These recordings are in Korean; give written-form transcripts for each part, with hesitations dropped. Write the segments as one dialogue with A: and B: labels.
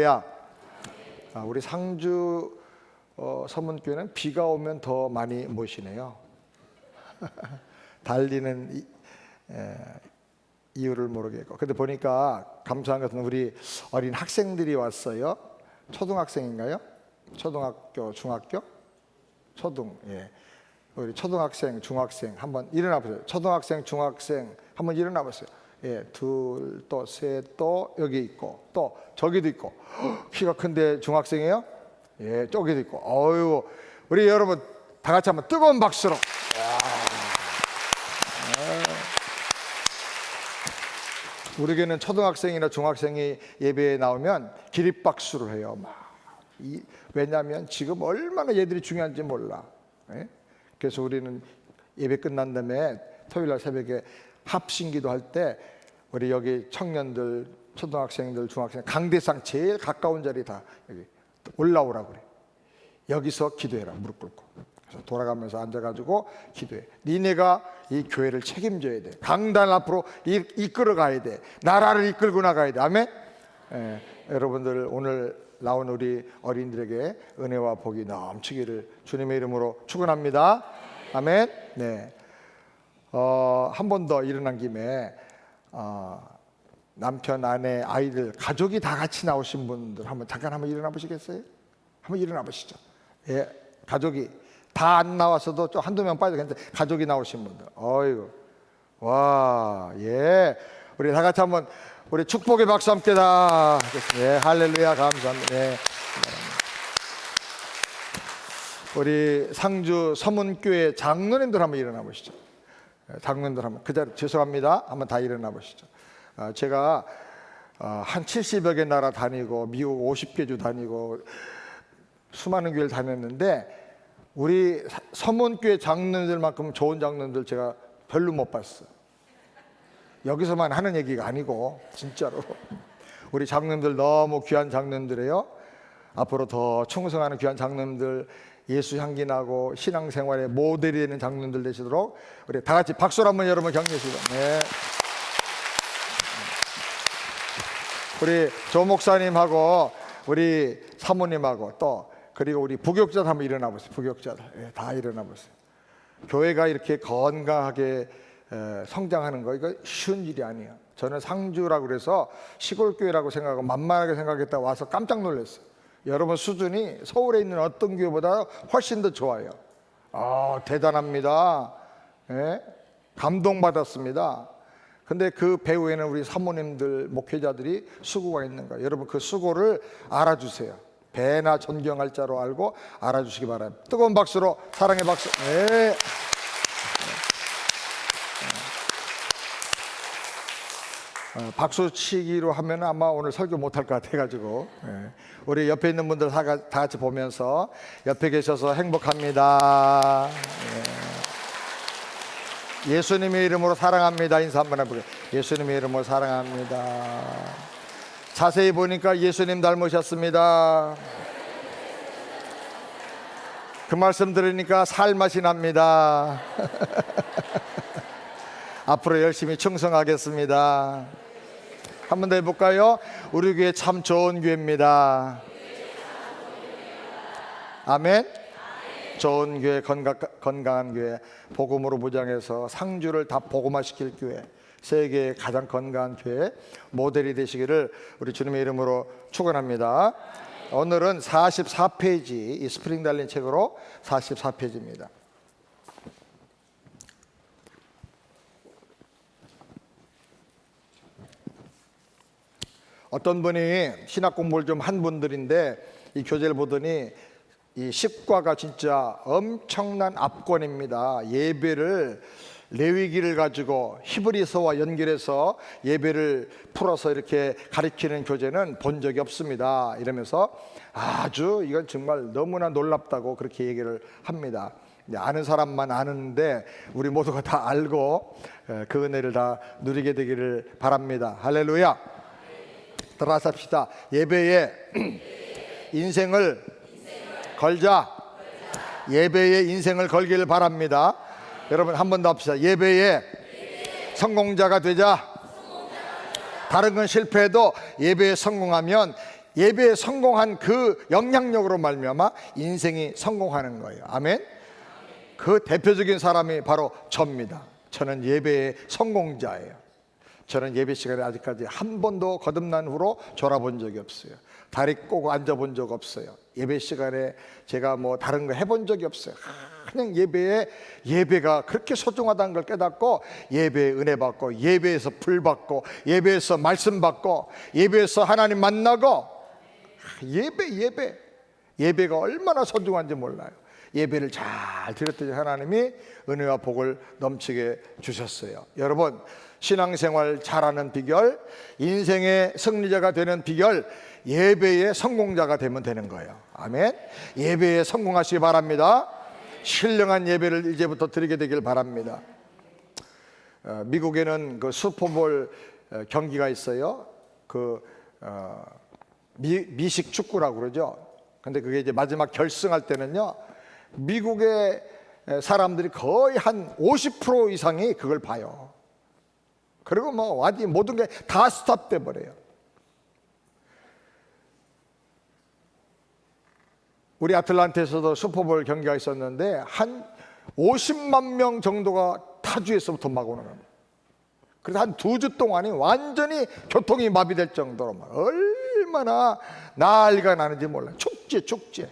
A: 야, 우리 상주 서문교회는 비가 오면 더 많이 모시네요. 달리는 이유를 모르겠고, 근데 보니까 감사한 것은 우리 어린 학생들이 왔어요. 초등학생인가요? 초등학교, 중학교? 예. 우리 초등학생, 중학생 한번 일어나 보세요. 초등학생, 중학생 한번 일어나 보세요. 예, 둘, 또 셋, 또 여기 있고, 또 저기도 있고. 키가 큰데 중학생이에요? 예, 저기도 있고. 어유, 우리 여러분 다 같이 한번 뜨거운 박수로. 우리 교회는 초등학생이나 중학생이 예배에 나오면 기립박수를 해요. 왜냐하면 지금 얼마나 얘들이 중요한지 몰라. 예? 그래서 우리는 예배 끝난 다음에 토요일날 새벽에 합심기도 할 때 우리 여기 청년들, 초등학생들, 중학생 강대상 제일 가까운 자리 다 여기 올라오라고 그래. 여기서 기도해라, 무릎 꿇고. 그래서 돌아가면서 앉아가지고 기도해. 니네가 이 교회를 책임져야 돼. 강단 앞으로 이끌어 가야 돼. 나라를 이끌고 나가야 돼. 아멘. 예, 여러분들 오늘 나온 우리 어린이들에게 은혜와 복이 넘치기를 주님의 이름으로 축원합니다. 아멘. 네. 한 번 더 일어난 김에 남편, 아내, 아이들, 가족이 다 같이 나오신 분들 잠깐 한번 일어나 보시겠어요? 한번 일어나 보시죠. 예, 가족이 다 안 나와서도 좀 한두 명 빠져도 괜찮은데 가족이 나오신 분들. 어이구, 와, 예, 우리 다 같이 한번 우리 축복의 박수 함께 다 하겠습니다. 예, 할렐루야, 감사합니다. 예. 우리 상주 서문교회 장로님들 한번 일어나 보시죠. 장로님들 한번 그 자리, 죄송합니다. 한번 다 일어나 보시죠. 제가 한 70여 개 나라 다니고 미국 50개 주 다니고 수많은 교회를 다녔는데 우리 서문교회 장로님들만큼 좋은 장로님들 제가 별로 못 봤어. 여기서만 하는 얘기가 아니고 진짜로 우리 장로님들 너무 귀한 장로님들이에요. 앞으로 더 충성하는 귀한 장로님들, 예수 향기 나고 신앙생활의 모델이 되는 장로님들 되시도록 우리 다 같이 박수로 한번 여러분 격려해 주시죠. 네. 우리 조 목사님하고 우리 사모님하고 또 그리고 우리 부교육자들 한번 일어나 보세요. 부교육자들. 네, 다 일어나 보세요. 교회가 이렇게 건강하게 성장하는 거 이거 쉬운 일이 아니에요. 저는 상주라고 그래서 시골 교회라고 생각하고 만만하게 생각했다 와서 깜짝 놀랐어요. 여러분 수준이 서울에 있는 어떤 교회보다 훨씬 더 좋아요. 대단합니다. 예? 감동받았습니다. 근데 그 배후에는 우리 사모님들, 목회자들이 수고가 있는 거예요. 여러분 그 수고를 알아주세요. 배나 존경할 자로 알고 알아주시기 바랍니다. 뜨거운 박수로 사랑의 박수. 네. 박수 치기로 하면 아마 오늘 설교 못할 것 같아가지고 우리 옆에 있는 분들 다 같이 보면서 옆에 계셔서 행복합니다. 예수님의 이름으로 사랑합니다. 인사 한번 해보세요. 예수님의 이름으로 사랑합니다. 자세히 보니까 예수님 닮으셨습니다. 그 말씀 들으니까 살맛이 납니다. 앞으로 열심히 충성하겠습니다. 한 번 더 해볼까요? 우리 교회 참 좋은 교회입니다. 아멘. 좋은 교회, 건강한 교회, 복음으로 무장해서 상주를 다 복음화시킬 교회, 세계의 가장 건강한 교회 모델이 되시기를 우리 주님의 이름으로 축원합니다. 오늘은 44페이지, 이 스프링 달린 책으로 44페이지입니다. 어떤 분이 신학 공부를 좀 한 분들인데 이 교재를 보더니 이 10과가 진짜 엄청난 압권입니다. 예배를 레위기를 가지고 히브리서와 연결해서 예배를 풀어서 이렇게 가르치는 교재는 본 적이 없습니다. 이러면서 아주 이건 정말 너무나 놀랍다고 그렇게 얘기를 합니다. 아는 사람만 아는데 우리 모두가 다 알고 그 은혜를 다 누리게 되기를 바랍니다. 할렐루야. 따라서 합시다. 예배에 인생을 걸자. 예배에 인생을 걸기를 바랍니다. 여러분 한 번 더 합시다. 예배에 성공자가 되자. 다른 건 실패해도 예배에 성공하면 예배에 성공한 그 영향력으로 말미암아 인생이 성공하는 거예요. 아멘. 그 대표적인 사람이 바로 저입니다. 저는 예배의 성공자예요. 저는 예배 시간에 아직까지 한 번도 거듭난 후로 졸아본 적이 없어요. 다리 꼬고 앉아본 적 없어요. 예배 시간에 제가 뭐 다른 거 해본 적이 없어요. 그냥 예배가 그렇게 소중하다는 걸 깨닫고 예배에 은혜 받고, 예배에서 불 받고, 예배에서 말씀 받고, 예배에서 하나님 만나고, 예배가 얼마나 소중한지 몰라요. 예배를 잘 드렸더니 하나님이 은혜와 복을 넘치게 주셨어요. 여러분, 신앙생활 잘하는 비결, 인생의 승리자가 되는 비결, 예배의 성공자가 되면 되는 거예요. 아멘. 예배에 성공하시기 바랍니다. 신령한 예배를 이제부터 드리게 되길 바랍니다. 미국에는 그 슈퍼볼 경기가 있어요. 미식 축구라고 그러죠. 근데 그게 이제 마지막 결승할 때는요, 미국의 사람들이 거의 한 50% 이상이 그걸 봐요. 그리고 뭐 완전히 모든 게 다 스탑돼 버려요. 우리 아틀란타에서도 슈퍼볼 경기가 있었는데 한 50만 명 정도가 타주에서부터 막 오는 겁니다. 그래서 한 2주 동안이 완전히 교통이 마비될 정도로 막 얼마나 난리가 나는지 몰라요. 축제.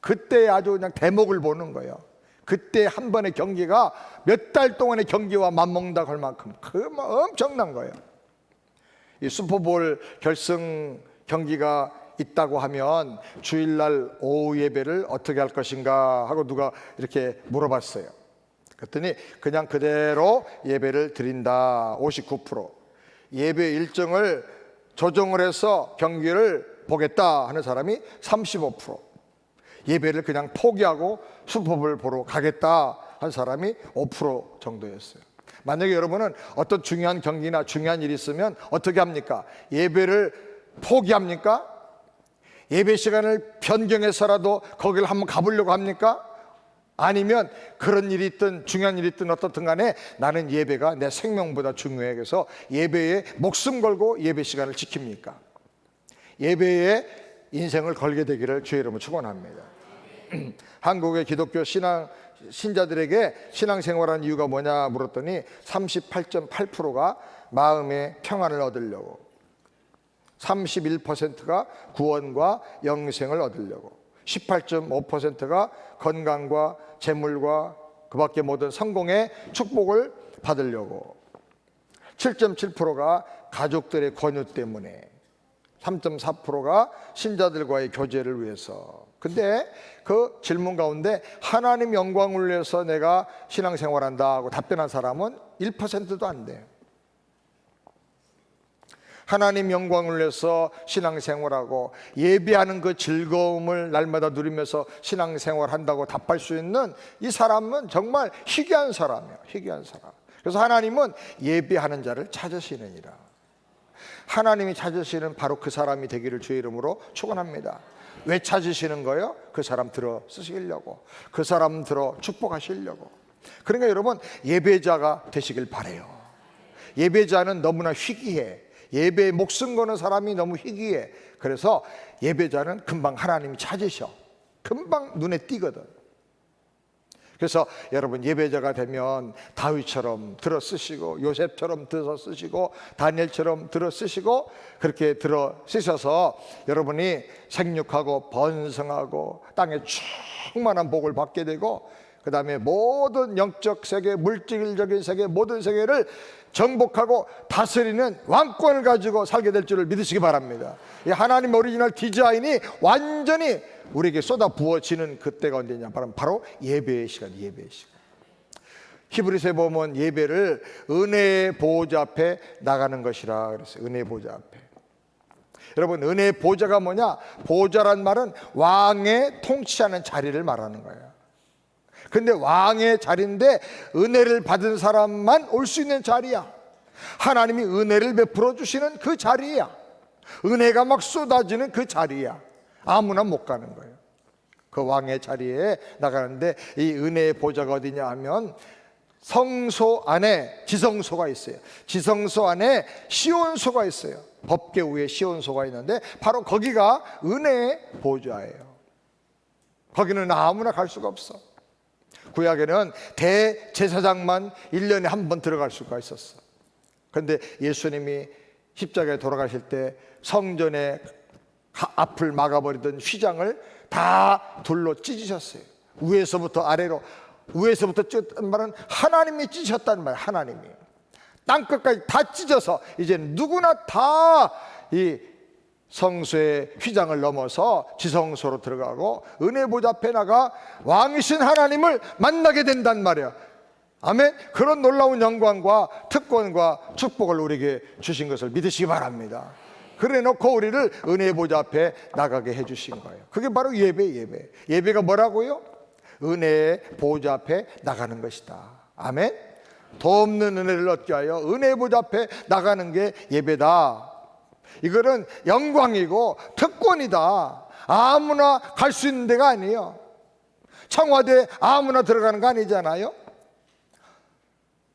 A: 그때 아주 그냥 대목을 보는 거예요. 그때 한 번의 경기가 몇 달 동안의 경기와 맞먹는다고 할 만큼 엄청난 거예요. 이 슈퍼볼 결승 경기가 있다고 하면 주일날 오후 예배를 어떻게 할 것인가 하고 누가 이렇게 물어봤어요. 그랬더니 그냥 그대로 예배를 드린다 59%, 예배 일정을 조정을 해서 경기를 보겠다 하는 사람이 35%, 예배를 그냥 포기하고 슈퍼볼 보러 가겠다 한 사람이 5% 정도였어요. 만약에 여러분은 어떤 중요한 경기나 중요한 일이 있으면 어떻게 합니까? 예배를 포기합니까? 예배 시간을 변경해서라도 거기를 한번 가보려고 합니까? 아니면 그런 일이 있든 중요한 일이 있든 어떻든 간에 나는 예배가 내 생명보다 중요해, 그래서 예배에 목숨 걸고 예배 시간을 지킵니까? 예배에 인생을 걸게 되기를 주의 이름으로 축원합니다. 한국의 기독교 신자들에게 신앙생활하는 이유가 뭐냐 물었더니 38.8%가 마음의 평안을 얻으려고, 31%가 구원과 영생을 얻으려고, 18.5%가 건강과 재물과 그 밖에 모든 성공의 축복을 받으려고, 7.7%가 가족들의 권유 때문에, 3.4%가 신자들과의 교제를 위해서. 근데 그 질문 가운데 하나님 영광을 위해서 내가 신앙생활한다 하고 답변한 사람은 1%도 안 돼요. 하나님 영광을 위해서 신앙생활하고 예배하는 그 즐거움을 날마다 누리면서 신앙생활한다고 답할 수 있는 이 사람은 정말 희귀한 사람이에요. 희귀한 사람. 그래서 하나님은 예배하는 자를 찾으시느니라. 하나님이 찾으시는 바로 그 사람이 되기를 주의 이름으로 축원합니다. 왜 찾으시는 거예요? 그 사람 들어 쓰시려고, 그 사람 들어 축복하시려고. 그러니까 여러분, 예배자가 되시길 바라요. 예배자는 너무나 희귀해. 예배에 목숨 거는 사람이 너무 희귀해. 그래서 예배자는 금방 하나님이 찾으셔. 금방 눈에 띄거든. 그래서 여러분, 예배자가 되면 다윗처럼 들어 쓰시고, 요셉처럼 들어 쓰시고, 다니엘처럼 들어 쓰시고, 그렇게 들어 쓰셔서 여러분이 생육하고 번성하고 땅에 충만한 복을 받게 되고, 그 다음에 모든 영적 세계, 물질적인 세계, 모든 세계를 정복하고 다스리는 왕권을 가지고 살게 될 줄을 믿으시기 바랍니다. 이 하나님 오리지널 디자인이 완전히 우리에게 쏟아 부어지는 그때가 언제냐? 바로 예배의 시간, 예배의 시간. 히브리서에 보면 예배를 은혜의 보좌 앞에 나가는 것이라 그랬어요. 은혜의 보좌 앞에. 여러분, 은혜의 보좌가 뭐냐? 보좌란 말은 왕의 통치하는 자리를 말하는 거예요. 근데 왕의 자리인데 은혜를 받은 사람만 올 수 있는 자리야. 하나님이 은혜를 베풀어 주시는 그 자리야. 은혜가 막 쏟아지는 그 자리야. 아무나 못 가는 거예요. 그 왕의 자리에 나가는데 이 은혜의 보좌가 어디냐 하면 성소 안에 지성소가 있어요. 지성소 안에 시온소가 있어요. 법궤 위에 시온소가 있는데 바로 거기가 은혜의 보좌예요. 거기는 아무나 갈 수가 없어. 구약에는 대제사장만 1년에 한 번 들어갈 수가 있었어. 그런데 예수님이 십자가에 돌아가실 때 성전의 앞을 막아버리던 휘장을 다 돌로 찢으셨어요. 위에서부터 아래로, 위에서부터 찢었단 말은 하나님이 찢으셨단 말이에요. 하나님이 땅끝까지 다 찢어서 이제 누구나 다 이 성소의 휘장을 넘어서 지성소로 들어가고 은혜 보좌 앞에 나가 왕이신 하나님을 만나게 된단 말이에요. 아멘. 그런 놀라운 영광과 특권과 축복을 우리에게 주신 것을 믿으시기 바랍니다. 그래 놓고 우리를 은혜 보좌 앞에 나가게 해주신 거예요. 그게 바로 예배가 뭐라고요? 은혜의 보좌 앞에 나가는 것이다. 아멘. 더 없는 은혜를 얻게 하여 은혜 보좌 앞에 나가는 게 예배다. 이거는 영광이고 특권이다. 아무나 갈 수 있는 데가 아니에요. 청와대 아무나 들어가는 거 아니잖아요.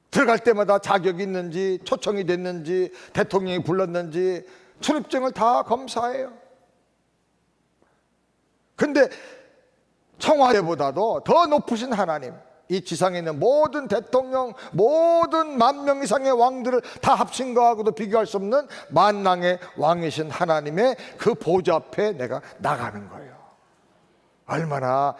A: 들어갈 때마다 자격이 있는지, 초청이 됐는지, 대통령이 불렀는지 출입증을 다 검사해요. 근데 청와대보다도 더 높으신 하나님, 이 지상에 있는 모든 대통령, 모든 만명 이상의 왕들을 다 합친 거하고도 비교할 수 없는 만왕의 왕이신 하나님의 그 보좌 앞에 내가 나가는 거예요. 얼마나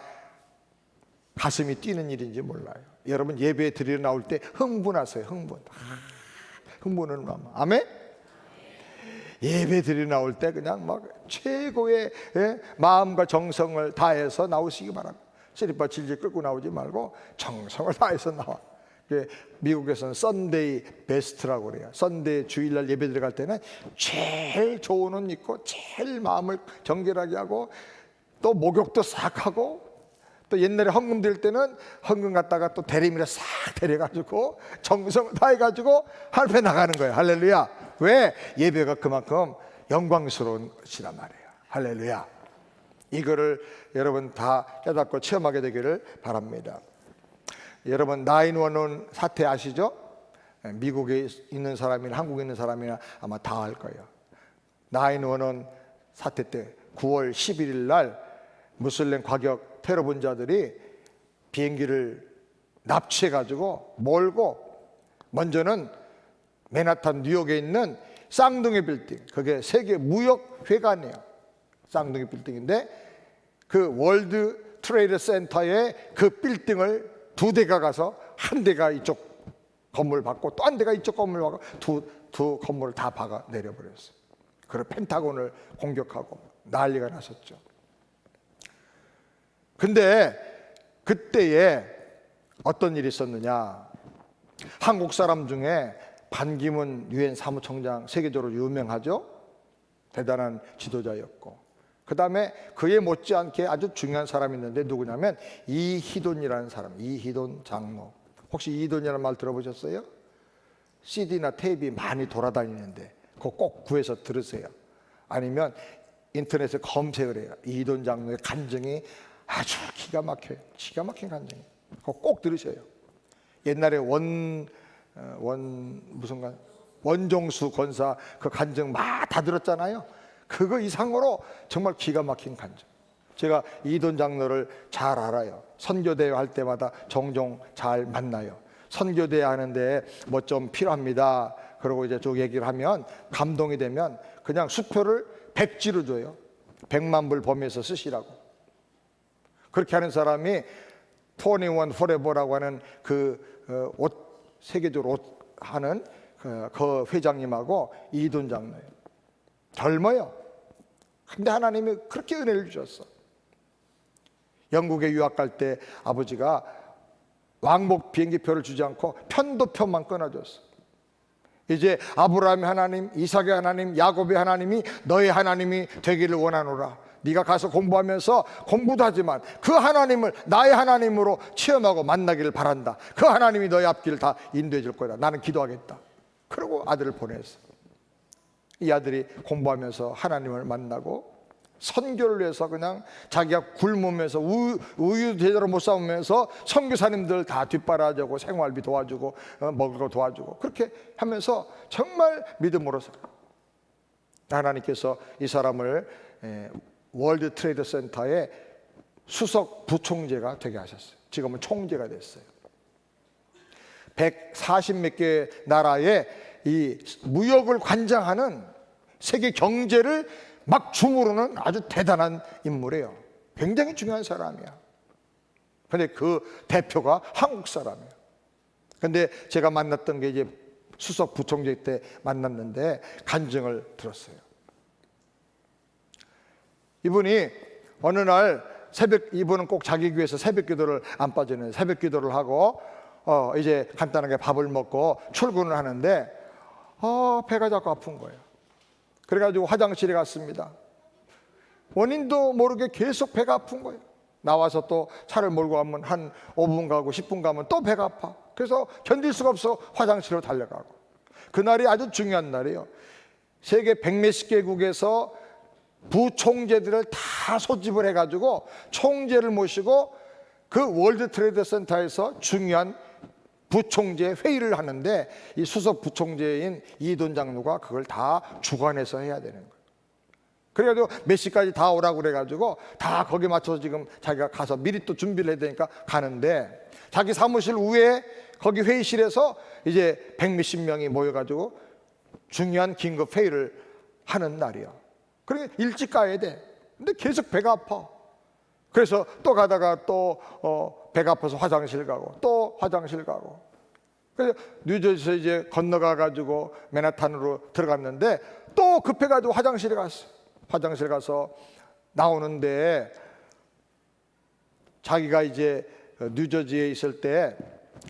A: 가슴이 뛰는 일인지 몰라요. 여러분 예배 드리러 나올 때 흥분하세요. 흥분은 아멘. 예배 드리러 나올 때 그냥 막 최고의 마음과 정성을 다해서 나오시기 바랍니다. 시리바 질질 끌고 나오지 말고 정성을 다해서 나와. 미국에서는 썬데이 베스트라고 그래요. 썬데이 주일날 예배 들어갈 때는 제일 좋은 옷 입고 제일 마음을 정결하게 하고 또 목욕도 싹 하고 또 옛날에 헌금 드릴 때는 헌금 갖다가 또 대리미를 싹 데려가지고 정성을 다해가지고 할배 나가는 거예요. 할렐루야. 왜? 예배가 그만큼 영광스러운 것이란 말이에요. 할렐루야. 이거를 여러분 다 깨닫고 체험하게 되기를 바랍니다. 여러분 911 사태 아시죠? 미국에 있는 사람이나 한국에 있는 사람이나 아마 다 알 거예요. 911 사태 때 9월 11일 날 무슬림 과격 테러분자들이 비행기를 납치해가지고 몰고 먼저는 맨하탄 뉴욕에 있는 쌍둥이 빌딩, 그게 세계 무역회관이에요. 쌍둥이 빌딩인데 그 월드 트레이드 센터에 그 빌딩을 두 대가 가서 한 대가 이쪽 건물 받고 또 한 대가 이쪽 건물 받고 두 건물을 다 박아 내려버렸어요. 그리고 펜타곤을 공격하고 난리가 났었죠. 근데 그때에 어떤 일이 있었느냐? 한국 사람 중에 반기문 유엔 사무총장 세계적으로 유명하죠. 대단한 지도자였고 그 다음에 그에 못지않게 아주 중요한 사람이 있는데 누구냐면 이희돈이라는 사람. 이희돈 장로. 혹시 이희돈이라는 말 들어보셨어요? CD나 테이프 많이 돌아다니는데 그거 꼭 구해서 들으세요. 아니면 인터넷에 검색을 해요. 이희돈 장로의 간증이 아주 기가 막혀요. 기가 막힌 간증이에요. 그거 꼭 들으셔요. 옛날에 원종수 권사 그 간증 다 들었잖아요. 그거 이상으로 정말 기가 막힌 간증. 제가 이돈 장로를 잘 알아요. 선교대회 할 때마다 종종 잘 만나요. 선교대회 하는데 뭐 좀 필요합니다. 그러고 이제 쭉 얘기를 하면 감동이 되면 그냥 수표를 100지로 줘요. 100만 불 범위에서 쓰시라고. 그렇게 하는 사람이 21 Forever라고 하는 그 옷 세계적으로 옷 하는 그 회장님하고 이돈 장로예요. 젊어요. 근데 하나님이 그렇게 은혜를 주셨어. 영국에 유학 갈 때 아버지가 왕복 비행기표를 주지 않고 편도표만 끊어줬어. 이제 아브라함의 하나님, 이삭의 하나님, 야곱의 하나님이 너의 하나님이 되기를 원하노라. 네가 가서 공부하면서 공부도 하지만 그 하나님을 나의 하나님으로 체험하고 만나기를 바란다. 그 하나님이 너의 앞길을 다 인도해 줄 거다. 나는 기도하겠다. 그러고 아들을 보냈어. 이 아들이 공부하면서 하나님을 만나고 선교를 위해서 그냥 자기가 굶으면서 우유 제대로 못 싸우면서 선교사님들 다 뒷바라지고 생활비 도와주고 먹을 거 도와주고 그렇게 하면서 정말 믿음으로 살아요. 하나님께서 이 사람을 월드 트레이드 센터의 수석 부총재가 되게 하셨어요. 지금은 총재가 됐어요. 140몇 개 나라의 이 무역을 관장하는 세계 경제를 막 주무르는 아주 대단한 인물이에요. 굉장히 중요한 사람이야. 근데 그 대표가 한국 사람이에요. 근데 제가 만났던 게 이제 수석 부총재 때 만났는데 간증을 들었어요. 이분이 어느 날 이분은 꼭 자기 교회에서 새벽 기도를 안 빠지는 새벽 기도를 하고 이제 간단하게 밥을 먹고 출근을 하는데 배가 자꾸 아픈 거예요. 그래가지고 화장실에 갔습니다. 원인도 모르게 계속 배가 아픈 거예요. 나와서 또 차를 몰고 가면 한 5분 가고 10분 가면 또 배가 아파. 그래서 견딜 수가 없어 화장실로 달려가고. 그날이 아주 중요한 날이에요. 세계 100몇십 개국에서 부총재들을 다 소집을 해가지고 총재를 모시고 그 월드 트레이드 센터에서 중요한 부총재 회의를 하는데 이 수석 부총재인 이돈 장로가 그걸 다 주관해서 해야 되는 거예요. 그래가지고 몇 시까지 다 오라고 그래가지고 다 거기 맞춰서 지금 자기가 가서 미리 또 준비를 해야 되니까 가는데 자기 사무실 위에 거기 회의실에서 이제 100몇십 명이 모여가지고 중요한 긴급 회의를 하는 날이야. 그러니까 일찍 가야 돼. 근데 계속 배가 아파. 그래서 또 가다가 또 배가 아파서 화장실 가고 또 화장실 가고. 그래서 뉴저지에서 이제 건너가 가지고 맨하탄으로 들어갔는데 또 급해가지고 화장실에 갔어. 화장실 가서 나오는데 자기가 이제 뉴저지에 있을 때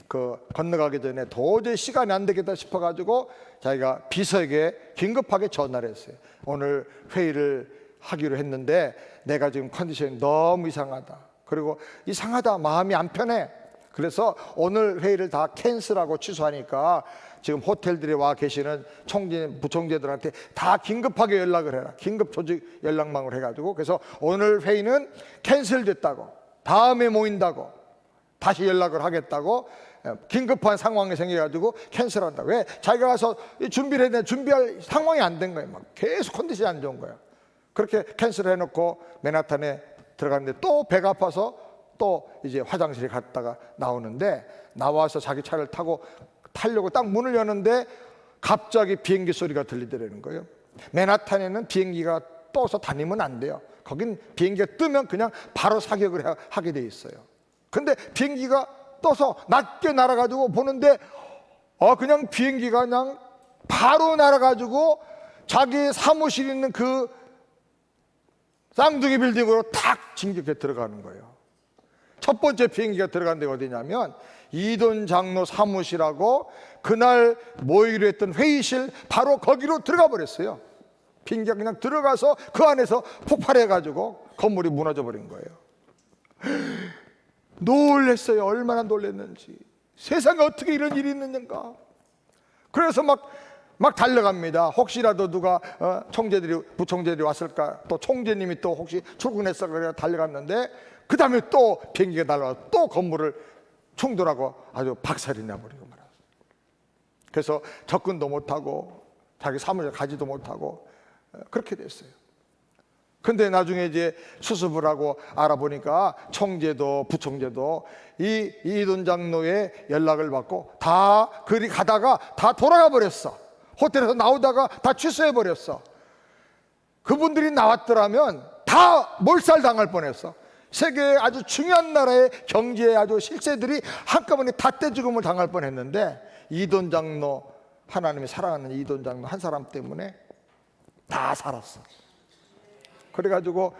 A: 그 건너가기 전에 도저히 시간이 안 되겠다 싶어가지고 자기가 비서에게 긴급하게 전화를 했어요. 오늘 회의를 하기로 했는데 내가 지금 컨디션이 너무 이상하다. 그리고 이상하다, 마음이 안 편해. 그래서 오늘 회의를 다 캔슬하고 취소하니까 지금 호텔들에 와 계시는 총재, 부총재들한테 다 긴급하게 연락을 해라. 긴급 조직 연락망을 해가지고 그래서 오늘 회의는 캔슬됐다고, 다음에 모인다고, 다시 연락을 하겠다고, 긴급한 상황이 생겨가지고 캔슬한다고. 왜? 자기가 가서 준비를 했는데 준비할 상황이 안 된 거예요. 막 계속 컨디션이 안 좋은 거예요. 그렇게 캔슬을 해놓고 맨하탄에 들어갔는데 또 배가 아파서 또 이제 화장실에 갔다가 나오는데 나와서 자기 차를 타려고 딱 문을 여는데 갑자기 비행기 소리가 들리더라는 거예요. 맨하탄에는 비행기가 떠서 다니면 안 돼요. 거긴 비행기가 뜨면 그냥 바로 사격을 하게 돼 있어요. 근데 비행기가 떠서 낮게 날아가지고 보는데 그냥 비행기가 그냥 바로 날아가지고 자기 사무실 있는 그 쌍둥이 빌딩으로 탁 진격해 들어가는 거예요. 첫 번째 비행기가 들어간 데가 어디냐면 이돈 장로 사무실하고 그날 모이기로 했던 회의실 바로 거기로 들어가 버렸어요. 비행기가 그냥 들어가서 그 안에서 폭발해가지고 건물이 무너져 버린 거예요. 놀랬어요. 얼마나 놀랬는지. 세상에 어떻게 이런 일이 있는가. 그래서 막 달려갑니다. 혹시라도 누가 총재들이, 부총재들이 왔을까. 또 총재님이 또 혹시 출근했어 그래 달려갔는데 그 다음에 또 비행기가 날아와서 또 건물을 충돌하고 아주 박살이 나버리고 말았어요. 그래서 접근도 못하고 자기 사무실 가지도 못하고 그렇게 됐어요. 근데 나중에 이제 수습을 하고 알아보니까 총재도 부총재도 이돈 장로의 연락을 받고 다 그리 가다가 다 돌아가 버렸어. 호텔에서 나오다가 다 취소해 버렸어. 그분들이 나왔더라면 다 몰살당할 뻔했어. 세계의 아주 중요한 나라의 경제의 아주 실세들이 한꺼번에 다 떼죽음을 당할 뻔했는데 이돈 장로, 하나님이 사랑하는 이돈 장로 한 사람 때문에 다 살았어. 그래가지고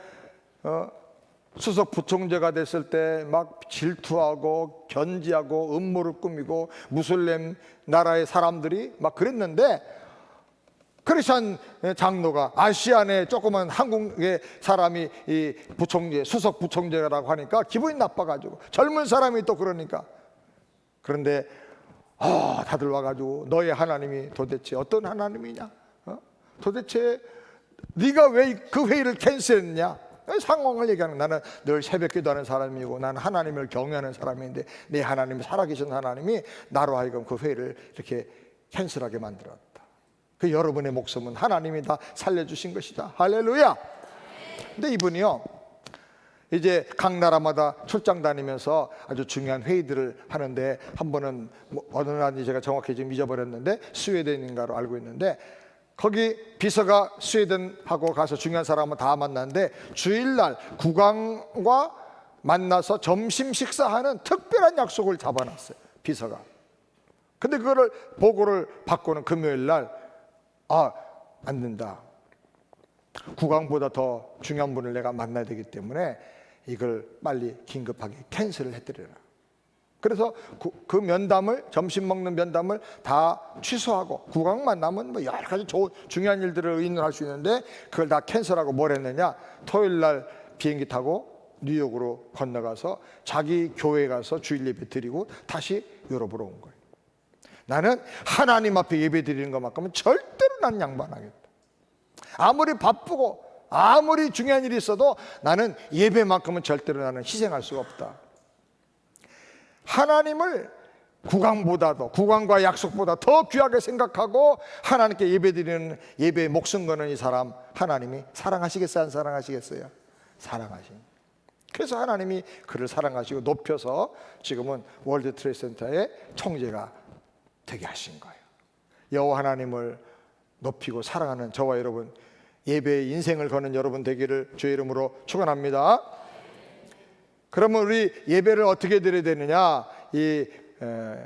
A: 수석 부총재가 됐을 때 막 질투하고 견지하고 음모를 꾸미고 무슬림 나라의 사람들이 막 그랬는데 크리스찬 장로가 아시안에 조그만 한국의 사람이 이 부총재, 수석 부총재라고 하니까 기분이 나빠가지고 젊은 사람이 또 그러니까 그런데 다들 와가지고 너의 하나님이 도대체 어떤 하나님이냐? 도대체 네가 왜 그 회의를 캔슬했냐? 상황을 얘기하는 거야. 나는 늘 새벽 기도하는 사람이고 나는 하나님을 경외하는 사람인데 내 하나님이 살아계신 하나님이 나로 하여금 그 회의를 이렇게 캔슬하게 만들었다. 그 여러분의 목숨은 하나님이 다 살려주신 것이다. 할렐루야. 근데 이분이요, 이제 각 나라마다 출장 다니면서 아주 중요한 회의들을 하는데, 한 번은 어느 나라인지 제가 정확히 지금 잊어버렸는데 스웨덴인가로 알고 있는데, 거기 비서가 스웨덴하고 가서 중요한 사람은 다 만났는데, 주일날 국왕과 만나서 점심 식사하는 특별한 약속을 잡아놨어요, 비서가. 근데 그거를 보고를 받고는 금요일날 안 된다, 국왕보다 더 중요한 분을 내가 만나야 되기 때문에 이걸 빨리 긴급하게 캔슬을 해드려라. 그래서 그 면담을, 점심 먹는 면담을 다 취소하고, 국왕 만나면 뭐 여러 가지 중요한 일들을 의논할 수 있는데 그걸 다 캔슬하고 뭘 했느냐, 토요일날 비행기 타고 뉴욕으로 건너가서 자기 교회에 가서 주일 예배 드리고 다시 유럽으로 온 거예요. 나는 하나님 앞에 예배 드리는 것만큼은 절대로 난 양보 안 하겠다. 아무리 바쁘고 아무리 중요한 일이 있어도 나는 예배만큼은 절대로 나는 희생할 수가 없다. 하나님을 국왕보다도, 국왕과 약속보다 더 귀하게 생각하고 하나님께 예배드리는, 예배에 목숨 거는 이 사람, 하나님이 사랑하시겠어요, 안 사랑하시겠어요? 사랑하십니다. 그래서 하나님이 그를 사랑하시고 높여서 지금은 월드 트레이드 센터의 총재가 되게 하신 거예요. 여호와 하나님을 높이고 사랑하는 저와 여러분, 예배에 인생을 거는 여러분 되기를 주의 이름으로 축원합니다. 그러면 우리 예배를 어떻게 드려야 되느냐, 이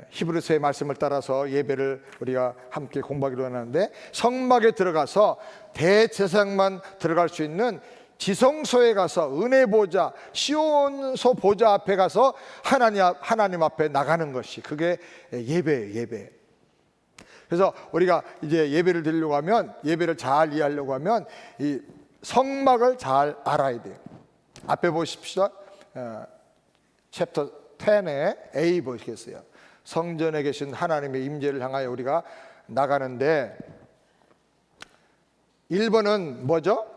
A: 히브리서의 말씀을 따라서 예배를 우리가 함께 공부하기로 하는데, 성막에 들어가서 대제사장만 들어갈 수 있는 지성소에 가서 은혜 보좌, 시온소 보좌 앞에 가서 하나님 앞에 나가는 것이, 그게 예배예요, 예배. 그래서 우리가 이제 예배를 드리려고 하면, 예배를 잘 이해하려고 하면 이 성막을 잘 알아야 돼요. 앞에 보십시오. 챕터 10에 A 보시겠어요? 성전에 계신 하나님의 임재를 향하여 우리가 나가는데, 1번은 뭐죠?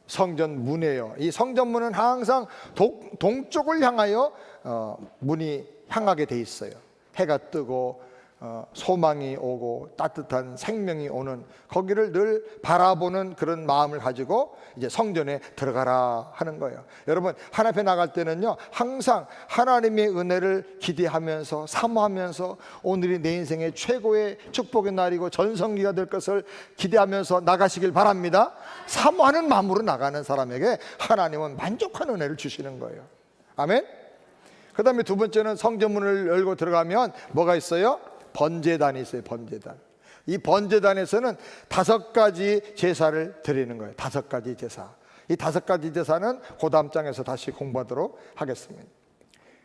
A: 성전 문이에요. 이 성전 문은 항상 동쪽을 향하여 문이 향하게 돼 있어요. 해가 뜨고 소망이 오고 따뜻한 생명이 오는, 거기를 늘 바라보는 그런 마음을 가지고 이제 성전에 들어가라 하는 거예요. 여러분, 하나님 앞에 나갈 때는요, 항상 하나님의 은혜를 기대하면서 사모하면서 오늘이 내 인생의 최고의 축복의 날이고 전성기가 될 것을 기대하면서 나가시길 바랍니다. 사모하는 마음으로 나가는 사람에게 하나님은 만족한 은혜를 주시는 거예요. 아멘. 그 다음에 두 번째는 성전문을 열고 들어가면 뭐가 있어요? 번제단이 있어요. 번제단. 이 번제단에서는 5가지 제사를 드리는 거예요. 5가지 제사. 이 5가지 제사는 그 다음 장에서 다시 공부하도록 하겠습니다.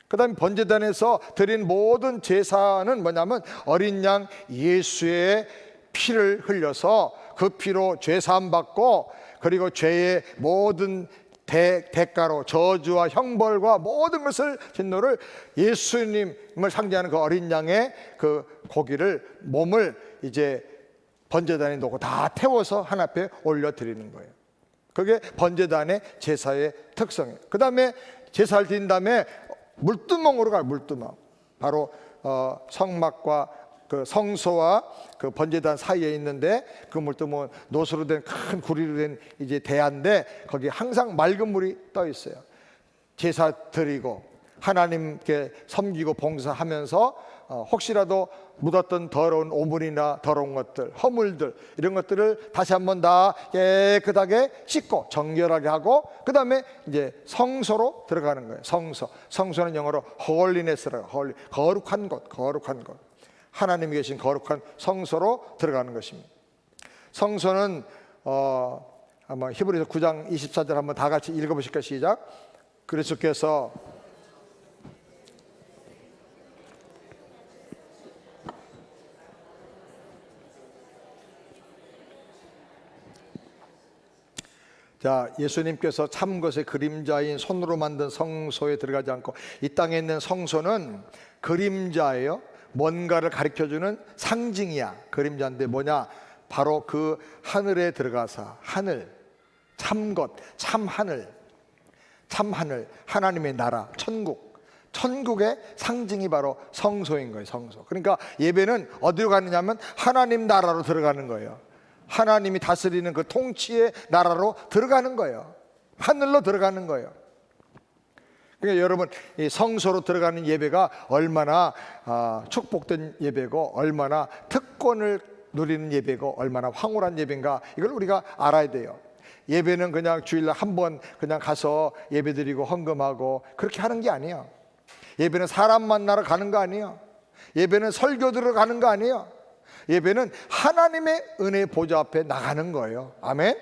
A: 그 다음에 번제단에서 드린 모든 제사는 뭐냐면, 어린 양 예수의 피를 흘려서 그 피로 죄 사함 받고, 그리고 죄의 모든 대가로 저주와 형벌과 모든 것을, 진노를, 예수님을 상징하는 그 어린 양의 그 고기를, 몸을 이제 번제단에 놓고 다 태워서 하나님 앞에 올려드리는 거예요. 그게 번제단의 제사의 특성이에요. 그 다음에 제사를 드린 다음에 물두멍으로 가요. 물두멍. 바로 성막과 그 성소와 그 번제단 사이에 있는데, 그 물두멍은 노수로 된 큰 구리로 된 이제 대야인데, 거기 항상 맑은 물이 떠 있어요. 제사 드리고 하나님께 섬기고 봉사하면서 혹시라도 묻었던 더러운 오물이나 더러운 것들, 허물들, 이런 것들을 다시 한번 다 깨끗하게 씻고 정결하게 하고, 그 다음에 이제 성소로 들어가는 거예요. 성소는 영어로 홀리네스라고, 거룩한 곳, 거룩한 곳. 하나님이 계신 거룩한 성소로 들어가는 것입니다. 성소는 아마 히브리서 9장 24절 한번 다 같이 읽어보실까요? 시작. 그리스도께서 예수님께서 참 것의 그림자인 손으로 만든 성소에 들어가지 않고, 이 땅에 있는 성소는 그림자예요. 뭔가를 가르쳐주는 상징이야. 그림자인데 뭐냐? 바로 그 하늘에 들어가서, 하늘, 참것, 참하늘, 하나님의 나라, 천국의 상징이 바로 성소인 거예요. 성소. 그러니까 예배는 어디로 가느냐면 하나님 나라로 들어가는 거예요. 하나님이 다스리는 그 통치의 나라로 들어가는 거예요. 하늘로 들어가는 거예요. 그러니까 여러분, 이 성소로 들어가는 예배가 얼마나 축복된 예배고, 얼마나 특권을 누리는 예배고, 얼마나 황홀한 예배인가, 이걸 우리가 알아야 돼요. 예배는 그냥 주일날 한 번 그냥 가서 예배드리고 헌금하고 그렇게 하는 게 아니에요. 예배는 사람 만나러 가는 거 아니에요. 예배는 설교 들으러 가는 거 아니에요. 예배는 하나님의 은혜 보좌 앞에 나가는 거예요. 아멘.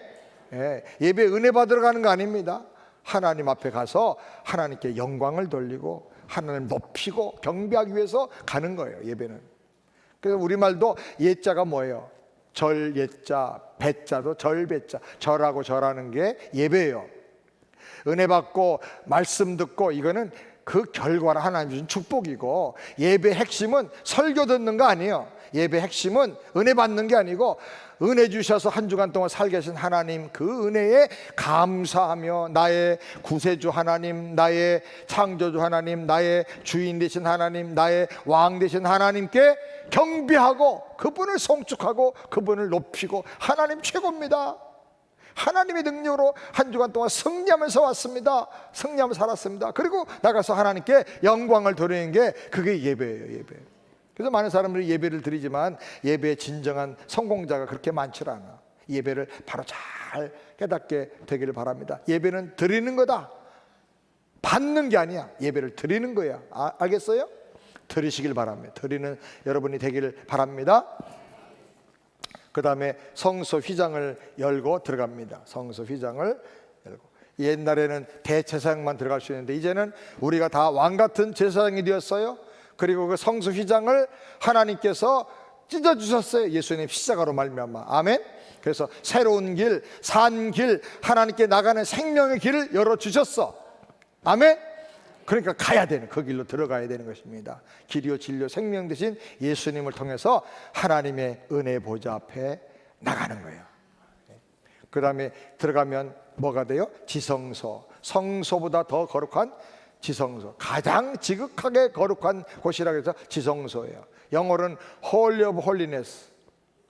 A: 예배 은혜 받으러 가는 거 아닙니다. 하나님 앞에 가서 하나님께 영광을 돌리고 하나님 높이고 경배하기 위해서 가는 거예요. 예배는. 그래서 우리말도 예자가 뭐예요? 절 예자, 배자도 절 배자. 절하고 절하는 게 예배예요. 은혜 받고 말씀 듣고 이거는 그 결과를 하나님 주신 축복이고, 예배 핵심은 설교 듣는 거 아니에요. 예배 핵심은 은혜 받는 게 아니고, 은혜 주셔서 한 주간 동안 살게 하신 하나님 그 은혜에 감사하며 나의 구세주 하나님, 나의 창조주 하나님, 나의 주인 되신 하나님, 나의 왕 되신 하나님께 경배하고 그분을 송축하고 그분을 높이고, 하나님 최고입니다. 하나님의 능력으로 한 주간 동안 승리하면서 왔습니다. 승리하면서 살았습니다. 그리고 나가서 하나님께 영광을 돌리는 게 그게 예배예요. 예배. 그래서 많은 사람들이 예배를 드리지만 예배의 진정한 성공자가 그렇게 많지 않아. 예배를 바로 잘 깨닫게 되기를 바랍니다. 예배는 드리는 거다, 받는 게 아니야. 예배를 드리는 거야. 알겠어요? 드리시길 바랍니다. 드리는 여러분이 되기를 바랍니다. 그 다음에 성소 휘장을 열고 들어갑니다. 성소 휘장을 열고. 옛날에는 대제사장만 들어갈 수 있는데 이제는 우리가 다 왕같은 제사장이 되었어요. 그리고 그 성소 휘장을 하나님께서 찢어주셨어요. 예수님 십자가로 말미암아. 아멘. 그래서 새로운 길, 산 길, 하나님께 나가는 생명의 길을 열어주셨어. 아멘. 그러니까 가야 되는, 그 길로 들어가야 되는 것입니다. 길이요 진리요 생명 되신 예수님을 통해서 하나님의 은혜 보좌 앞에 나가는 거예요. 그 다음에 들어가면 뭐가 돼요? 지성소. 성소보다 더 거룩한 지성소. 가장 지극하게 거룩한 곳이라고 해서 지성소예요. 영어로는 Holy of Holiness.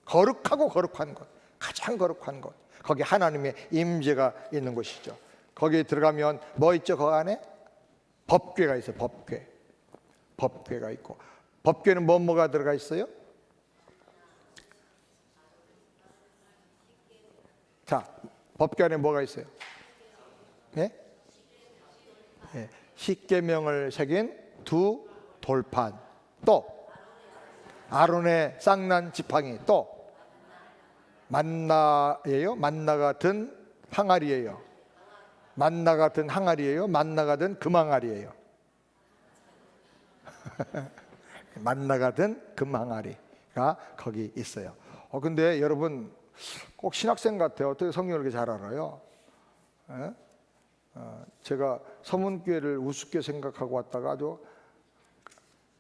A: 거룩하고 거룩한 곳, 가장 거룩한 곳. 거기 하나님의 임재가 있는 곳이죠. 거기에 들어가면 뭐 있죠? 그 안에? 법궤가 있어요. 법궤. 법궤가 있고, 법궤는 뭐가 들어가 있어요? 자, 법궤 안에 뭐가 있어요? 네? 네. 십계명을 새긴 두 돌판, 또 아론의 쌍난 지팡이, 또 만나예요? 만나 같은 항아리예요? 만나 같은 항아리예요? 만나 같은 금항아리예요? 만나 같은 금항아리가 거기 있어요. 근데 여러분 꼭 신학생 같아요. 어떻게 성경을 이렇게 잘 알아요? 제가 서문교회를 우습게 생각하고 왔다가 아주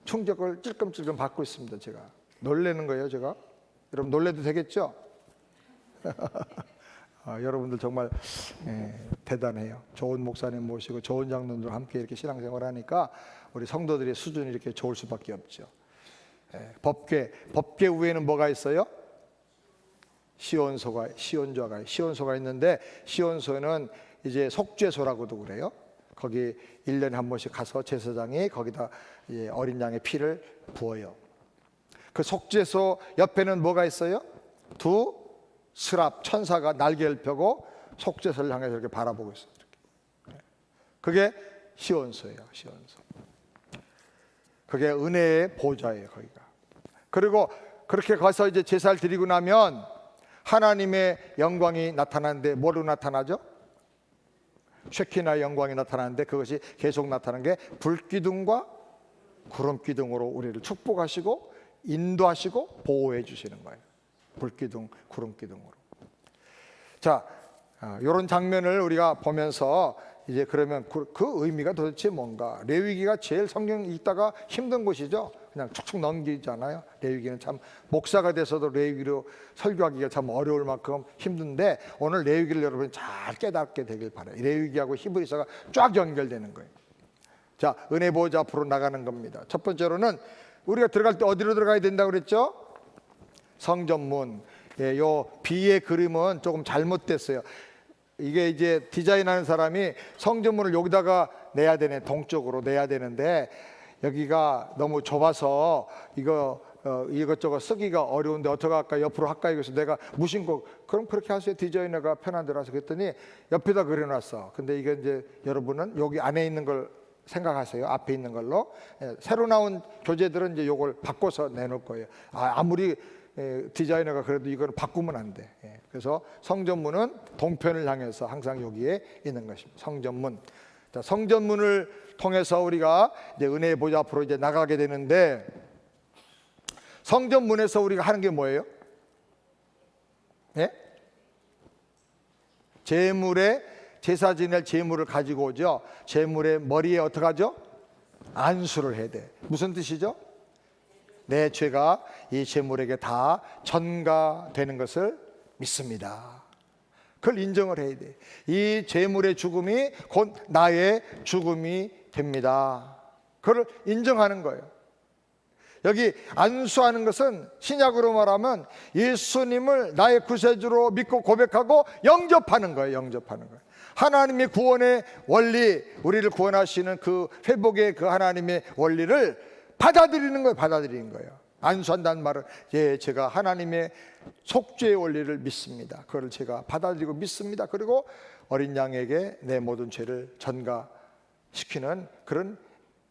A: 충격을 찔끔찔끔 받고 있습니다. 제가 놀래는 거예요. 제가 여러분 놀래도 되겠죠? 여러분들 정말 대단해요. 좋은 목사님 모시고 좋은 장로들과 함께 이렇게 신앙생활 하니까 우리 성도들의 수준이 이렇게 좋을 수밖에 없죠. 법궤 위에는 뭐가 있어요? 시온소가 있는데, 시온소는 이제 속죄소라고도 그래요. 거기 1년에 한 번씩 가서 제사장이 거기다 어린 양의 피를 부어요. 그 속죄소 옆에는 뭐가 있어요? 두 스랍 천사가 날개를 펴고 속죄소를 향해서 이렇게 바라보고 있어요. 그게 시온소예요. 시온소. 그게 은혜의 보좌예요. 거기가. 그리고 그렇게 가서 이제 제사를 드리고 나면 하나님의 영광이 나타나는데 뭐로 나타나죠? 쉐키나의 영광이 나타나는데 그것이 계속 나타나는 게 불기둥과 구름기둥으로 우리를 축복하시고 인도하시고 보호해 주시는 거예요. 불기둥, 구름기둥으로. 자, 이런 장면을 우리가 보면서 이제 그러면 그 의미가 도대체 뭔가? 레위기가 제일 성경 읽다가 힘든 곳이죠. 그냥 축축 넘기잖아요. 레위기는 참 목사가 돼서도 레위기로 설교하기가 참 어려울 만큼 힘든데, 오늘 레위기를 여러분 잘 깨닫게 되길 바라요. 레위기하고 히브리서가 쫙 연결되는 거예요. 자, 은혜 보좌 앞으로 나가는 겁니다. 첫 번째로는 우리가 들어갈 때 어디로 들어가야 된다고 그랬죠? 성전문. 요 B의 그림은 조금 잘못됐어요. 이게 이제 디자인하는 사람이 성전문을 여기다가 내야 되네, 동쪽으로 내야 되는데 여기가 너무 좁아서 이거 이것저것 쓰기가 어려운데 어떻게 할까, 옆으로 할까, 이것을 내가 무심코 그럼 그렇게 하세요, 디자이너가 편한 대로 하세요 그랬더니 옆에다 그려놨어. 근데 이게 이제 여러분은 여기 안에 있는 걸 생각하세요. 앞에 있는 걸로. 새로 나온 교재들은 이제 요걸 바꿔서 내놓을 거예요. 아무리 디자이너가 그래도 이걸 바꾸면 안 돼. 그래서 성전문은 동편을 향해서 항상 여기에 있는 것입니다. 성전문. 자, 성전문을 통해서 우리가 이제 은혜의 보좌 앞으로 이제 나가게 되는데, 성전문에서 우리가 하는 게 뭐예요? 예? 제물에 제사 지낼 제물을 가지고 오죠. 제물의 머리에 어떻게 하죠? 안수를 해야 돼. 무슨 뜻이죠? 내 죄가 이 제물에게 다 전가되는 것을 믿습니다. 그걸 인정을 해야 돼. 이 제물의 죽음이 곧 나의 죽음이 됩니다. 그걸 인정하는 거예요. 여기 안수하는 것은 신약으로 말하면 예수님을 나의 구세주로 믿고 고백하고 영접하는 거예요. 영접하는 거예요. 하나님의 구원의 원리, 우리를 구원하시는 그 회복의 그 하나님의 원리를 받아들이는 거예요. 받아들이는 거예요. 안수한다는 말은 제가 하나님의 속죄의 원리를 믿습니다. 그걸 제가 받아들이고 믿습니다. 그리고 어린 양에게 내 모든 죄를 전가시키는 그런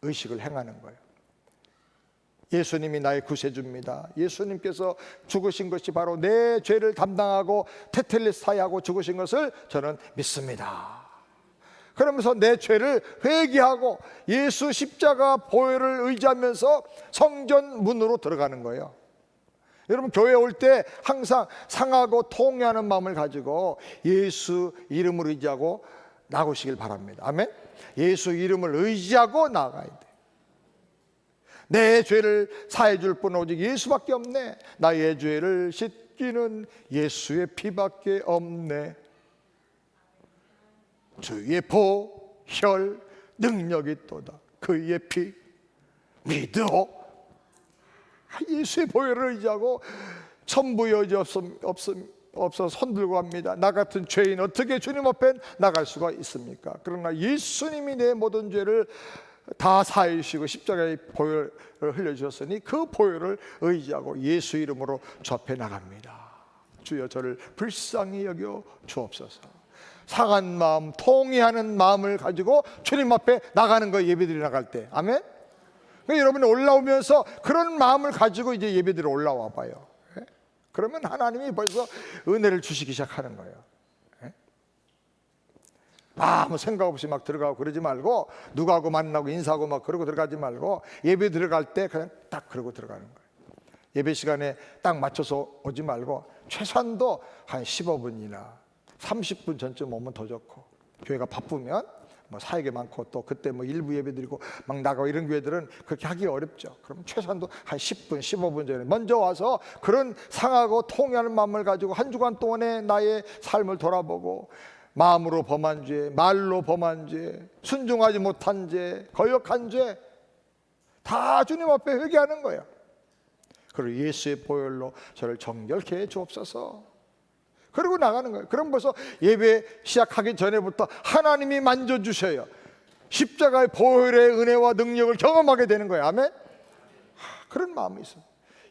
A: 의식을 행하는 거예요. 예수님이 나의 구세주입니다. 예수님께서 죽으신 것이 바로 내 죄를 담당하고 테텔레스타이하고 죽으신 것을 저는 믿습니다. 그러면서 내 죄를 회개하고 예수 십자가 보혈을 의지하면서 성전 문으로 들어가는 거예요. 여러분, 교회 올 때 항상 상하고 통회하는 마음을 가지고 예수 이름을 의지하고 나오시길 바랍니다. 아멘. 예수 이름을 의지하고 나가야 돼. 내 죄를 사해 줄 분은 오직 예수밖에 없네. 나의 죄를 씻기는 예수의 피밖에 없네. 주의 보혈 능력이 있도다. 그의 피 믿어. 예수의 보혈을 의지하고 천부 여지 없어 손 들고 갑니다. 나 같은 죄인 어떻게 주님 앞에 나갈 수가 있습니까? 그러나 예수님이 내 모든 죄를 다 사해 주시고 십자가의 보혈을 흘려주셨으니 그 보혈을 의지하고 예수 이름으로 주 앞에 나갑니다. 주여 저를 불쌍히 여겨 주옵소서. 상한 마음, 통회하는 마음을 가지고 주님 앞에 나가는 거예요. 예배드리러 나갈 때. 아멘. 그러니까 여러분이 올라오면서 그런 마음을 가지고 이제 예배드리러 올라와 봐요. 그러면 하나님이 벌써 은혜를 주시기 시작하는 거예요. 아무 생각 없이 막 들어가고 그러지 말고, 누구하고 만나고 인사하고 막 그러고 들어가지 말고, 예배 들어갈 때 그냥 딱 그러고 들어가는 거예요. 예배 시간에 딱 맞춰서 오지 말고 최소한도 한 15분이나 30분 전쯤 오면 더 좋고, 교회가 바쁘면 뭐 사역이 많고 또 그때 뭐 일부 예배 드리고 막 나가고 이런 교회들은 그렇게 하기 어렵죠. 그럼 최소한도 한 10분 15분 전에 먼저 와서 그런 상하고 통회하는 마음을 가지고 한 주간 동안에 나의 삶을 돌아보고, 마음으로 범한 죄, 말로 범한 죄, 순종하지 못한 죄, 거역한 죄 다 주님 앞에 회개하는 거예요. 그리고 예수의 보혈로 저를 정결케 해 주옵소서. 그리고 나가는 거예요. 그럼 벌써 예배 시작하기 전에부터 하나님이 만져주셔요. 십자가의 보혈의 은혜와 능력을 경험하게 되는 거예요. 아멘. 그런 마음이 있어요.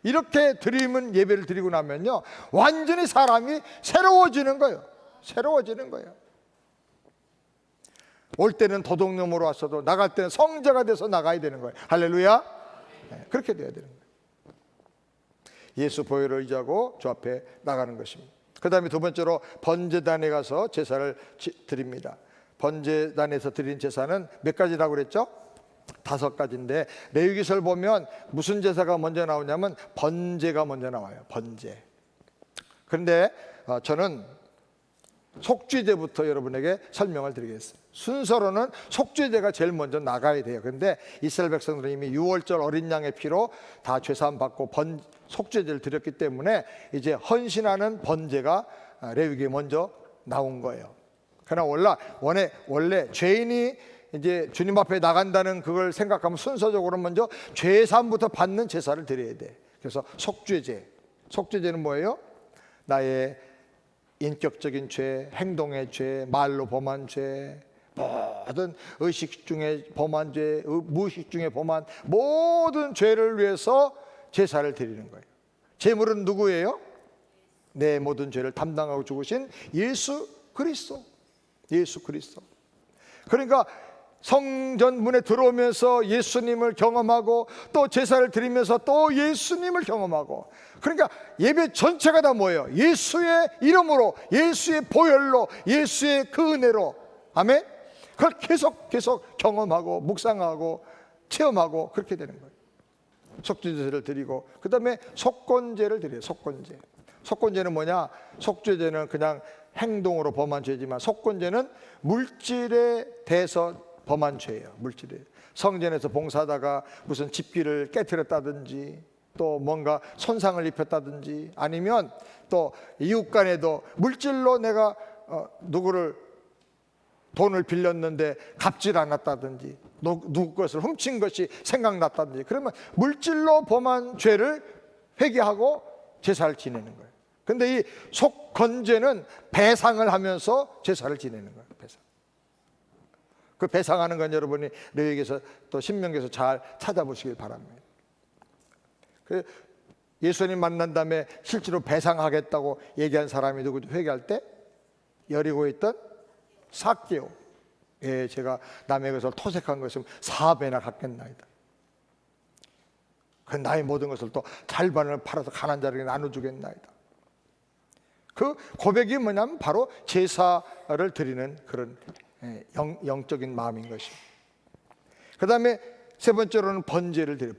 A: 이렇게 드리면, 예배를 드리고 나면요, 완전히 사람이 새로워지는 거예요. 새로워지는 거예요. 올 때는 도둑놈으로 왔어도 나갈 때는 성자가 돼서 나가야 되는 거예요. 할렐루야. 네, 그렇게 돼야 되는 거예요. 예수 보혈을 의지하고 주 앞에 나가는 것입니다. 그 다음에 두 번째로 번제단에 가서 제사를 드립니다. 번제단에서 드린 제사는 몇 가지라고 그랬죠? 5가지인데 레위기서를 보면 무슨 제사가 먼저 나오냐면 번제가 먼저 나와요. 번제. 그런데 저는 속죄제부터 여러분에게 설명을 드리겠습니다. 순서로는 속죄제가 제일 먼저 나가야 돼요. 그런데 이스라엘 백성들은 이미 6월절 어린 양의 피로 다 죄사함 받고 속죄제를 드렸기 때문에 이제 헌신하는 번제가 레위기에 먼저 나온 거예요. 그러나 원래 죄인이 이제 주님 앞에 나간다는 그걸 생각하면 순서적으로 먼저 죄사함부터 받는 제사를 드려야 돼. 그래서 속죄제는 뭐예요? 나의 인격적인 죄, 행동의 죄, 말로 범한 죄, 모든 의식 중에 범한 죄, 무의식 중에 범한 모든 죄를 위해서 제사를 드리는 거예요. 제물은 누구예요? 내 모든 죄를 담당하고 죽으신 예수 그리스도. 예수 그리스도. 그러니까 성전 문에 들어오면서 예수님을 경험하고 또 제사를 드리면서 또 예수님을 경험하고, 그러니까 예배 전체가 다 뭐예요? 예수의 이름으로, 예수의 보혈로, 예수의 그 은혜로. 아멘. 그걸 계속 경험하고 묵상하고 체험하고 그렇게 되는 거예요. 속죄제를 드리고 그 다음에 속건제를 드려요. 속건제. 속건제는 뭐냐? 속죄제는 그냥 행동으로 범한 죄지만 속건제는 물질에 대해서 범한 죄예요. 물질에. 성전에서 봉사하다가 무슨 집기를 깨트렸다든지 또 뭔가 손상을 입혔다든지 아니면 또 이웃 간에도 물질로 내가 누구를 돈을 빌렸는데 갚질 않았다든지 누구 것을 훔친 것이 생각났다든지, 그러면 물질로 범한 죄를 회개하고 제사를 지내는 거예요. 근데 이 속건제는 배상을 하면서 제사를 지내는 거예요. 배상. 그 배상하는 건 여러분이 레위기에서 또 신명기에서 잘 찾아보시길 바랍니다. 그 예수님 만난 다음에 실제로 배상하겠다고 얘기한 사람이 누구죠? 회개할 때 여리고에 있던 삭개오. 예, 제가 남의 것을 토색한 것은 4배나 갚겠나이다. 그 나의 모든 것을 또 절반을 팔아서 가난한 자에게 나눠주겠나이다. 그 고백이 뭐냐면 바로 제사를 드리는 그런 영적인 마음인 것입니다. 그 다음에 세 번째로는 번제를 드려요.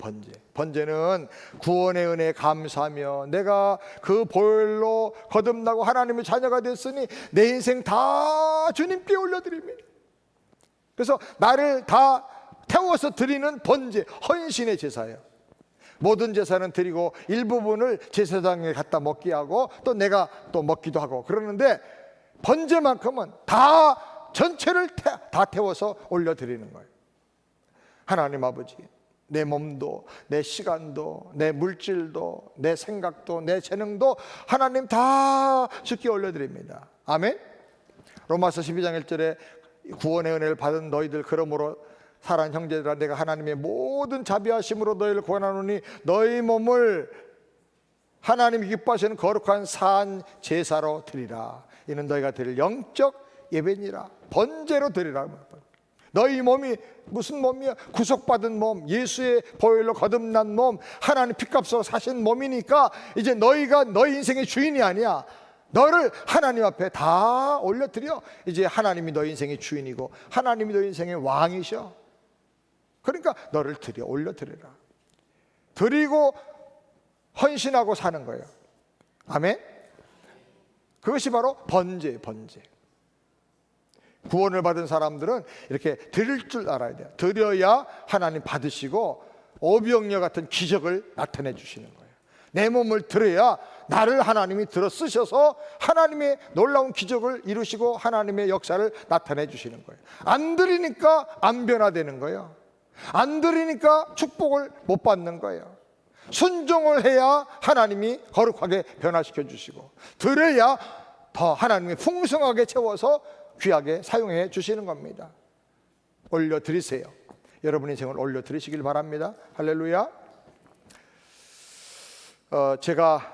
A: 번제는 구원의 은혜에 감사하며 내가 그 보혈로 거듭나고 하나님의 자녀가 됐으니 내 인생 다 주님께 올려드립니다. 그래서 나를 다 태워서 드리는 번제, 헌신의 제사예요. 모든 제사는 드리고 일부분을 제사장에 갖다 먹게 하고 또 내가 또 먹기도 하고 그러는데, 번제만큼은 다 전체를 다 태워서 올려드리는 거예요. 하나님 아버지, 내 몸도 내 시간도 내 물질도 내 생각도 내 재능도 하나님 다 주께 올려드립니다. 아멘. 로마서 12장 1절에 구원의 은혜를 받은 너희들 그러므로 사랑하는 형제들아 내가 하나님의 모든 자비하심으로 너희를 권하노니 너희 몸을 하나님이 기뻐하시는 거룩한 산 제사로 드리라. 이는 너희가 드릴 영적 예배니라. 번제로 드리라. 너희 몸이 무슨 몸이야? 구속받은 몸, 예수의 보혈로 거듭난 몸, 하나님 핏값으로 사신 몸이니까 이제 너희가 너희 인생의 주인이 아니야. 너를 하나님 앞에 다 올려드려. 이제 하나님이 너희 인생의 주인이고 하나님이 너희 인생의 왕이셔. 그러니까 너를 올려드리라. 드리고 헌신하고 사는 거예요. 아멘. 그것이 바로 번제예요. 번제. 구원을 받은 사람들은 이렇게 드릴 줄 알아야 돼요. 드려야 하나님 받으시고 오병이어 같은 기적을 나타내 주시는 거예요. 내 몸을 드려야 나를 하나님이 들어 쓰셔서 하나님의 놀라운 기적을 이루시고 하나님의 역사를 나타내 주시는 거예요. 안 드리니까 안 변화되는 거예요. 안 드리니까 축복을 못 받는 거예요. 순종을 해야 하나님이 거룩하게 변화시켜 주시고 드려야 더 하나님이 풍성하게 채워서 귀하게 사용해 주시는 겁니다. 올려드리세요. 여러분 인생을 올려드리시길 바랍니다. 할렐루야. 제가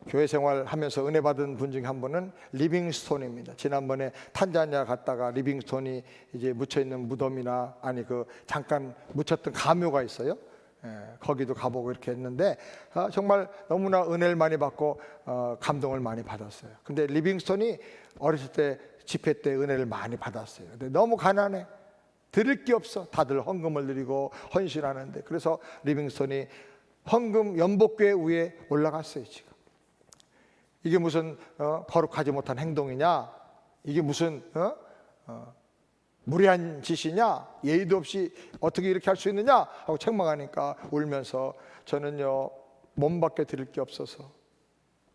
A: 교회 생활하면서 은혜 받은 분 중에 한 분은 리빙스톤입니다. 지난번에 탄자니아 갔다가 리빙스톤이 이제 묻혀있는 무덤이나 아니 그 잠깐 묻혔던 가묘가 있어요. 거기도 가보고 이렇게 했는데 정말 너무나 은혜를 많이 받고 감동을 많이 받았어요. 근데 리빙스톤이 어렸을 때 집회 때 은혜를 많이 받았어요. 근데 너무 가난해. 드릴 게 없어. 다들 헌금을 드리고 헌신하는데, 그래서 리빙스톤이 헌금 연복궤 위에 올라갔어요. 지금 이게 무슨 거룩하지 못한 행동이냐, 이게 무슨 무례한 짓이냐, 예의도 없이 어떻게 이렇게 할 수 있느냐 하고 책망하니까 울면서 저는요 몸밖에 드릴 게 없어서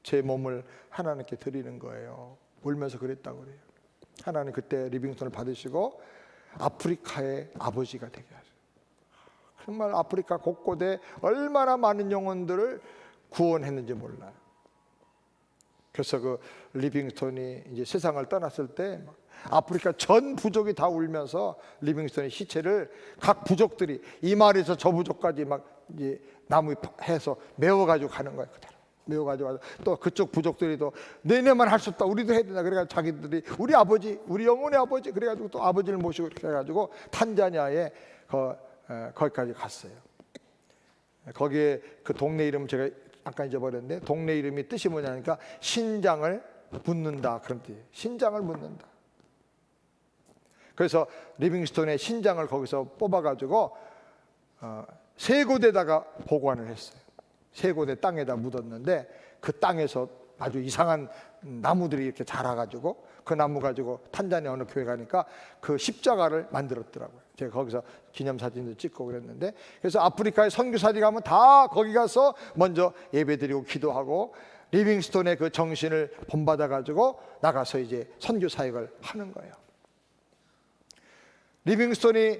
A: 제 몸을 하나님께 드리는 거예요. 울면서 그랬다고 그래요. 하나님 그때 리빙스톤을 받으시고 아프리카의 아버지가 되게 하셨어요. 정말 아프리카 곳곳에 얼마나 많은 영혼들을 구원했는지 몰라요. 그래서 그 리빙스톤이 이제 세상을 떠났을 때 아프리카 전 부족이 다 울면서 리빙스톤의 시체를 각 부족들이 이 마을에서 저 부족까지 막 이제 나무 해서 메워가지고 가는 거예요. 그대로 메워가지고 또 그쪽 부족들이 또 너네만 할 수 없다, 우리도 해야 된다. 그래가지고 자기들이 우리 아버지, 우리 영혼의 아버지, 그래가지고 또 아버지를 모시고 이렇게 해가지고 탄자니아에 거기까지 갔어요. 거기에 그 동네 이름 제가 아까 잊어버렸는데, 동네 이름이 뜻이 뭐냐니까 신장을 묻는다, 그런 뜻이에요. 신장을 묻는다. 그래서 리빙스톤의 신장을 거기서 뽑아가지고 3곳에다가 보관을 했어요. 3곳의 땅에다 묻었는데 그 땅에서 아주 이상한 나무들이 이렇게 자라가지고 그 나무 가지고 탄자니아 어느 교회 가니까 그 십자가를 만들었더라고요. 제가 거기서 기념사진도 찍고 그랬는데, 그래서 아프리카의 선교사들이 가면 다 거기 가서 먼저 예배드리고 기도하고 리빙스톤의 그 정신을 본받아 가지고 나가서 이제 선교 사역을 하는 거예요. 리빙스톤이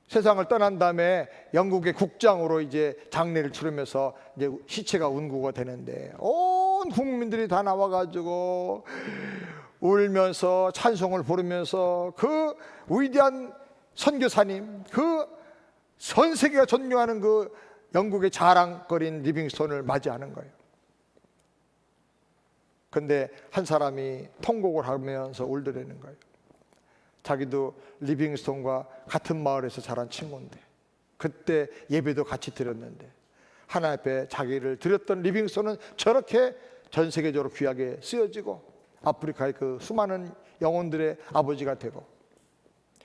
A: 세상을 떠난 다음에 영국의 국장으로 이제 장례를 치르면서 이제 시체가 운구가 되는데 온 국민들이 다 나와가지고 울면서 찬송을 부르면서 그 위대한 선교사님, 그 전 세계가 존경하는 그 영국의 자랑거리인 리빙스톤을 맞이하는 거예요. 근데 한 사람이 통곡을 하면서 울더라는 거예요. 자기도 리빙스톤과 같은 마을에서 자란 친구인데 그때 예배도 같이 드렸는데 하나님 앞에 자기를 드렸던 리빙스톤은 저렇게 전 세계적으로 귀하게 쓰여지고 아프리카의 그 수많은 영혼들의 아버지가 되고,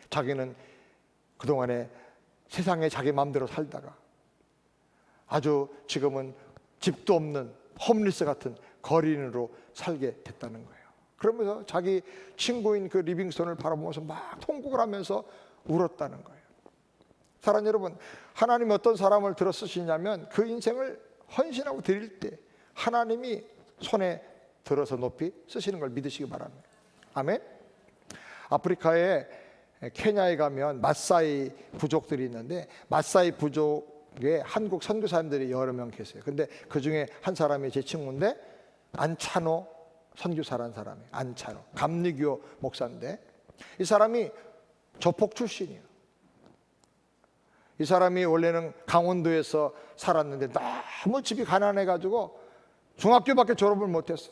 A: 자기는 그동안에 세상에 자기 마음대로 살다가 아주 지금은 집도 없는 홈리스 같은 거리인으로 살게 됐다는 거예요. 그러면서 자기 친구인 그 리빙스톤을 바라보면서 막 통곡을 하면서 울었다는 거예요. 사랑하는 여러분, 하나님이 어떤 사람을 들어 쓰시냐면 그 인생을 헌신하고 드릴 때 하나님이 손에 들어서 높이 쓰시는 걸 믿으시기 바랍니다. 아멘. 아프리카에 케냐에 가면 마사이 부족들이 있는데 마사이 부족에 한국 선교사님들이 여러 명 계세요. 근데 그 중에 한 사람이 제 친구인데 안차노 선교사라는 사람이에요. 안차노 감리교 목사인데 이 사람이 조폭 출신이에요. 이 사람이 원래는 강원도에서 살았는데 너무 집이 가난해가지고 중학교밖에 졸업을 못했어.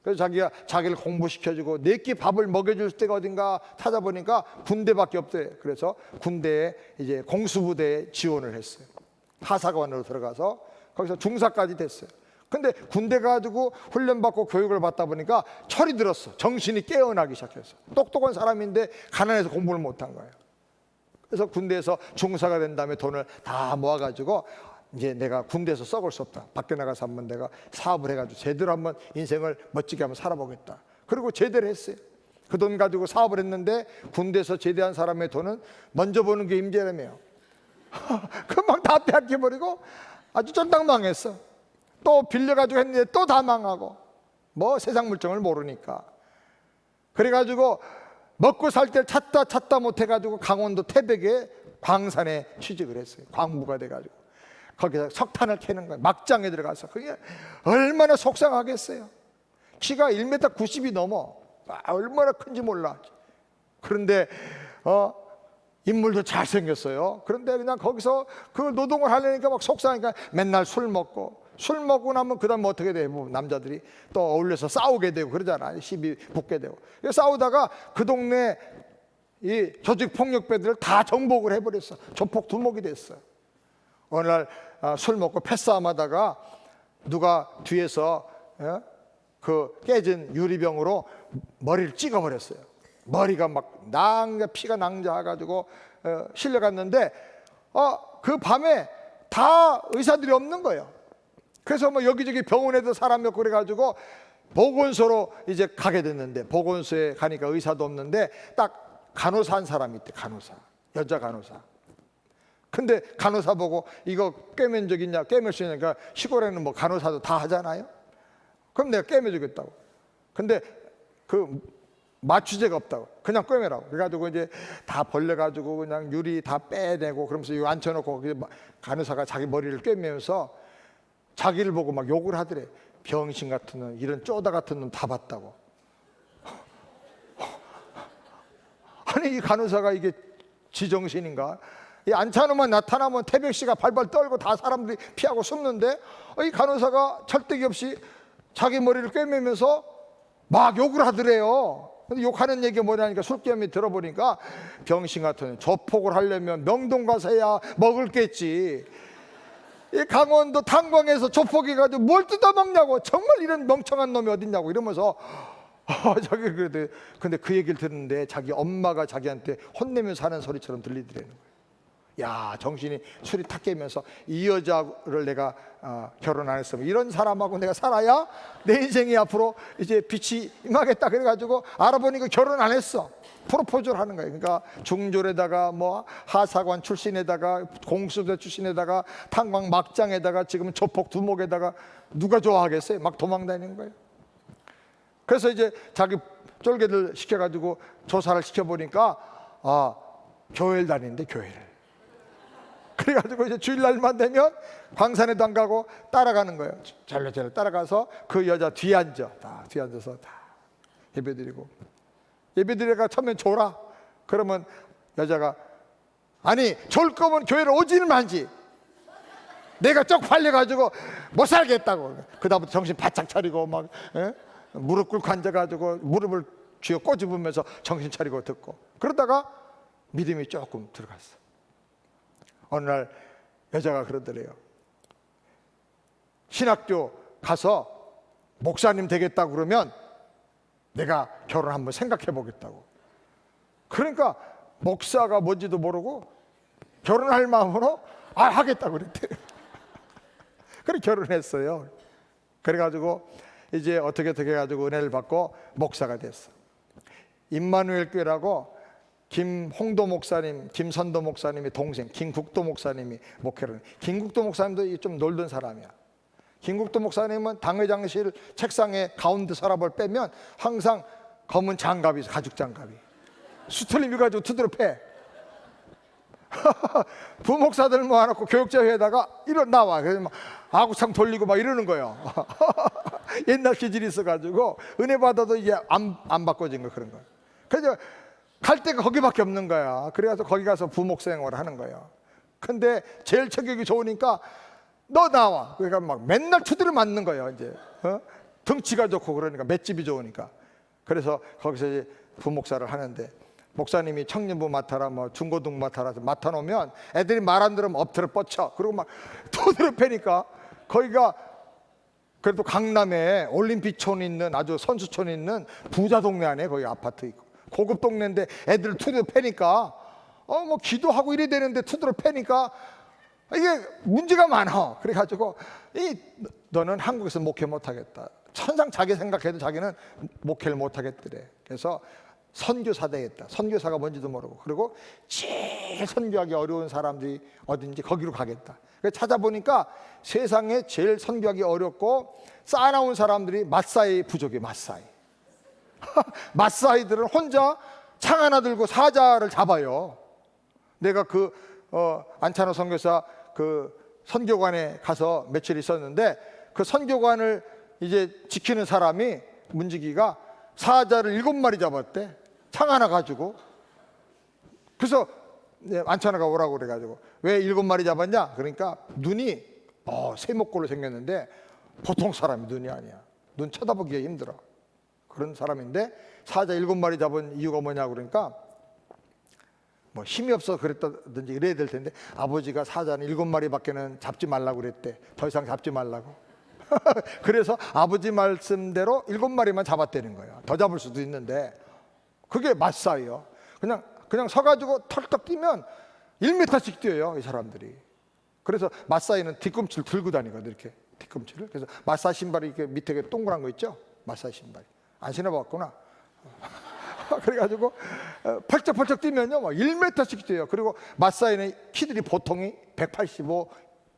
A: 그래서 자기가 자기를 공부시켜주고 4끼 밥을 먹여줄 때가 어딘가 찾아보니까 군대밖에 없대. 그래서 군대에 이제 공수부대에 지원을 했어요. 하사관으로 들어가서 거기서 중사까지 됐어요. 근데 군대 가지고 훈련받고 교육을 받다 보니까 철이 들었어. 정신이 깨어나기 시작했어. 똑똑한 사람인데 가난해서 공부를 못한 거예요. 그래서 군대에서 중사가 된 다음에 돈을 다 모아가지고 이제 내가 군대에서 썩을 수 없다. 밖에 나가서 한번 내가 사업을 해가지고 제대로 한번 인생을 멋지게 한번 살아보겠다. 그리고 제대로 했어요. 그 돈 가지고 사업을 했는데 군대에서 제대한 사람의 돈은 먼저 보는 게 임재라며요. 금방 다 빼앗겨버리고 아주 쫄딱 망했어. 또 빌려가지고 했는데 또 다 망하고 뭐 세상 물정을 모르니까. 그래가지고 먹고 살 때 찾다 못해가지고 강원도 태백에 광산에 취직을 했어요. 광부가 돼가지고 거기서 석탄을 캐는 거예요. 막장에 들어가서. 그게 얼마나 속상하겠어요. 키가 1m 90이 넘어. 얼마나 큰지 몰라. 그런데 인물도 잘생겼어요. 그런데 그냥 거기서 그 노동을 하려니까 막 속상하니까 맨날 술 먹고 나면 그 다음에 어떻게 돼? 뭐 남자들이 또 어울려서 싸우게 되고 그러잖아. 시비 붙게 되고. 싸우다가 그 동네 이 조직폭력배들을 다 정복을 해버렸어. 조폭 두목이 됐어. 어느 날 술 먹고 패싸움 하다가 누가 뒤에서 그 깨진 유리병으로 머리를 찍어버렸어요. 머리가 막 피가 낭자해가지고 실려갔는데 그 밤에 다 의사들이 없는 거예요. 그래서 뭐 여기저기 병원에도 사람이 없고 그래가지고 보건소로 이제 가게 됐는데 보건소에 가니까 의사도 없는데 딱 간호사 한 사람이 있대. 간호사, 여자 간호사. 근데 간호사 보고 이거 꿰맨 적 있냐? 꿰맬 수 있냐니까 시골에는 뭐 간호사도 다 하잖아요. 그럼 내가 꿰매주겠다고. 근데 그 마취제가 없다고. 그냥 꿰매라고. 그래가지고 이제 다 벌려가지고 그냥 유리 다 빼내고 그러면서 이거 앉혀놓고 간호사가 자기 머리를 꿰매면서 자기를 보고 막 욕을 하더래. 병신 같은 놈, 이런 쪼다 같은 놈 다 봤다고. 아니 이 간호사가 이게 지정신인가? 이 안찬호만 나타나면 태백 씨가 발발 떨고 다 사람들이 피하고 숨는데 이 간호사가 철대기 없이 자기 머리를 꿰매면서 막 욕을 하더래요. 근데 욕하는 얘기가 뭐냐니까 술기염이 들어보니까 병신 같은 조폭을 하려면 명동 가서 해야 먹을 게 있지. 이 강원도 탄광에서 조폭이 가지고 뭘 뜯어먹냐고. 정말 이런 멍청한 놈이 어딨냐고 이러면서 자기 그래도 근데 그 얘기를 듣는데 자기 엄마가 자기한테 혼내면서 하는 소리처럼 들리더라는 거예요. 야, 정신이 술이 탁 깨면서 이 여자를 내가 결혼 안 했으면 이런 사람하고 내가 살아야 내 인생이 앞으로 이제 빛이 임하겠다. 그래가지고 알아보니까 결혼 안 했어. 프로포즈를 하는 거예요. 그러니까 중졸에다가 뭐 하사관 출신에다가 공수대 출신에다가 탄광 막장에다가 지금 조폭 두목에다가 누가 좋아하겠어요? 막 도망다니는 거예요. 그래서 이제 자기 쫄개들 시켜가지고 조사를 시켜보니까 교회를 다니는데 교회를. 그래가지고 이제 주일날만 되면 광산에도 안 가고 따라가는 거예요. 절로 따라가서 그 여자 뒤에 앉아. 뒤에 앉아서 다 예배드리고. 예배드리다가 처음엔 줘라. 그러면 여자가 아니 졸 거면 교회를 오지는 말지. 내가 쪽팔려가지고 못 살겠다고. 그다음부터 정신 바짝 차리고 막 무릎 꿇고 앉아가지고 무릎을 쥐어 꼬집으면서 정신 차리고 듣고. 그러다가 믿음이 조금 들어갔어. 어느 날 여자가 그러더래요. 신학교 가서 목사님 되겠다고 그러면 내가 결혼 한번 생각해 보겠다고. 그러니까 목사가 뭔지도 모르고 결혼할 마음으로 하겠다고 그랬대요. 그래 결혼했어요. 그래가지고 이제 어떻게 해가지고 은혜를 받고 목사가 됐어. 임마누엘 교회라고 김홍도 목사님, 김선도 목사님의 동생 김국도 목사님이 목회를 해. 김국도 목사님도 좀 놀던 사람이야. 김국도 목사님은 당회장실 책상에 가운데 서랍을 빼면 항상 검은 장갑이 있어. 가죽 장갑이 수틀림이 가지고 두드려 패. 부목사들 모아놓고 교육자회에다가 나와. 그래서 막 아구창 돌리고 막 이러는 거예요. 옛날 기질이 있어가지고 은혜 받아도 이제 안 바꿔진 거 그런 거. 그래서 갈 데가 거기밖에 없는 거야. 그래서 거기 가서 부목사 생활을 하는 거예요. 근데 제일 체격이 좋으니까 너 나와. 그러니까 막 맨날 투드를 맞는 거예요. 이제 덩치가 좋고 그러니까 맷집이 좋으니까. 그래서 거기서 이제 부목사를 하는데 목사님이 청년부 맡아라, 뭐 중고등 맡아라 맡아놓으면 애들이 말 안 들으면 엎드려 뻗쳐. 그리고 막 투드를 패니까 거기가 그래도 강남에 올림픽촌 있는 아주 선수촌 있는 부자 동네 안에 거기 아파트 있고. 고급 동네인데 애들 투드로 패니까 뭐 기도하고 이래야 되는데 투드로 패니까 이게 문제가 많아. 그래가지고 너는 한국에서 목회 못하겠다. 천상 자기 생각해도 자기는 목회를 못하겠더래. 그래서 선교사 되겠다. 선교사가 뭔지도 모르고. 그리고 제일 선교하기 어려운 사람들이 어딘지 거기로 가겠다. 그래서 찾아보니까 세상에 제일 선교하기 어렵고 쌓아나온 사람들이 마사이 부족이에요. 마사이. 마사이들은 혼자 창 하나 들고 사자를 잡아요. 내가 안찬호 선교사 선교관에 가서 며칠 있었는데 그 선교관을 이제 지키는 사람이 문지기가 사자를 7마리 잡았대. 창 하나 가지고. 그래서 안찬호가 오라고 그래가지고 왜 7마리 잡았냐? 그러니까 눈이 세목골로 생겼는데 보통 사람이 눈이 아니야. 눈 쳐다보기가 힘들어. 그런 사람인데 사자 7마리 잡은 이유가 뭐냐고 그러니까 뭐 힘이 없어서 그랬다든지 이래야 될 텐데 아버지가 사자는 7마리밖에는 잡지 말라고 그랬대. 더 이상 잡지 말라고. 그래서 아버지 말씀대로 7마리만 잡았다는 거예요. 더 잡을 수도 있는데 그게 마사이요. 그냥 서가지고 털떡 뛰면 1m씩 뛰어요 이 사람들이. 그래서 마사이는 뒤꿈치를 들고 다니거든. 이렇게 뒤꿈치를. 그래서 마사 신발이 이렇게 밑에 동그란 거 있죠. 마사 신발이. 안 신어봤구나. 그래가지고 펄쩍펄쩍 뛰면요 막 1m씩 뛰어요. 그리고 마사이는 키들이 보통이 185,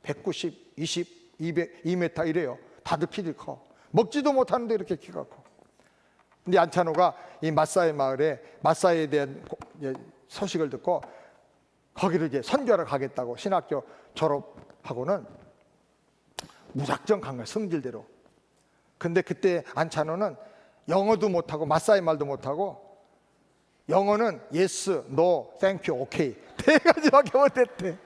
A: 190, 20, 200, 2m 이래요. 다들 키들이 커. 먹지도 못하는데 이렇게 키가 커. 근데 안찬호가 이 마사이 마을에 마사이에 대한 소식을 듣고 거기를 이제 선교하러 가겠다고 신학교 졸업하고는 무작정 간 거야. 성질대로. 근데 그때 안찬호는 영어도 못하고 마사이 말도 못하고 영어는 yes, no, thank you, okay 네 가지밖에 못했대.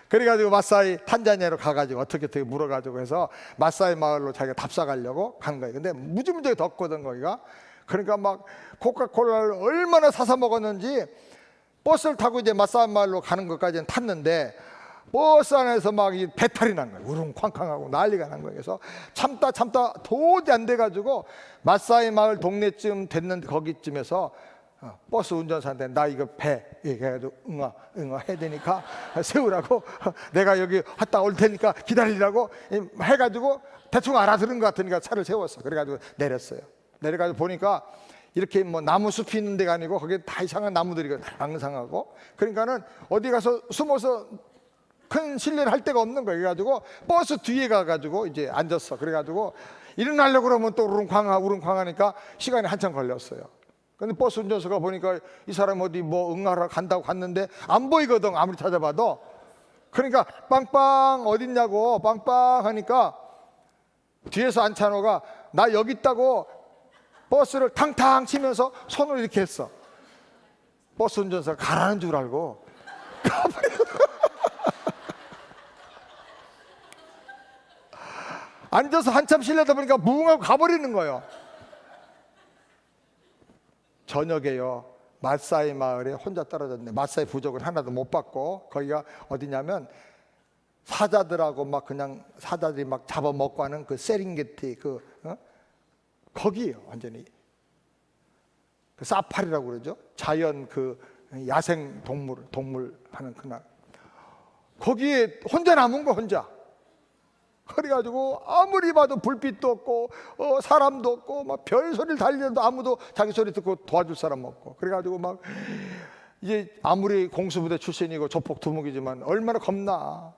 A: 그래가지고 마사이 탄자니아로 가가지고 어떻게 물어가지고 해서 마사이 마을로 자기가 답사가려고 간 거예요. 근데 무지무지하게 덥거든 거기가. 그러니까 막 코카콜라를 얼마나 사서 먹었는지 버스를 타고 이제 마사이 마을로 가는 것까지는 탔는데 버스 안에서 막 배탈이 난 거예요. 우릉쾅쾅하고 난리가 난 거예요. 그래서 참다 도저히 안 돼가지고 마사이 마을 동네쯤 됐는데 거기쯤에서 버스 운전사한테 나 이거 배 얘기해가지고 응아 해야 되니까 세우라고 내가 여기 갔다 올 테니까 기다리라고 해가지고 대충 알아들은 것 같으니까 차를 세웠어. 그래가지고 내렸어요. 내려가지고 보니까 이렇게 뭐 나무 숲이 있는 데가 아니고 거기에 다 이상한 나무들이 앙상하고 그러니까는 어디 가서 숨어서 큰 실례를 할 데가 없는 거예요. 그래가지고 버스 뒤에 가가지고 이제 앉았어. 그래가지고 일어나려고 그러면 또 우릉쾅하니까 시간이 한참 걸렸어요. 근데 버스 운전수가 보니까 이 사람 어디 뭐 응하러 간다고 갔는데 안 보이거든 아무리 찾아봐도. 그러니까 빵빵 어딨냐고 빵빵 하니까 뒤에서 안찬호가 나 여기 있다고 버스를 탕탕 치면서 손을 이렇게 했어. 버스 운전사가 가라는 줄 알고 앉아서 한참 실려다 보니까 무궁하고 가버리는 거예요. 저녁에요 마사이 마을에 혼자 떨어졌네. 마사이 부족은 하나도 못 받고 거기가 어디냐면 사자들하고 막 그냥 사자들이 막 잡아먹고 하는 그 세링게티 거기에요. 완전히 그 사파리라고 그러죠. 자연 그 야생 동물 하는 그날 거기에 혼자 남은 거 혼자. 그래가지고 아무리 봐도 불빛도 없고 사람도 없고 막 별소리를 달려도 아무도 자기 소리 듣고 도와줄 사람 없고 그래가지고 막 이제 아무리 공수부대 출신이고 조폭 두목이지만 얼마나 겁나.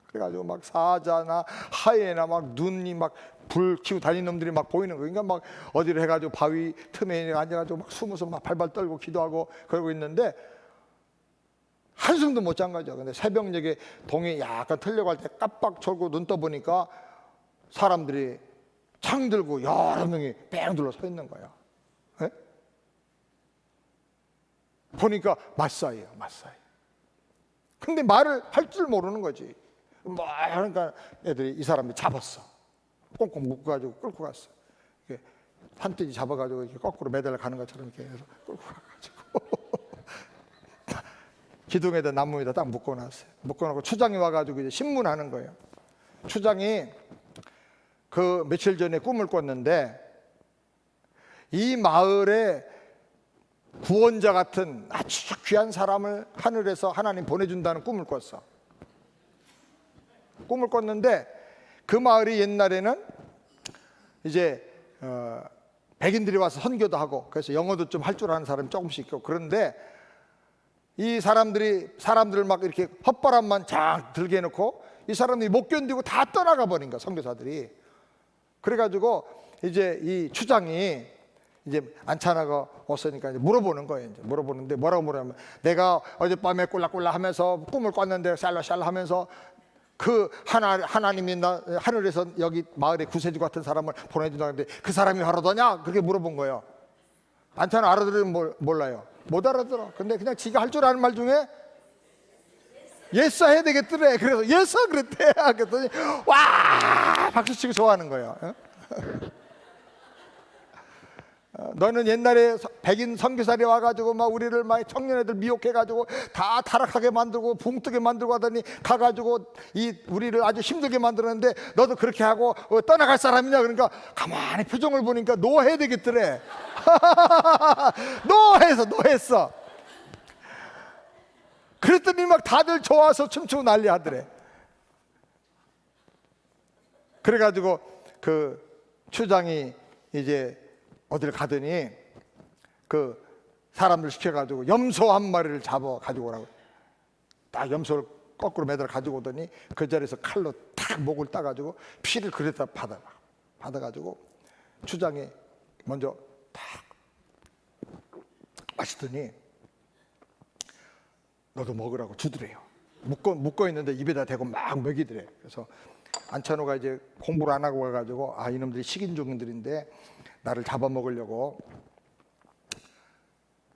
A: 그래가지고 막 사자나 하예나 막 눈이 막 불 켜고 다니는 놈들이 막 보이는 거예요. 그러니까 막 어디를 해가지고 바위 틈에 앉아가지고 막 숨어서 막 발발 떨고 기도하고 그러고 있는데 한숨도 못 잔 거죠. 근데 새벽녘에 동이 약간 틀려고 할 때 깜빡 졸고 눈 떠보니까 사람들이 창 들고 여러 명이 뺑 둘러 서 있는 거야. 네? 보니까 마사이예요, 마사이. 근데 말을 할 줄 모르는 거지. 뭐 그러니까 애들이 이 사람이 잡았어. 꽁꽁 묶어가지고 끌고 갔어. 산돼지 잡아가지고 이렇게 거꾸로 매달려 가는 것처럼 이렇게 해서 끌고 가가지고 기둥에다 나무에다 딱 묶어놨어요. 묶어놓고 추장이 와가지고 이제 신문하는 거예요. 추장이 그 며칠 전에 꿈을 꿨는데 이 마을에 구원자 같은 아주 귀한 사람을 하늘에서 하나님 보내준다는 꿈을 꿨어. 꿈을 꿨는데 그 마을이 옛날에는 이제 백인들이 와서 선교도 하고 그래서 영어도 좀 할 줄 아는 사람이 조금씩 있고 그런데 이 사람들을 막 이렇게 헛바람만 쫙 들게 해놓고 이 사람들이 못 견디고 다 떠나가 버린 거야, 선교사들이. 그래가지고 이제 이 추장이 이제 안찬호가 왔으니까 이제 물어보는 거예요. 이제 물어보는데 뭐라고 물어보냐면 내가 어젯밤에 꼴락꼴락 하면서 꿈을 꿨는데 샬라샬라 하면서 그 하나님이 나 하늘에서 여기 마을에 구세주 같은 사람을 보내준다는데 그 사람이 바로 너냐? 그렇게 물어본 거예요. 안찬호 알아들으면 몰라요. 못 알아들어. 근데 그냥 지가 할 줄 아는 말 중에 예스 해야 되겠더래. 그래서 예스 그랬대. 그랬더니 와 박수치고 좋아하는 거예요. 너는 옛날에 백인 선교사들이 와가지고 막 우리를 막 청년애들 미혹해가지고 다 타락하게 만들고 붕뜨게 만들고 하더니 가가지고 우리를 아주 힘들게 만들었는데 너도 그렇게 하고 떠나갈 사람이냐? 그러니까 가만히 표정을 보니까 노해야 되겠더래. 노했어. 그랬더니 막 다들 좋아서 춤추고 난리 하더래. 그래가지고 그 추장이 이제 어딜 가더니 그 사람들 시켜가지고 염소 한 마리를 잡아 가지고 오라고. 딱 염소를 거꾸로 매달아 가지고 오더니 그 자리에서 칼로 탁 목을 따가지고 피를 그래다 받아가지고 추장이 먼저 탁 마시더니 너도 먹으라고 주더래요. 묶어 있는데 입에다 대고 막 먹이더래. 그래서 안찬호가 이제 공부를 안 하고 가가지고 이놈들이 식인종들인데 나를 잡아먹으려고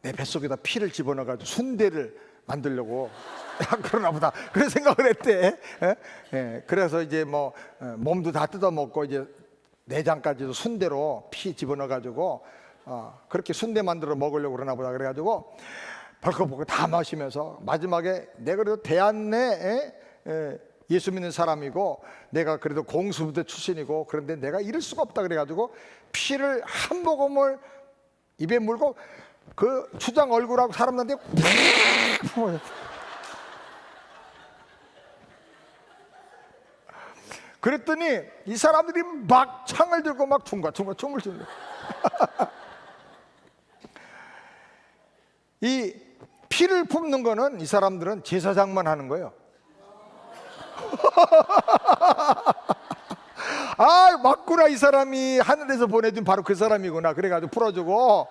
A: 내 뱃속에다 피를 집어넣어가지고 순대를 만들려고 그러나 보다 그런 생각을 했대. 그래서 이제 뭐 몸도 다 뜯어먹고 이제 내장까지도 순대로 피 집어넣어가지고 그렇게 순대 만들어 먹으려고 그러나 보다 그래가지고 벌컥벌컥 다 마시면서 마지막에 내가 그래도 대안내 예수 믿는 사람이고 내가 그래도 공수부대 출신이고 그런데 내가 이럴 수가 없다 그래가지고 피를 한 모금을 입에 물고 그 추장 얼굴하고 사람들한테 그랬더니 이 사람들이 막 창을 들고 막 퉁가퉁가 춤을 추는 이 피를 뿜는 거는 이 사람들은 제사장만 하는 거예요. 맞구나, 이 사람이 하늘에서 보내준 바로 그 사람이구나 그래가지고 풀어주고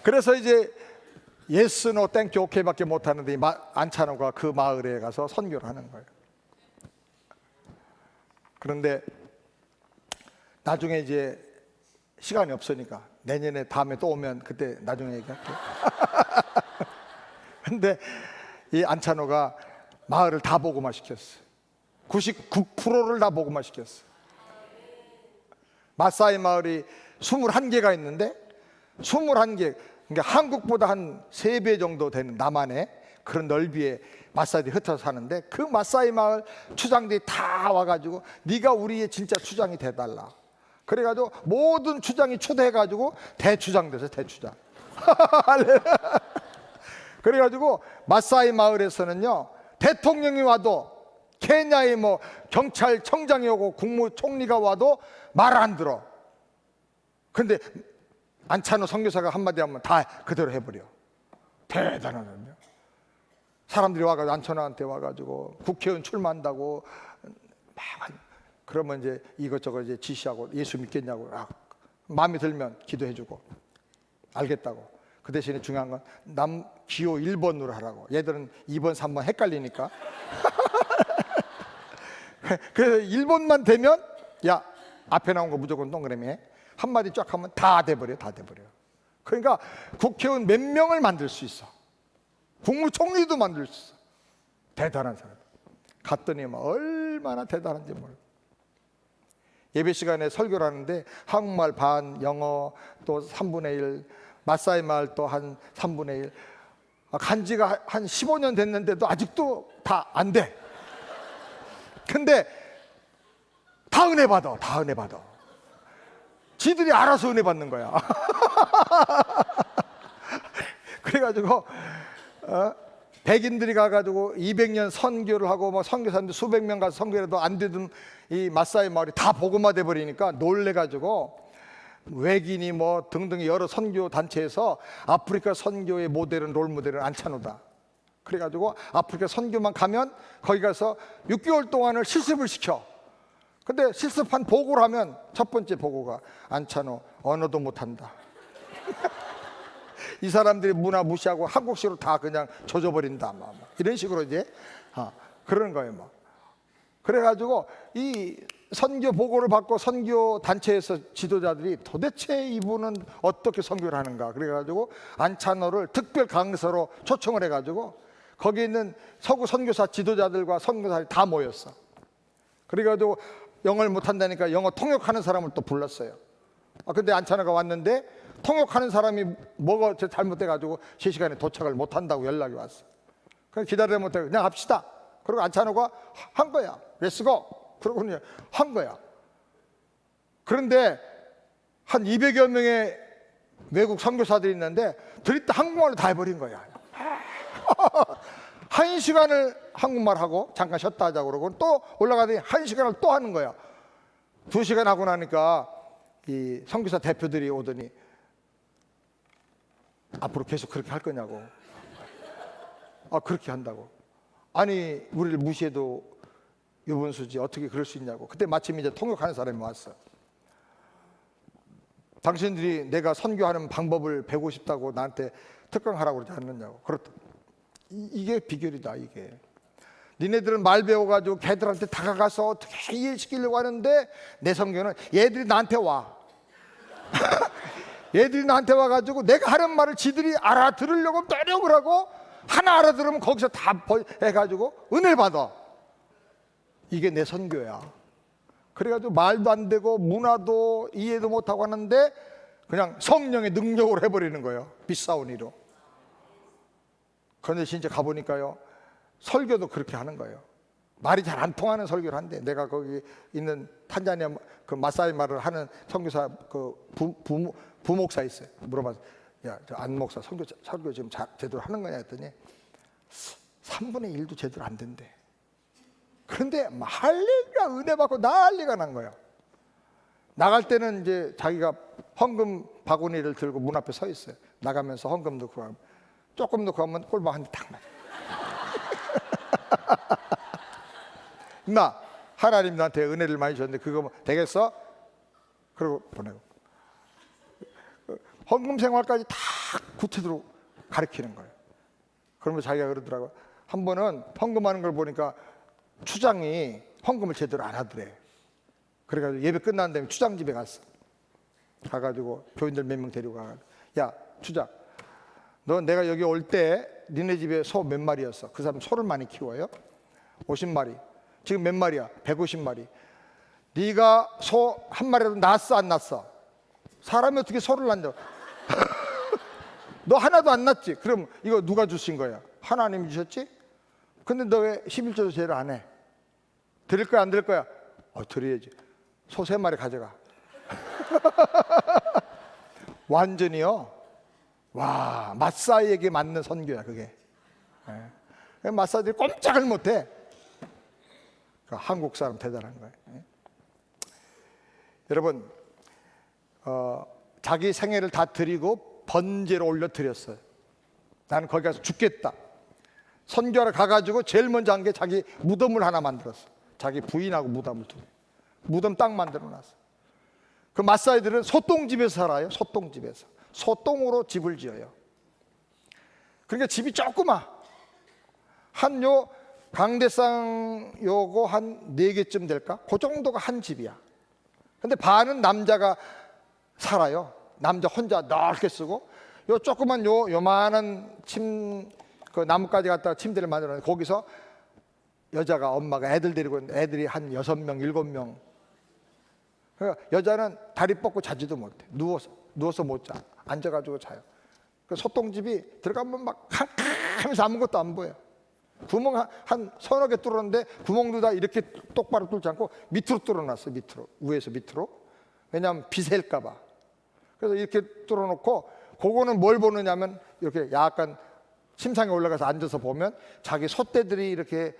A: 그래서 이제 예스 노 땡큐 오케이 밖에 못하는데 안찬호가 그 마을에 가서 선교를 하는 거예요. 그런데 나중에 이제 시간이 없으니까 내년에 다음에 또 오면 그때 나중에 얘기할게. 근데 이 안찬호가 마을을 다 복음화 시켰어. 99%를 다 복음화 시켰어. 마사이 마을이 21개가 있는데 21개, 그러니까 한국보다 한 3배 정도 되는 남한의 그런 넓이에 마사이들이 흩어져 사는데 그 마사이 마을 추장들이 다 와가지고 네가 우리의 진짜 추장이 돼달라. 그래가지고 모든 추장이 초대해가지고 대추장 됐어요. 대추장. 그래가지고 마사이 마을에서는요 대통령이 와도 케냐의 뭐 경찰청장이 오고 국무총리가 와도 말 안 들어. 근데 안찬호 선교사가 한마디 하면 다 그대로 해버려. 대단하거든요. 사람들이 와가지고 안찬호한테 와가지고 국회의원 출마한다고 막 그러면 이제 이것저것 이제 지시하고 예수 믿겠냐고 마음에 들면 기도해주고 알겠다고. 그 대신에 중요한 건 남 기호 1번으로 하라고. 얘들은 2번, 3번 헷갈리니까. 그래서 1번만 되면 야 앞에 나온 거 무조건 동그라미 한마디 쫙 하면 다 돼버려. 다 돼버려. 그러니까 국회의원 몇 명을 만들 수 있어. 국무총리도 만들 수 있어. 대단한 사람. 갔더니 막 얼마나 대단한지 몰라. 예배 시간에 설교를 하는데 한국말 반, 영어 또 3분의 1, 마사이 말 또 한 3분의 1. 간지가 한 15년 됐는데도 아직도 다 안 돼. 근데 다 은혜 받아. 다 은혜 받아. 지들이 알아서 은혜 받는 거야. 그래가지고 백인들이 가가지고 200년 선교를 하고 뭐 선교사님들 수백 명 가서 선교해도 안 되던 이 마사이 마을이 다 복음화 돼 버리니까 놀래가지고 외국인이 뭐 등등 여러 선교 단체에서 아프리카 선교의 모델은 롤 모델은 안찬호다. 그래가지고 아프리카 선교만 가면 거기 가서 6개월 동안을 실습을 시켜. 근데 실습한 보고를 하면 첫 번째 보고가 안찬호 언어도 못한다. 이 사람들이 문화 무시하고 한국식으로 다 그냥 조져버린다. 막 이런 식으로 이제 그러는 거예요. 막. 그래가지고 이 선교 보고를 받고 선교 단체에서 지도자들이 도대체 이분은 어떻게 선교를 하는가. 그래가지고 안찬호를 특별 강사로 초청을 해가지고 거기 있는 서구 선교사 지도자들과 선교사들이 다 모였어. 그래가지고 영어를 못한다니까 영어 통역하는 사람을 또 불렀어요. 근데 안찬호가 왔는데 통역하는 사람이 뭐가 잘못돼가지고 실시간에 도착을 못한다고 연락이 왔어. 그래서 기다리지 못하고 그냥 합시다. 그리고 안찬호가 한 거야. 렛츠고. 그러고 그냥 한 거야. 그런데 한 200여 명의 외국 선교사들이 있는데 드립다 한국말로 다 해버린 거야. 1시간을 한국말 하고 잠깐 쉬었다 하자고 그러고 또 올라가더니 1시간을 또 하는 거야. 2시간 하고 나니까 이 선교사 대표들이 오더니 앞으로 계속 그렇게 할 거냐고. 그렇게 한다고. 아니 우리를 무시해도 유분수지 어떻게 그럴 수 있냐고. 그때 마침 이제 통역하는 사람이 왔어. 당신들이 내가 선교하는 방법을 배우고 싶다고 나한테 특강하라고 그러지 않느냐고. 그렇다. 이게 비결이다. 이게 니네들은 말 배워가지고 걔들한테 다가가서 어떻게 이해시키려고 하는데 내 성경은 얘들이 나한테 와. 얘들이 나한테 와가지고 내가 하는 말을 지들이 알아들으려고 노력을 하고 하나 알아들으면 거기서 다 해가지고 은혜를 받아. 이게 내 선교야. 그래가지고 말도 안 되고 문화도 이해도 못하고 하는데 그냥 성령의 능력으로 해버리는 거예요. 비싸운 이로. 그런데 진짜 가보니까요, 설교도 그렇게 하는 거예요. 말이 잘 안 통하는 설교를 한대. 내가 거기 있는 탄자니아 그 마사이 말을 하는 선교사 그 부목사 있어요. 물어봐서, 야, 저 안 목사 설교 지금 제대로 하는 거냐 했더니 3분의 1도 제대로 안 된대. 그런데 막 할렐루야 은혜 받고 난리가 난 거예요. 나갈 때는 이제 자기가 헌금 바구니를 들고 문 앞에 서 있어요. 나가면서 헌금 넣고 가면 조금 넣고 가면 꼴박 한 대 탁 맞아. 나 하나님 나한테 은혜를 많이 줬는데 그거 뭐 되겠어? 그러고 보내고 헌금 생활까지 다 구체적으로 가르치는 거예요. 그러면 자기가 그러더라고. 한 번은 헌금하는 걸 보니까 추장이 헌금을 제대로 안 하더래. 그래가지고 예배 끝난 다음에 추장 집에 갔어. 가가지고 교인들 몇 명 데리고 가가지고, 야 추장, 너 내가 여기 올 때 니네 집에 소 몇 마리였어? 그 사람 소를 많이 키워요? 50마리. 지금 몇 마리야? 150마리. 네가 소 한 마리라도 낳았어 안 낳았어? 사람이 어떻게 소를 낳냐? 너 하나도 안 낳았지? 그럼 이거 누가 주신 거야? 하나님이 주셨지? 근데 너 왜 11조도 제대로 안 해? 드릴 거야 안 드릴 거야? 드려야지. 소 3마리 가져가. 완전히요. 와, 마사이에게 맞는 선교야 그게. 마사이들이 꼼짝을 못해. 한국 사람 대단한 거예요. 여러분, 자기 생애를 다 드리고 번제로 올려 드렸어요. 나는 거기 가서 죽겠다. 선교하러 가가지고 제일 먼저 한 게 자기 무덤을 하나 만들었어. 자기 부인하고 무덤을 두 개. 무덤 딱 만들어놨어. 그 마사이들은 소똥집에서 살아요. 소똥집에서. 소똥으로 집을 지어요. 그러니까 집이 조그마. 한 요 강대상 요거 한 4개쯤 될까? 그 정도가 한 집이야. 근데 반은 남자가 살아요. 남자 혼자 넓게 쓰고 요 조그만 요만한 그 나뭇가지 갖다가 침대를 만들어놨는데 거기서 여자가 엄마가 애들 데리고 있는데 애들이 한 6명, 7명. 그러니까 여자는 다리 뻗고 자지도 못해. 누워서 못 자. 앉아가지고 자요. 그 소똥집이 들어가면 막 캄캄하면서 아무것도 안 보여. 구멍 한 서너 개 뚫었는데 구멍도 다 이렇게 똑바로 뚫지 않고 밑으로 뚫어놨어. 밑으로. 위에서 밑으로. 왜냐하면 비 셀까 봐. 그래서 이렇게 뚫어놓고 그거는 뭘 보느냐면 이렇게 약간 침상에 올라가서 앉아서 보면 자기 소떼들이 이렇게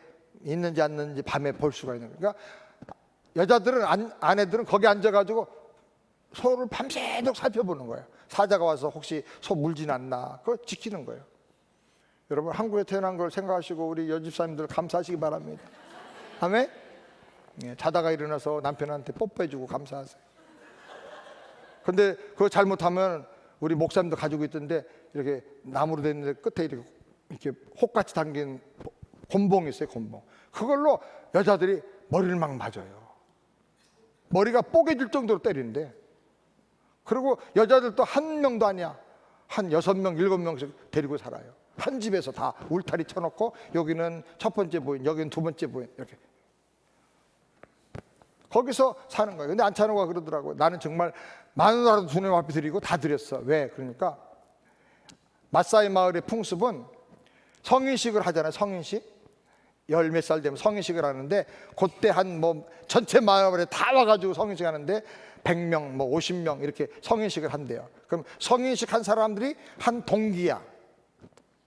A: 있는지 안 있는지 밤에 볼 수가 있는 거예요. 그러니까 여자들은 아내들은 거기 앉아가지고 소를 밤새도록 살펴보는 거예요. 사자가 와서 혹시 소 물진 않나 그거 지키는 거예요. 여러분 한국에 태어난 걸 생각하시고 우리 여집사님들 감사하시기 바랍니다. 아멘. 자다가 일어나서 남편한테 뽀뽀해주고 감사하세요. 근데 그거 잘못하면 우리 목사님도 가지고 있던데 이렇게 나무로 된 끝에 이렇게 혹같이 담긴 곤봉이 있어요. 곤봉. 그걸로 여자들이 머리를 막 맞아요. 머리가 뽀개질 정도로 때리는데. 그리고 여자들도 한 명도 아니야. 한 6명, 7명씩 데리고 살아요. 한 집에서 다 울타리 쳐놓고 여기는 첫 번째 부인, 여기는 두 번째 부인 이렇게. 거기서 사는 거예요. 근데 안찬호가 그러더라고요. 나는 정말 마누라도 주님 앞에 드리고 다 드렸어. 왜? 그러니까 마사이 마을의 풍습은 성인식을 하잖아요. 성인식. 10 몇 살 되면 성인식을 하는데 그때 한 뭐 전체 마을에 다 와가지고 성인식 하는데 100명, 뭐 50명 이렇게 성인식을 한대요. 그럼 성인식 한 사람들이 한 동기야.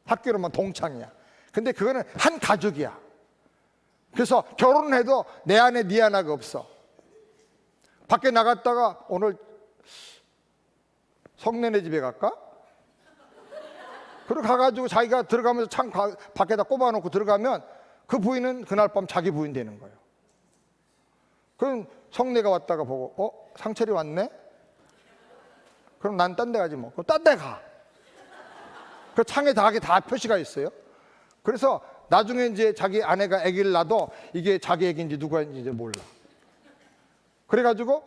A: 학교로만 동창이야. 근데 그거는 한 가족이야. 그래서 결혼해도 내 아내 네 아내가 없어. 밖에 나갔다가 오늘 성내네 집에 갈까? 그리고 가가지고 자기가 들어가면서 창 밖에다 꼽아놓고 들어가면 그 부인은 그날 밤 자기 부인 되는 거예요. 그럼 성내가 왔다가 보고 상철이 왔네? 그럼 난 딴 데 가지 뭐. 그럼 딴 데 가. 그 창에 다 표시가 있어요. 그래서 나중에 이제 자기 아내가 아기를 낳아도 이게 자기 아기인지 누가 아기인지 몰라. 그래가지고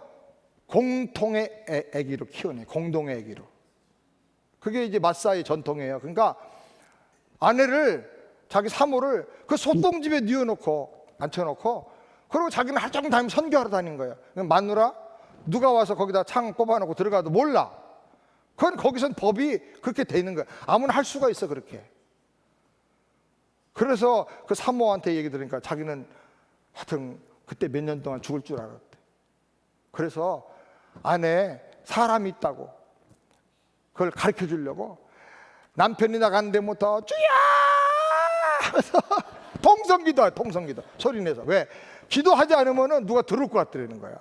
A: 공통의 아기로 키우네. 공동의 아기로. 그게 이제 마사이 전통이에요. 그러니까 아내를, 자기 사모를 그 소똥집에 뉘어놓고 앉혀놓고, 그리고 자기는 할장 다니면 선교하러 다닌 거예요. 마누라 누가 와서 거기다 창 뽑아놓고 들어가도 몰라. 그건 거기선 법이 그렇게 돼 있는 거야. 아무나 할 수가 있어 그렇게. 그래서 그 사모한테 얘기 들으니까 자기는 하여튼 그때 몇 년 동안 죽을 줄 알았대. 그래서 안에 사람이 있다고 그걸 가르쳐 주려고 남편이 나간 데부터 주야 하면서 통성기도 해요. 통성기도 소리내서. 왜? 기도하지 않으면 누가 들을 것 같더라는 거야.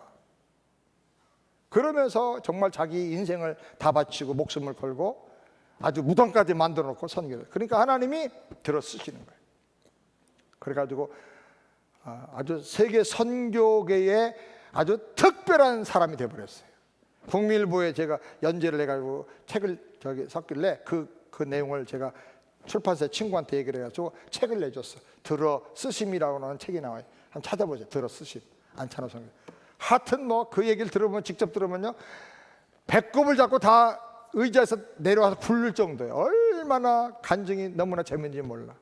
A: 그러면서 정말 자기 인생을 다 바치고 목숨을 걸고 아주 무덤까지 만들어 놓고 선교를. 그러니까 하나님이 들어 쓰시는 거예요. 그래가지고 아주 세계 선교계의 아주 특별한 사람이 되어버렸어요. 국민일보에 제가 연재를 해가지고 책을 섞길래 그 내용을 제가 출판사 친구한테 얘기를 해가지고 책을 내줬어. 들어 쓰심이라고 하는 책이 나와요. 한번 찾아보세요. 들어 쓰심. 안찬호 선교. 하여튼 뭐 그 얘기를 들으면, 직접 들으면요, 배꼽을 잡고 다 의자에서 내려와서 굴릴 정도예요. 얼마나 간증이 너무나 재밌는지 몰라.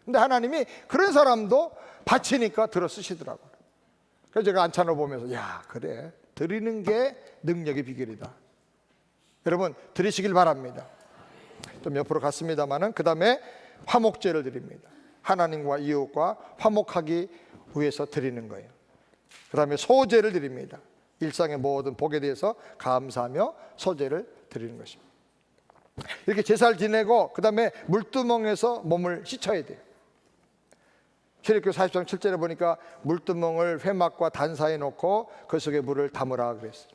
A: 근데 하나님이 그런 사람도 바치니까 들어 쓰시더라고요. 그래서 제가 안찬호 보면서 야, 그래, 드리는 게 능력의 비결이다. 여러분 드리시길 바랍니다. 좀 옆으로 갔습니다마는 그 다음에 화목제를 드립니다. 하나님과 이웃과 화목하기 위해서 드리는 거예요. 그 다음에 소제를 드립니다. 일상의 모든 복에 대해서 감사하며 소제를 드리는 것입니다. 이렇게 제사를 지내고 그 다음에 물두멍에서 몸을 씻어야 돼요. 출애굽기 40장 7절에 보니까 물두멍을 회막과 단 사이에 놓고 그 속에 물을 담으라 그랬어요.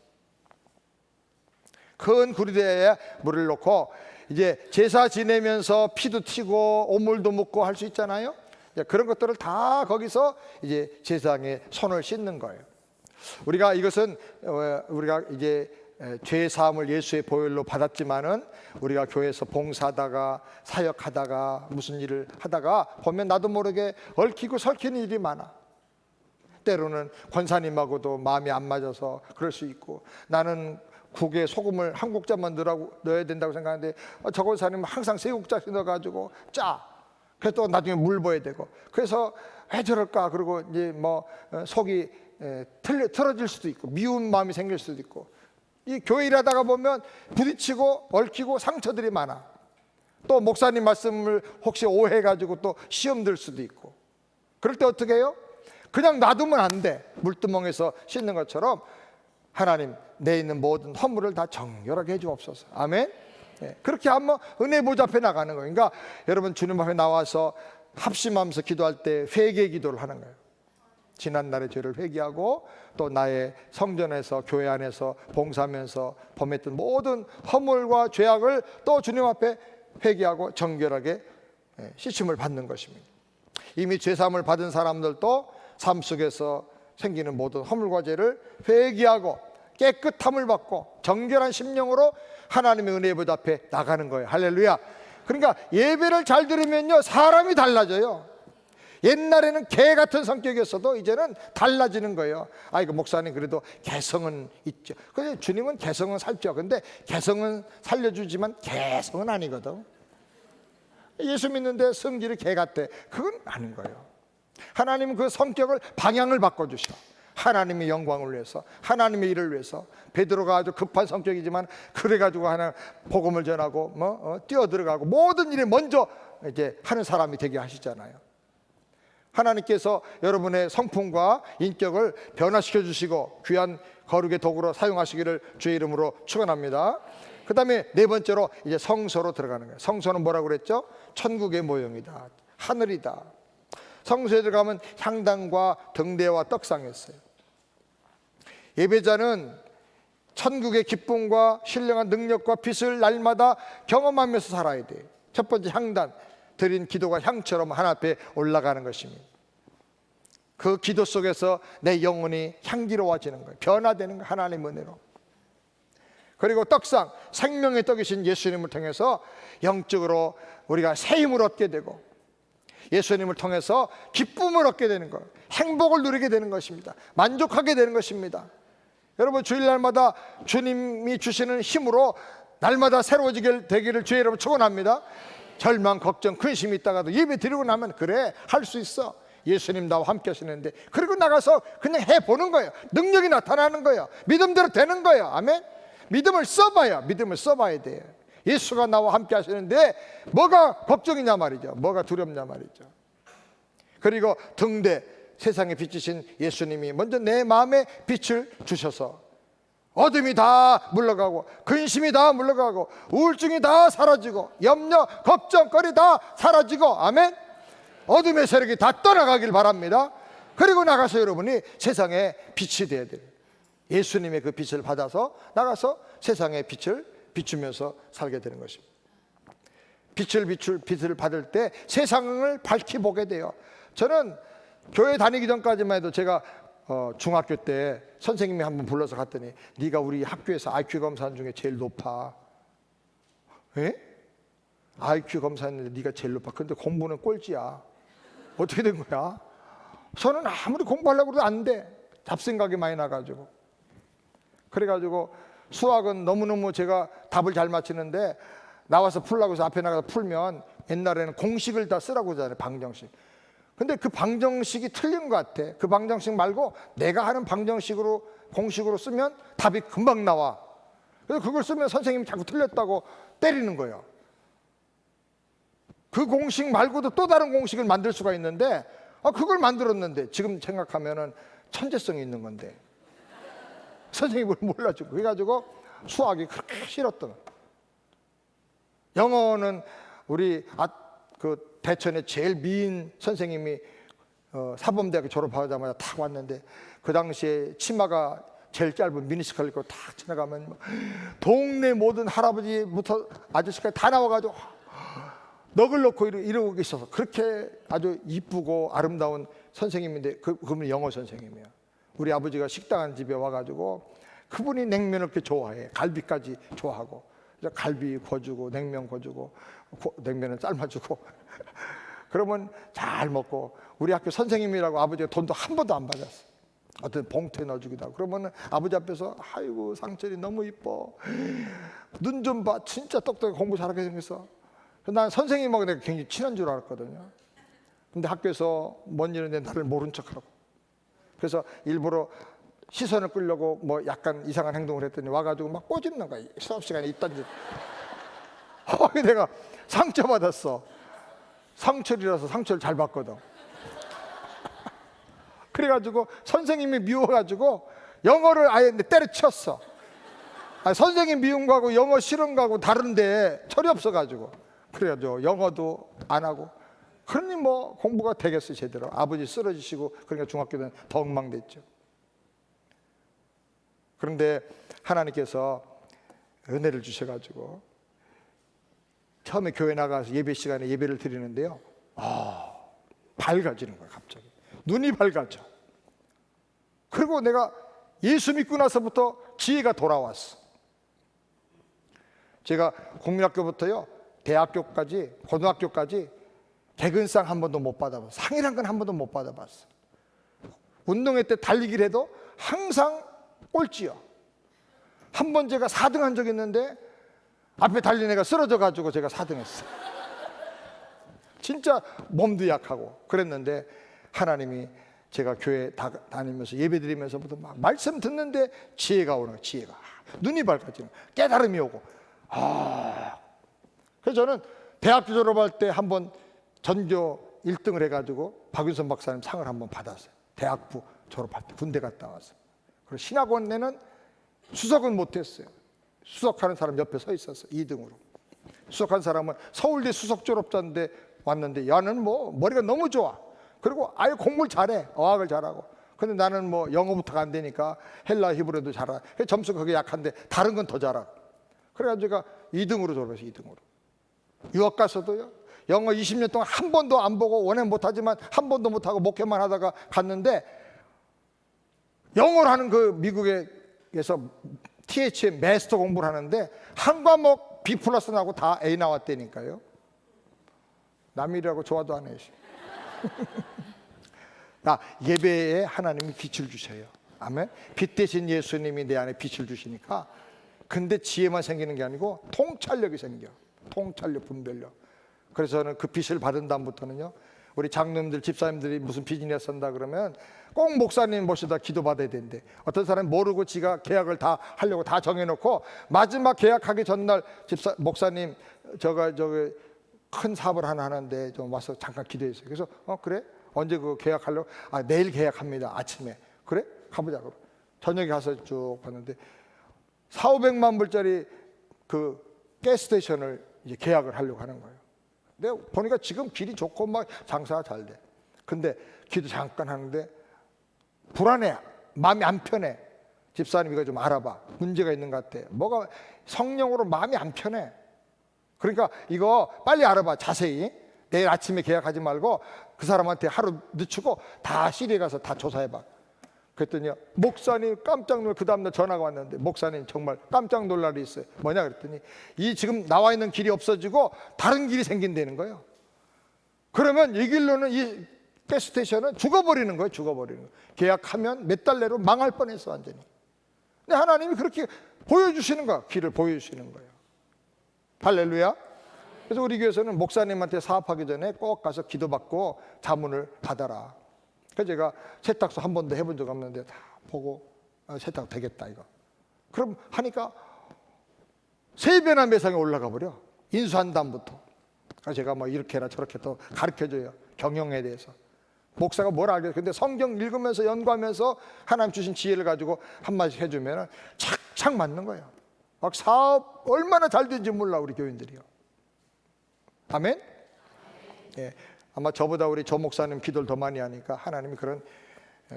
A: 큰 구리대에 물을 넣고 이제 제사 지내면서 피도 튀고 오물도 묻고 할 수 있잖아요. 그런 것들을 다 거기서 이제 제사장에 손을 씻는 거예요. 우리가 이것은 우리가 이제 죄 사함을 예수의 보혈로 받았지만은 우리가 교회에서 봉사하다가 사역하다가 무슨 일을 하다가 보면 나도 모르게 얽히고 설키는 일이 많아. 때로는 권사님하고도 마음이 안 맞아서 그럴 수 있고, 나는 국에 소금을 한 국자만 넣어야 된다고 생각하는데 저 권사님은 항상 세 국자씩 넣어가지고 짜. 그래서 또 나중에 물 부어야 되고, 그래서 왜 저럴까? 그리고 이제 뭐 속이 틀어질 수도 있고 미운 마음이 생길 수도 있고, 이 교회 일하다가 보면 부딪히고 얽히고 상처들이 많아. 또 목사님 말씀을 혹시 오해해가지고 또 시험 들 수도 있고, 그럴 때 어떻게 해요? 그냥 놔두면 안 돼. 물두멍에서 씻는 것처럼 하나님, 내 있는 모든 허물을 다 정결하게 해주옵소서. 아멘. 네, 그렇게 하면 은혜 보좌 앞에 나가는 거예요. 그러니까 여러분 주님 앞에 나와서 합심하면서 기도할 때 회개 기도를 하는 거예요. 지난날의 죄를 회개하고 또 나의 성전에서 교회 안에서 봉사하면서 범했던 모든 허물과 죄악을 또 주님 앞에 회개하고 정결하게 씻음을 받는 것입니다. 이미 죄사함을 받은 사람들도 삶 속에서 생기는 모든 허물과 죄를 회개하고 깨끗함을 받고 정결한 심령으로 하나님의 은혜의 보좌 앞에 나가는 거예요. 할렐루야. 그러니까 예배를 잘 들으면요, 사람이 달라져요. 옛날에는 개 같은 성격이었어도 이제는 달라지는 거예요. 이거 목사님 그래도 개성은 있죠. 그래서 주님은 개성은 살죠. 근데 개성은 살려주지만 개성은 아니거든. 예수 믿는데 성질이 개 같대. 그건 아닌 거예요. 하나님은 그 성격을 방향을 바꿔주셔. 하나님의 영광을 위해서, 하나님의 일을 위해서. 베드로가 아주 급한 성격이지만 그래가지고 하나 복음을 전하고 뛰어들어가고 모든 일에 먼저 이제 하는 사람이 되게 하시잖아요. 하나님께서 여러분의 성품과 인격을 변화시켜 주시고 귀한 거룩의 도구로 사용하시기를 주의 이름으로 축원합니다. 그 다음에 네 번째로 이제 성소로 들어가는 거예요. 성소는 뭐라고 그랬죠? 천국의 모형이다, 하늘이다. 성소에 들어가면 향단과 등대와 떡상이 있어요. 예배자는 천국의 기쁨과 신령한 능력과 빛을 날마다 경험하면서 살아야 돼요. 첫 번째 향단, 드린 기도가 향처럼 하나님 앞에 올라가는 것입니다. 그 기도 속에서 내 영혼이 향기로워지는 거예요. 변화되는 거예요. 하나님의 은혜로. 그리고 떡상, 생명의 떡이신 예수님을 통해서 영적으로 우리가 새 힘을 얻게 되고, 예수님을 통해서 기쁨을 얻게 되는 것, 행복을 누리게 되는 것입니다. 만족하게 되는 것입니다. 여러분, 주일날마다 주님이 주시는 힘으로 날마다 새로워지게 되기를 주의 이름으로 축원합니다. 절망, 걱정, 근심이 있다가도 예배 드리고 나면 그래, 할 수 있어. 예수님 나와 함께 하시는데, 그리고 나가서 그냥 해보는 거예요. 능력이 나타나는 거예요. 믿음대로 되는 거예요. 아멘. 믿음을 써봐요. 믿음을 써봐야 돼요. 예수가 나와 함께 하시는데 뭐가 걱정이냐 말이죠. 뭐가 두렵냐 말이죠. 그리고 등대, 세상에 비치신 예수님이 먼저 내 마음에 빛을 주셔서 어둠이 다 물러가고, 근심이 다 물러가고, 우울증이 다 사라지고, 염려, 걱정거리 다 사라지고, 아멘. 어둠의 세력이 다 떠나가길 바랍니다. 그리고 나가서 여러분이 세상에 빛이 되어야 돼요. 예수님의 그 빛을 받아서 나가서 세상의 빛을 비추면서 살게 되는 것입니다. 빛을 받을 때 세상을 밝히 보게 돼요. 저는 교회 다니기 전까지만 해도 제가 중학교 때 선생님이 한번 불러서 갔더니, 네가 우리 학교에서 IQ 검사한 중에 제일 높아. 에? IQ 검사했는데 네가 제일 높아. 근데 공부는 꼴찌야. 어떻게 된 거야? 저는 아무리 공부하려고 해도 안 돼. 잡생각이 많이 나가지고. 그래가지고 수학은 너무너무 제가 답을 잘 맞히는데, 나와서 풀라고 해서 앞에 나가서 풀면 옛날에는 공식을 다 쓰라고 하잖아요. 방정식. 근데 그 방정식이 틀린 것 같아. 그 방정식 말고 내가 하는 방정식으로, 공식으로 쓰면 답이 금방 나와. 그래서 그걸 쓰면 선생님이 자꾸 틀렸다고 때리는 거예요. 그 공식 말고도 또 다른 공식을 만들 수가 있는데, 그걸 만들었는데 지금 생각하면은 천재성이 있는 건데 선생님이 그걸 몰라주고. 그래가지고 수학이 그렇게 싫었던 거예요. 영어는 우리 그 대천의 제일 미인 선생님이 사범대학교 졸업하자마자 탁 왔는데, 그 당시에 치마가 제일 짧은 미니스커트 입고 탁 지나가면 동네 모든 할아버지부터 아저씨까지 다 나와가지고 넋을 놓고 이러고 계셔서, 그렇게 아주 이쁘고 아름다운 선생님인데 그분이 영어 선생님이에요. 우리 아버지가 식당 한 집에 와가지고 그분이 냉면을 그렇게 좋아해. 갈비까지 좋아하고. 그래서 갈비 구워주고 냉면 구워주고 냉면은 삶아주고 그러면 잘 먹고, 우리 학교 선생님이라고 아버지가 돈도 한 번도 안 받았어. 어떤 봉투에 넣어주기도 하고. 그러면 아버지 앞에서, 아이고 상철이 너무 이뻐, 눈 좀 봐, 진짜 똑똑하게 공부 잘하게 생겼어. 난 선생님하고 내가 굉장히 친한 줄 알았거든요. 근데 학교에서 뭔 일인데 나를 모른 척하라고. 그래서 일부러 시선을 끌려고 뭐 약간 이상한 행동을 했더니 와가지고 막 꼬집는 거야. 수업 시간에 이딴 짓. 내가 상처받았어. 상철이라서 상처를 잘 받거든. 그래가지고 선생님이 미워가지고 영어를 아예 때려쳤어. 선생님 미운 거하고 영어 싫은 거하고 다른데 철이 없어가지고. 그래가지고 영어도 안 하고. 그러니 뭐 공부가 되겠어요 제대로. 아버지 쓰러지시고, 그러니까 중학교 때는 더 엉망됐죠. 그런데 하나님께서 은혜를 주셔가지고 처음에 교회 나가서 예배 시간에 예배를 드리는데요, 밝아지는 거야. 갑자기 눈이 밝아져. 그리고 내가 예수 믿고 나서부터 지혜가 돌아왔어. 제가 국민학교부터요 대학교까지, 고등학교까지 개근상 한 번도 못 받아봤어. 상이란 건 한 번도 못 받아봤어. 운동회 때 달리기를 해도 항상 꼴찌요. 한 번 제가 4등 한 적이 있는데 앞에 달린 애가 쓰러져 가지고 제가 4등 했어. 진짜 몸도 약하고 그랬는데, 하나님이 제가 교회 다니면서 예배 드리면서부터 막 말씀 듣는데 지혜가 오는 거예요. 지혜가. 눈이 밝아지는 거예요. 깨달음이 오고. 그래서 저는 대학교 졸업할 때 한번 전교 1등을 해가지고 박윤선 박사님 상을 한번 받았어요. 대학부 졸업할 때 군대 갔다 와서. 그리고 신학원에는 수석은 못했어요. 수석하는 사람 옆에 서 있었어요. 2등으로. 수석한 사람은 서울대 수석 졸업자인데 왔는데, 야는 뭐 머리가 너무 좋아. 그리고 아예 공부를 잘해. 어학을 잘하고. 근데 나는 뭐 영어부터가 안 되니까 헬라 히브리어도 잘하고. 점수가 그게 약한데 다른 건 더 잘하고. 그래가지고 제가 2등으로 졸업했어요. 2등으로. 유학 가서도요, 영어 20년 동안 한 번도 안 보고 원행 못하지만 한 번도 못하고 목회만 하다가 갔는데, 영어를 하는 그 미국에서 THM 마스터 공부를 하는데 한 과목 B 플러스 나고 다 A 나왔다니까요. 남이라고 좋아도 안 해요. 예배에 하나님이 빛을 주셔요. 아멘. 빛 대신 예수님이 내 안에 빛을 주시니까. 근데 지혜만 생기는 게 아니고 통찰력이 생겨. 통찰력, 분별력. 그래서 저는 그 빛을 받은 다음부터는요, 우리 장로님들, 집사님들이 무슨 비즈니스 한다 그러면 꼭 목사님 모시다 기도받아야 된대. 어떤 사람이 모르고 지가 계약을 다 하려고 다 정해놓고 마지막 계약하기 전날 목사님 저기 큰 사업을 하나 하는데 좀 와서 잠깐 기도했어요. 그래서 그래? 언제 그 계약하려고? 내일 계약합니다. 아침에. 그래? 가보자. 저녁에 가서 쭉 봤는데 4,500만 불짜리 그 가스스테이션을 이제 계약을 하려고 하는 거예요. 근데 보니까 지금 길이 좋고 막 장사가 잘 돼. 근데 기도 잠깐 하는데 불안해. 마음이 안 편해. 집사님 이거 좀 알아봐. 문제가 있는 것 같아. 뭐가 성령으로 마음이 안 편해. 그러니까 이거 빨리 알아봐. 자세히. 내일 아침에 계약하지 말고 그 사람한테 하루 늦추고 다 시리에 가서 다 조사해봐. 그랬더니 목사님 깜짝 놀라. 그 다음날 전화가 왔는데 목사님 정말 깜짝 놀랄 일이 있어요. 뭐냐 그랬더니 이 지금 나와 있는 길이 없어지고 다른 길이 생긴다는 거예요. 그러면 이 길로는 이 가스스테이션은 죽어버리는 거예요. 죽어버리는 거예요. 계약하면 몇 달 내로 망할 뻔했어 완전히. 근데 하나님이 그렇게 보여주시는 거야. 길을 보여주시는 거예요. 할렐루야. 그래서 우리 교회에서는 목사님한테 사업하기 전에 꼭 가서 기도받고 자문을 받아라. 그래서 제가 세탁소 한 번도 해본 적 없는데 다 보고 세탁 되겠다 이거. 그럼 하니까 3배나 매상이 올라가 버려. 인수한 다음부터. 그래서 제가 뭐 이렇게 해라 저렇게 또 가르쳐줘요. 경영에 대해서. 목사가 뭘 알겠어요. 근데 성경 읽으면서 연구하면서 하나님 주신 지혜를 가지고 한마디씩 해주면 착착 맞는 거예요. 막 사업 얼마나 잘 되는지 몰라 우리 교인들이요. 아멘? 예, 아마 저보다 우리 조 목사님 기도를 더 많이 하니까 하나님이 그런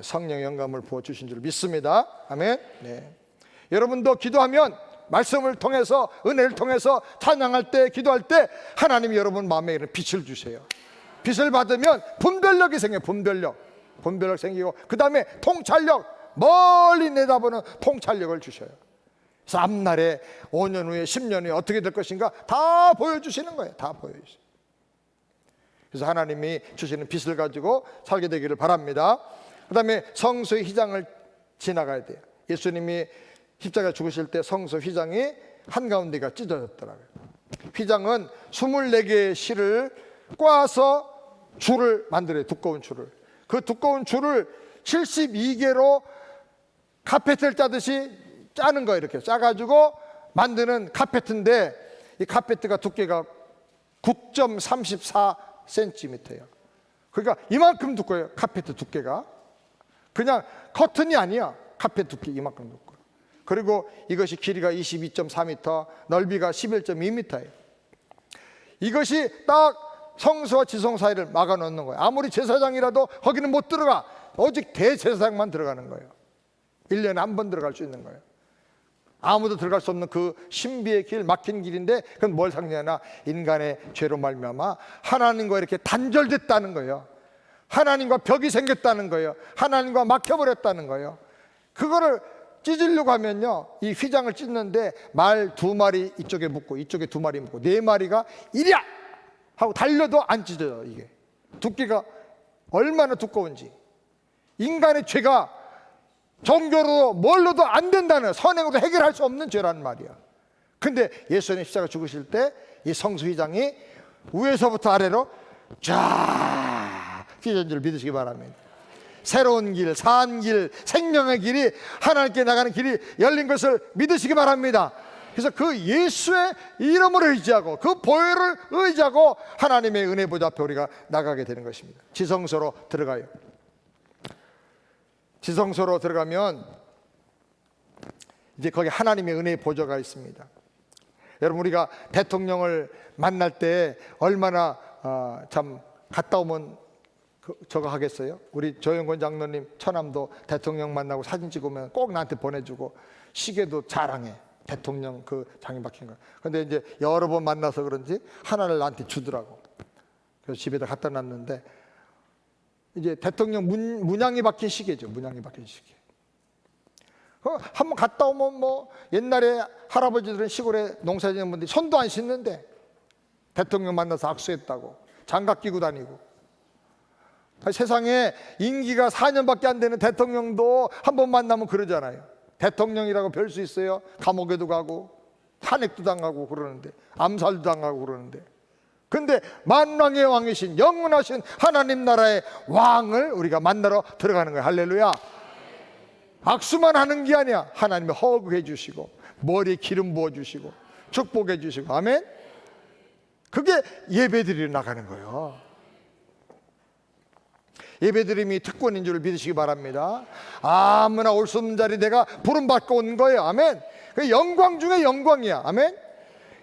A: 성령 영감을 부어주신 줄 믿습니다. 아멘? 네. 여러분도 기도하면 말씀을 통해서 은혜를 통해서 찬양할 때 기도할 때 하나님이 여러분 마음에 이런 빛을 주세요. 빛을 받으면 분별력이 생겨요. 분별력 생기고 그 다음에 통찰력, 멀리 내다보는 통찰력을 주셔요. 그래서 앞날에 5년 후에 10년 후에 어떻게 될 것인가 다 보여주시는 거예요. 다 보여주세요. 그래서 하나님이 주시는 빛을 가지고 살게 되기를 바랍니다. 그 다음에 성소의 휘장을 지나가야 돼요. 예수님이 십자가 죽으실 때 성소 휘장이 한가운데가 찢어졌더라고요. 휘장은 24개의 실을 꽈서 줄을 만들어요. 두꺼운 줄을. 그 두꺼운 줄을 72개로 카페트를 짜듯이 짜는 거예요. 이렇게 짜가지고 만드는 카페트인데 이 카페트가 두께가 9.34cm예요. 그러니까 이만큼 두꺼워요. 카페트 두께가. 그냥 커튼이 아니야. 카페트 두께 이만큼 두꺼워. 그리고 이것이 길이가 22.4m, 넓이가 11.2m예요. 이것이 딱 성소와 지성 사이를 막아 놓는 거예요. 아무리 제사장이라도 거기는 못 들어가. 오직 대제사장만 들어가는 거예요. 1년에 한 번 들어갈 수 있는 거예요. 아무도 들어갈 수 없는 그 신비의 길, 막힌 길인데 그건 뭘 상징하나? 인간의 죄로 말미암아 하나님과 이렇게 단절됐다는 거예요. 하나님과 벽이 생겼다는 거예요. 하나님과 막혀버렸다는 거예요. 그거를 찢으려고 하면요, 이 휘장을 찢는데 말 2마리 이쪽에 묶고 이쪽에 2마리 묶고 4마리가 이랴 하고 달려도 안 찢어요. 이게 두께가 얼마나 두꺼운지. 인간의 죄가 종교로 뭘로도 안 된다는, 선행으로 해결할 수 없는 죄라는 말이야. 근데 예수님 십자가 죽으실 때 이 성수 휘장이 위에서부터 아래로 쫙 휘어진 줄 믿으시기 바랍니다. 새로운 길, 산 길, 생명의 길이, 하나님께 나가는 길이 열린 것을 믿으시기 바랍니다. 그래서 그 예수의 이름을 의지하고 그 보혈을 의지하고 하나님의 은혜 보좌 앞에 우리가 나가게 되는 것입니다. 지성소로 들어가요. 지성소로 들어가면 이제 거기 하나님의 은혜의 보좌가 있습니다. 여러분, 우리가 대통령을 만날 때 얼마나 참 갔다 오면 저거 하겠어요? 우리 조영권 장로님 처남도 대통령 만나고 사진 찍으면 꼭 나한테 보내주고 시계도 자랑해. 대통령 그 장이 박힌 거. 근데 이제 여러 번 만나서 그런지 하나를 나한테 주더라고. 그래서 집에다 갖다 놨는데 이제 대통령 문양이 박힌 시계죠. 문양이 박힌 시계. 한번 갔다 오면 뭐 옛날에 할아버지들은 시골에 농사 지는 분들이 손도 안 씻는데 대통령 만나서 악수했다고 장갑 끼고 다니고. 세상에 임기가 4년밖에 안 되는 대통령도 한 번 만나면 그러잖아요. 대통령이라고 별 수 있어요? 감옥에도 가고 탄핵도 당하고 그러는데, 암살도 당하고 그러는데, 근데 만왕의 왕이신 영원하신 하나님 나라의 왕을 우리가 만나러 들어가는 거예요. 할렐루야. 악수만 하는 게 아니야. 하나님이 허그해 주시고 머리에 기름 부어 주시고 축복해 주시고, 아멘. 그게 예배드리러 나가는 거예요. 예배드림이 특권인 줄 믿으시기 바랍니다. 아무나 올 수 없는 자리 내가 부름받고 온 거예요. 아멘. 그 영광 중에 영광이야. 아멘.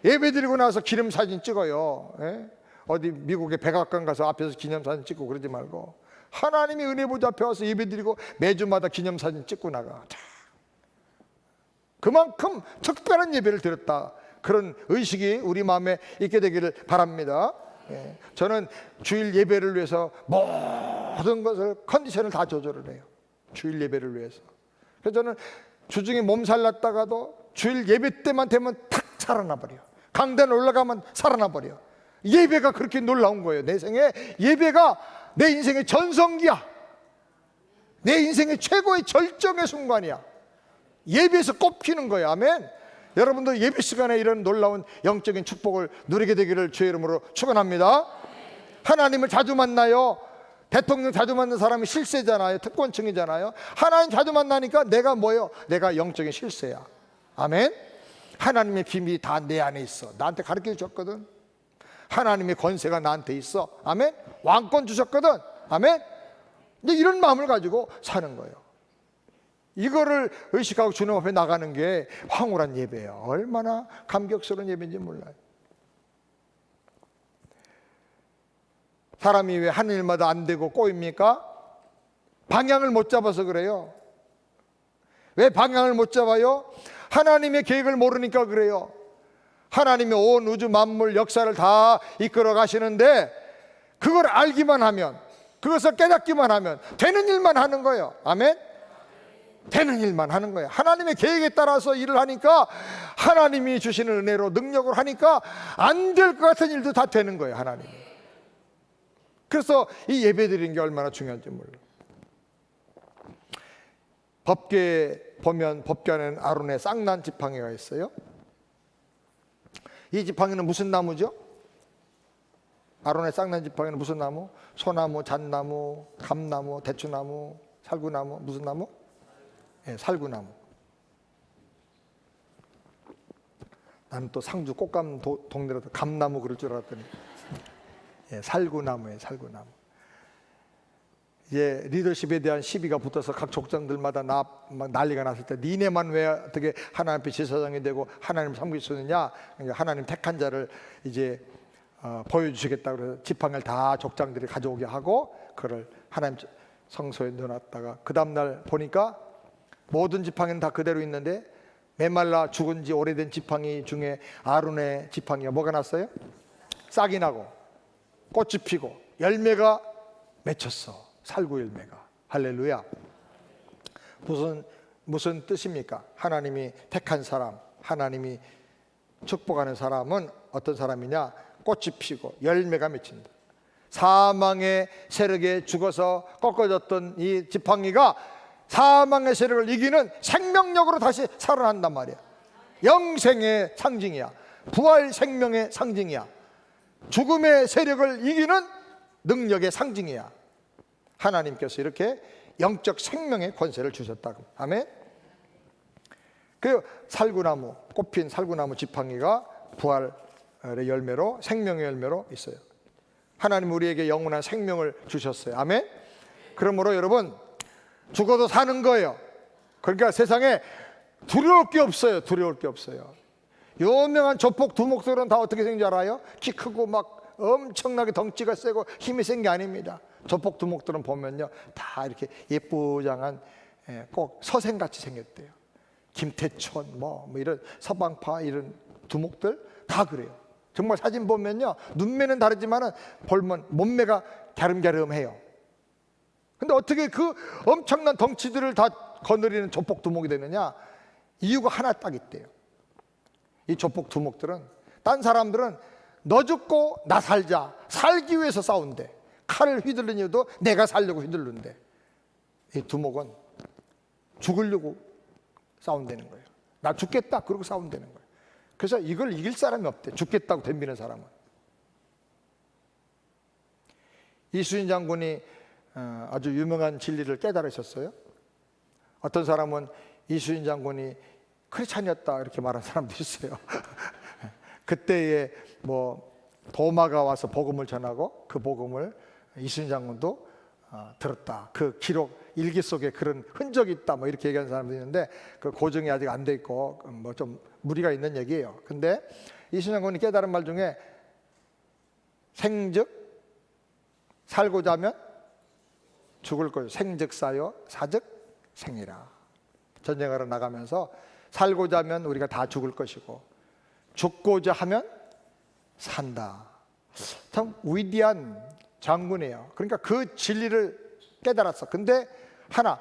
A: 예배드리고 나서 기념 사진 찍어요. 예? 어디 미국의 백악관 가서 앞에서 기념 사진 찍고 그러지 말고 하나님이 은혜 보좌 앞에 와서 예배드리고 매주마다 기념 사진 찍고 나가. 자, 그만큼 특별한 예배를 드렸다, 그런 의식이 우리 마음에 있게 되기를 바랍니다. 예, 저는 주일 예배를 위해서 모든 것을, 컨디션을 다 조절을 해요. 주일 예배를 위해서. 그래서 저는 주중에 몸살 났다가도 주일 예배 때만 되면 탁 살아나 버려. 강단 올라가면 살아나 버려. 예배가 그렇게 놀라운 거예요. 내 생에 예배가 내 인생의 전성기야. 내 인생의 최고의 절정의 순간이야. 예배에서 꼽히는 거예요. 아멘. 여러분도 예배 시간에 이런 놀라운 영적인 축복을 누리게 되기를 주의 이름으로 축원합니다. 하나님을 자주 만나요. 대통령 자주 만나는 사람이 실세잖아요. 특권층이잖아요. 하나님 자주 만나니까 내가 뭐예요? 내가 영적인 실세야. 아멘. 하나님의 비밀이 다 내 안에 있어. 나한테 가르쳐 줬거든. 하나님의 권세가 나한테 있어. 아멘. 왕권 주셨거든. 아멘. 이제 이런 마음을 가지고 사는 거예요. 이거를 의식하고 주님 앞에 나가는 게 황홀한 예배예요. 얼마나 감격스러운 예배인지 몰라요. 사람이 왜 하는 일마다 안 되고 꼬입니까? 방향을 못 잡아서 그래요. 왜 방향을 못 잡아요? 하나님의 계획을 모르니까 그래요. 하나님이 온 우주 만물 역사를 다 이끌어 가시는데 그걸 알기만 하면, 그것을 깨닫기만 하면 되는 일만 하는 거예요. 아멘. 되는 일만 하는 거예요. 하나님의 계획에 따라서 일을 하니까, 하나님이 주시는 은혜로 능력을 하니까 안 될 것 같은 일도 다 되는 거예요. 하나님이. 그래서 이 예배 드리는 게 얼마나 중요한지 몰라요. 법궤에 보면 법궤 안에는 아론의 쌍난 지팡이가 있어요. 이 지팡이는 무슨 나무죠? 아론의 쌍난 지팡이는 무슨 나무? 소나무, 잣나무, 감나무, 대추나무, 살구나무, 무슨 나무? 예, 살구나무. 나는 또 상주 꽃감 동네라서 감나무 그럴 줄 알았더니 예, 살구나무예요. 살구나무. 이제 리더십에 대한 시비가 붙어서 각 족장들마다 막 난리가 났을 때, 니네만 왜 어떻게 하나님 앞에 제사장이 되고 하나님을 섬길 수 있느냐, 하나님 택한 자를 이제 보여주시겠다고 그래서 지팡이를 다 족장들이 가져오게 하고 그걸 하나님 성소에 넣어놨다가 그 다음날 보니까 모든 지팡이는 다 그대로 있는데 메말라 죽은 지 오래된 지팡이 중에 아론의 지팡이가 뭐가 났어요? 싹이 나고 꽃이 피고 열매가 맺혔어. 살구 열매가. 할렐루야. 무슨 뜻입니까? 하나님이 택한 사람, 하나님이 축복하는 사람은 어떤 사람이냐? 꽃이 피고 열매가 맺힌다. 사망의 세력에 죽어서 꺾어졌던 이 지팡이가 사망의 세력을 이기는 생명력으로 다시 살아난단 말이야. 영생의 상징이야. 부활 생명의 상징이야. 죽음의 세력을 이기는 능력의 상징이야. 하나님께서 이렇게 영적 생명의 권세를 주셨다고. 아멘. 그 살구나무, 꽃핀 살구나무 지팡이가 부활의 열매로, 생명의 열매로 있어요. 하나님 우리에게 영원한 생명을 주셨어요. 아멘. 그러므로 여러분, 죽어도 사는 거예요. 그러니까 세상에 두려울 게 없어요. 두려울 게 없어요. 유명한 조폭 두목들은 다 어떻게 생긴 줄 알아요? 키 크고 막 엄청나게 덩치가 세고 힘이 센 게 아닙니다. 조폭 두목들은 보면요, 다 이렇게 예쁘장한 꼭 서생같이 생겼대요. 김태천 뭐 이런 서방파 이런 두목들 다 그래요. 정말 사진 보면요, 눈매는 다르지만은 볼면 몸매가 갸름갸름해요. 근데 어떻게 그 엄청난 덩치들을 다 거느리는 조폭 두목이 되느냐? 이유가 하나 딱 있대요. 이 조폭 두목들은, 딴 사람들은 너 죽고 나 살자, 살기 위해서 싸운대. 칼을 휘둘른 이유도 내가 살려고 휘둘른데, 이 두목은 죽으려고 싸운다는 거예요. 나 죽겠다 그러고 싸운다는 거예요. 그래서 이걸 이길 사람이 없대, 죽겠다고 덤비는 사람은. 이순신 장군이 아주 유명한 진리를 깨달으셨어요. 어떤 사람은 이순신 장군이 크리스찬이었다 이렇게 말하는 사람도 있어요. 그때에 뭐 도마가 와서 복음을 전하고 그 복음을 이순신 장군도 들었다. 그 기록 일기 속에 그런 흔적이 있다. 뭐 이렇게 얘기하는 사람도 있는데 그 고증이 아직 안 돼 있고 뭐 좀 무리가 있는 얘기예요. 근데 이순신 장군이 깨달은 말 중에 생즉 살고자 하면 죽을 것이요 생즉 사요 사즉 생이라. 전쟁하러 나가면서 살고자 하면 우리가 다 죽을 것이고 죽고자 하면 산다. 참 위대한 장군이에요. 그러니까 그 진리를 깨달았어. 근데 하나,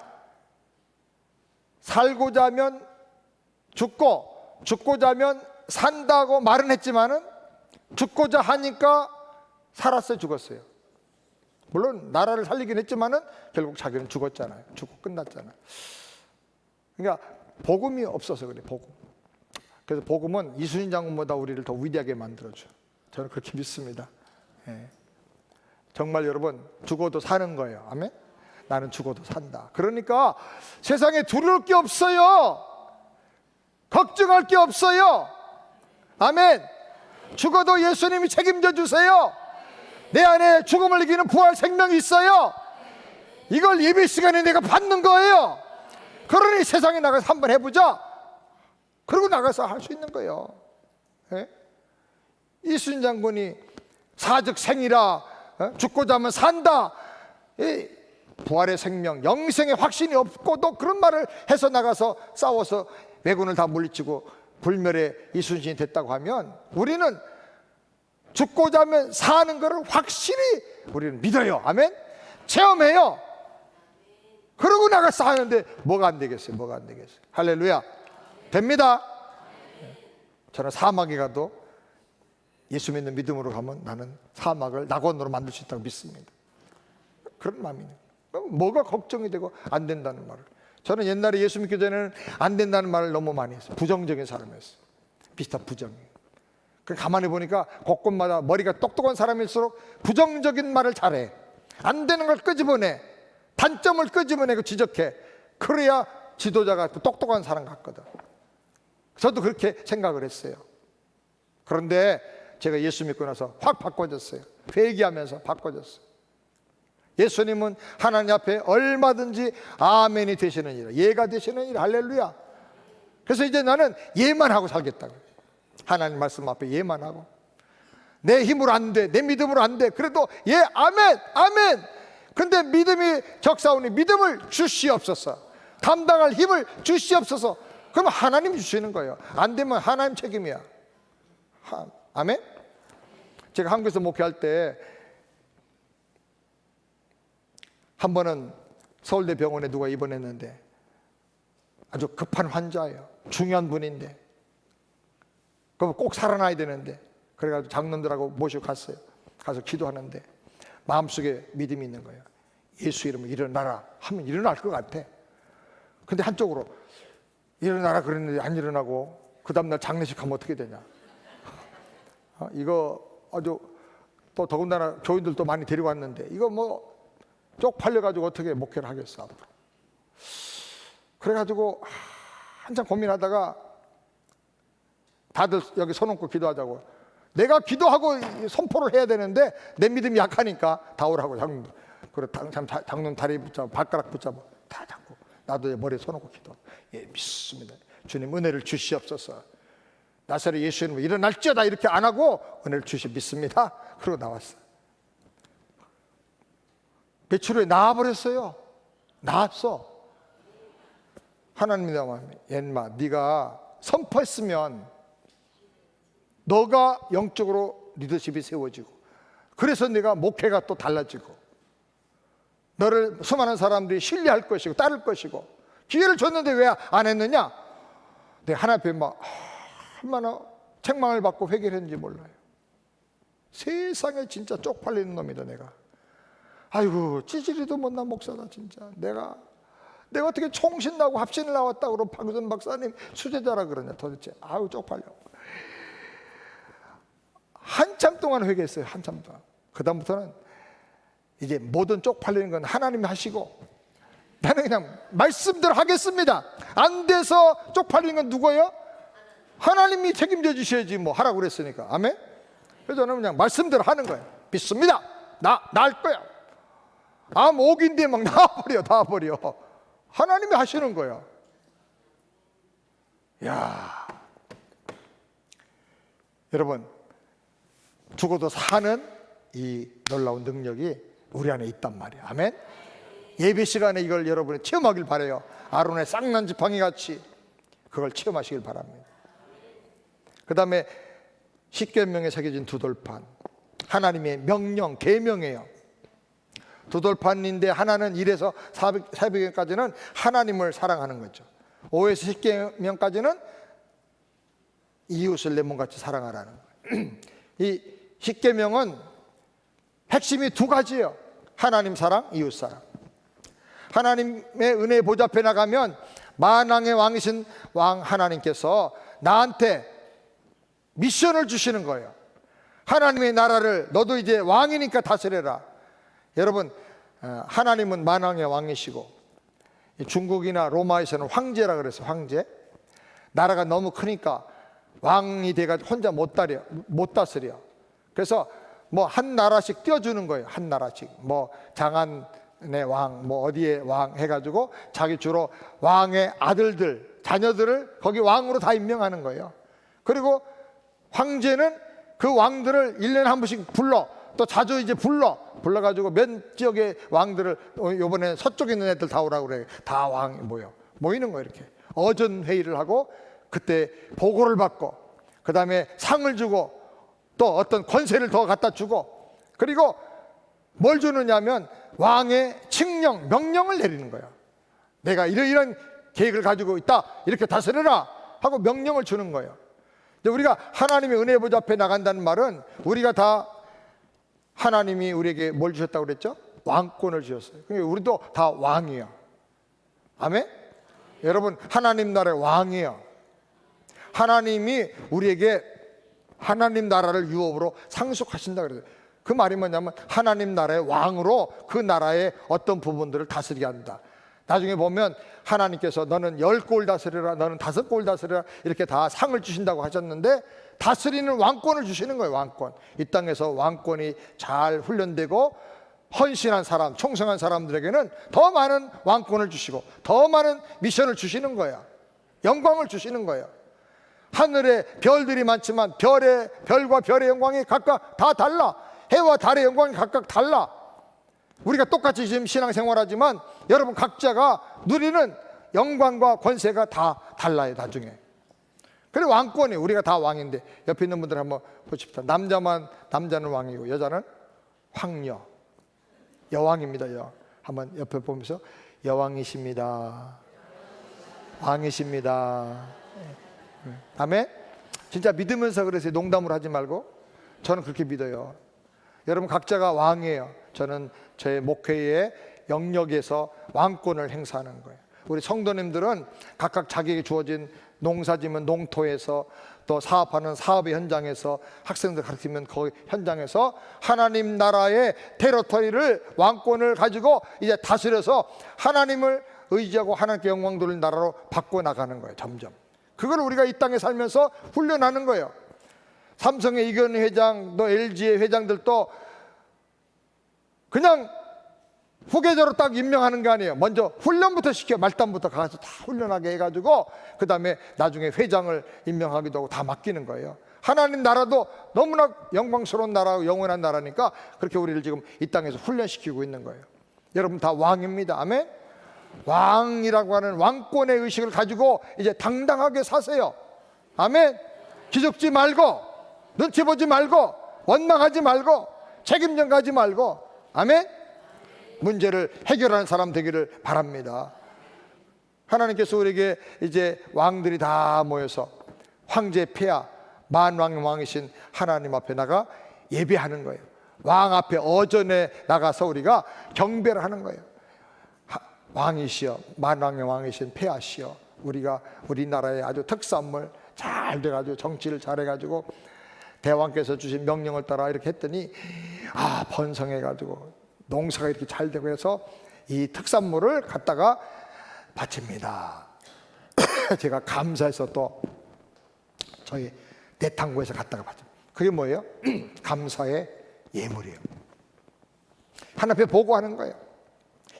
A: 살고자 하면 죽고 죽고자 하면 산다고 말은 했지만은 죽고자 하니까 살았어요, 죽었어요? 물론 나라를 살리긴 했지만은 결국 자기는 죽었잖아요. 죽고 끝났잖아요. 그러니까 복음이 없어서 그래, 복음. 그래서 복음은 이순신 장군보다 우리를 더 위대하게 만들어줘. 저는 그렇게 믿습니다. 예. 정말 여러분, 죽어도 사는 거예요. 아멘? 나는 죽어도 산다. 그러니까 세상에 두려울 게 없어요. 걱정할 게 없어요. 아멘. 죽어도 예수님이 책임져 주세요. 내 안에 죽음을 이기는 부활 생명이 있어요. 이걸 예배 시간에 내가 받는 거예요. 그러니 세상에 나가서 한번 해보자. 그러고 나가서 할 수 있는 거예요. 예? 이순신 장군이 사즉 생이라, 죽고자 하면 산다. 이 부활의 생명, 영생의 확신이 없고도 그런 말을 해서 나가서 싸워서 왜군을 다 물리치고 불멸의 이순신이 됐다고 하면 우리는 죽고자 하면 사는 것을 확실히 우리는 믿어요. 아멘? 체험해요. 그러고 나가서 하는데 뭐가 안 되겠어요? 뭐가 안 되겠어요? 할렐루야. 됩니다. 저는 사막에 가도 예수 믿는 믿음으로 가면 나는 사막을 낙원으로 만들 수 있다고 믿습니다. 그런 마음이네요. 뭐가 걱정이 되고 안 된다는 말을. 저는 옛날에 예수 믿기 전에는 안 된다는 말을 너무 많이 했어요. 부정적인 사람이었어요. 비슷한 부정이에요. 가만히 보니까 곳곳마다 머리가 똑똑한 사람일수록 부정적인 말을 잘해. 안 되는 걸 끄집어내. 단점을 끄집어내고 지적해. 그래야 지도자가 똑똑한 사람 같거든. 저도 그렇게 생각을 했어요. 그런데 제가 예수 믿고 나서 확 바꿔졌어요. 회개하면서 바꿔졌어요. 예수님은 하나님 앞에 얼마든지 아멘이 되시는 일, 예가 되시는 일. 할렐루야. 그래서 이제 나는 예만 하고 살겠다고. 하나님 말씀 앞에 예만 하고. 내 힘으로 안 돼, 내 믿음으로 안 돼. 그래도 예, 아멘, 아멘. 근데 믿음이 적사오니 믿음을 주시옵소서. 감당할 힘을 주시옵소서. 그럼 하나님이 주시는 거예요. 안 되면 하나님 책임이야. 아멘. 제가 한국에서 목회할 때 한 번은 서울대 병원에 누가 입원했는데 아주 급한 환자예요. 중요한 분인데 그럼 꼭 살아나야 되는데 그래가지고 장로들하고 모시고 갔어요. 가서 기도하는데 마음속에 믿음이 있는 거예요. 예수 이름으로 일어나라 하면 일어날 것 같아. 근데 한쪽으로 일어나라 그랬는데 안 일어나고 그 다음날 장례식 하면 어떻게 되냐. 이거 아주 또 더군다나 교인들도 많이 데리고 왔는데 이거 뭐 쪽팔려가지고 어떻게 목회를 하겠어 앞으로. 그래가지고 한참 고민하다가 다들 여기 손 얹고 기도하자고. 내가 기도하고 선포를 해야 되는데 내 믿음이 약하니까 다 오라고 장로들. 그래 장로는 다리 붙잡고 발가락 붙잡고 다 잡고 나도 머리에 손 얹고 기도. 예, 믿습니다. 주님 은혜를 주시옵소서. 나사렛 예수 이름으로 일어날지어다 이렇게 안 하고 은혜를 주시 믿습니다. 그러고 나왔어. 며칠 후에 나와버렸어요. 나왔어. 하나님이 나와면 옌마 네가 선포했으면 너가 영적으로 리더십이 세워지고 그래서 네가 목회가 또 달라지고 너를 수많은 사람들이 신뢰할 것이고 따를 것이고 기회를 줬는데 왜 안 했느냐. 내가 하나님 앞에 막 얼마나 책망을 받고 회개를 했는지 몰라요. 세상에 진짜 쪽팔리는 놈이다 내가. 아이고 찌질이도 못난 목사다 진짜. 내가 어떻게 총신 나고 합신을 나왔다고 그러고 박유선 박사님 수제자라 그러냐 도대체. 아유 쪽팔려. 한참 동안 회개했어요. 한참 동안. 그 다음부터는 이제 모든 쪽팔리는 건 하나님이 하시고 나는 그냥 말씀대로 하겠습니다. 안 돼서 쪽팔리는 건 누구예요? 하나님이 책임져 주셔야지 뭐 하라고 그랬으니까. 아멘. 그래서 저는 그냥 말씀대로 하는 거예요. 믿습니다. 나을 거야. 암 옥인데 막 나와버려. 하나님이 하시는 거예요. 야, 여러분 죽어도 사는 이 놀라운 능력이 우리 안에 있단 말이에요. 아멘. 예배 시간에 이걸 여러분이 체험하길 바라요. 아론의 쌍난 지팡이 같이 그걸 체험하시길 바랍니다. 그 다음에 십계명에 새겨진 두 돌판, 하나님의 명령, 계명이에요. 두 돌판인데 하나는 1에서 400개까지는 하나님을 사랑하는 거죠. 5에서 10계명까지는 이웃을 내 몸같이 사랑하라는 거예요. 이 십계명은 핵심이 두 가지예요. 하나님 사랑, 이웃 사랑. 하나님의 은혜의 보좌 앞에 나가면 만왕의 왕이신 왕 하나님께서 나한테 미션을 주시는 거예요. 하나님의 나라를 너도 이제 왕이니까 다스려라. 여러분 하나님은 만왕의 왕이시고 중국이나 로마에서는 황제라 그래서 황제. 나라가 너무 크니까 왕이 돼가지고 혼자 못 다스려. 그래서 뭐 한 나라씩 띄워주는 거예요. 한 나라씩 뭐 장안의 왕, 뭐 어디에 왕 해가지고 자기 주로 왕의 아들들, 자녀들을 거기 왕으로 다 임명하는 거예요. 그리고 황제는 그 왕들을 1년에 한 번씩 불러, 또 자주 이제 불러가지고 몇 지역의 왕들을 요번에 서쪽에 있는 애들 다 오라고 그래요. 다 왕 모이는 거예요. 이렇게 어전 회의를 하고 그때 보고를 받고 그 다음에 상을 주고 또 어떤 권세를 더 갖다 주고 그리고 뭘 주느냐면 왕의 칙령, 명령을 내리는 거예요. 내가 이런 계획을 가지고 있다, 이렇게 다스려라 하고 명령을 주는 거예요. 우리가 하나님의 은혜 보좌 앞에 나간다는 말은 우리가 다 하나님이 우리에게 뭘 주셨다고 그랬죠? 왕권을 주셨어요. 그러니까 우리도 다 왕이에요. 아멘? 여러분 하나님 나라의 왕이에요. 하나님이 우리에게 하나님 나라를 유업으로 상속하신다 그래요. 그 말이 뭐냐면 하나님 나라의 왕으로 그 나라의 어떤 부분들을 다스리게 한다. 나중에 보면 하나님께서 너는 10골 다스려라, 너는 5골 다스려라 이렇게 다 상을 주신다고 하셨는데 다스리는 왕권을 주시는 거예요. 왕권. 이 땅에서 왕권이 잘 훈련되고 헌신한 사람, 충성한 사람들에게는 더 많은 왕권을 주시고 더 많은 미션을 주시는 거예요. 영광을 주시는 거예요. 하늘에 별들이 많지만 별과 별의 영광이 각각 다 달라. 해와 달의 영광이 각각 달라. 우리가 똑같이 지금 신앙생활하지만 여러분 각자가 누리는 영광과 권세가 다 달라요. 나중에. 그리고 왕권이 우리가 다 왕인데 옆에 있는 분들 한번 보십시오. 남자는 왕이고 여자는 황녀, 여왕입니다. 한번 옆에 보면서 여왕이십니다. 왕이십니다. 아멘. 진짜 믿으면서 그래서 농담을 하지 말고 저는 그렇게 믿어요. 여러분 각자가 왕이에요. 저는 제 목회의 영역에서 왕권을 행사하는 거예요. 우리 성도님들은 각각 자기에게 주어진 농사지면 농토에서 또 사업하는 사업의 현장에서 학생들 가르치면 그 현장에서 하나님 나라의 테리토리를 왕권을 가지고 이제 다스려서 하나님을 의지하고 하나님께 영광 돌리는 나라로 바꿔나가는 거예요. 점점 그걸 우리가 이 땅에 살면서 훈련하는 거예요. 삼성의 이건희 회장, 또 LG의 회장들도 그냥 후계자로 딱 임명하는 게 아니에요. 먼저 훈련부터 시켜, 말단부터 가서 다 훈련하게 해가지고 그 다음에 나중에 회장을 임명하기도 하고 다 맡기는 거예요. 하나님 나라도 너무나 영광스러운 나라고 영원한 나라니까 그렇게 우리를 지금 이 땅에서 훈련시키고 있는 거예요. 여러분 다 왕입니다. 아멘. 왕이라고 하는 왕권의 의식을 가지고 이제 당당하게 사세요. 아멘. 기죽지 말고 눈치 보지 말고 원망하지 말고 책임전 가지 말고 아멘. 문제를 해결하는 사람 되기를 바랍니다. 하나님께서 우리에게 이제 왕들이 다 모여서 황제 폐하 만왕의 왕이신 하나님 앞에 나가 예배하는 거예요. 왕 앞에 어전에 나가서 우리가 경배를 하는 거예요. 왕이시여, 만왕의 왕이신 폐하시여, 우리가 우리나라의 아주 특산물 잘 돼가지고 정치를 잘해가지고 대왕께서 주신 명령을 따라 이렇게 했더니 번성해가지고 농사가 이렇게 잘 되고 해서 이 특산물을 갖다가 바칩니다. 제가 감사해서 또 저희 대탕구에서 갖다가 바칩니다. 그게 뭐예요? 감사의 예물이에요. 하나님 앞에 보고하는 거예요.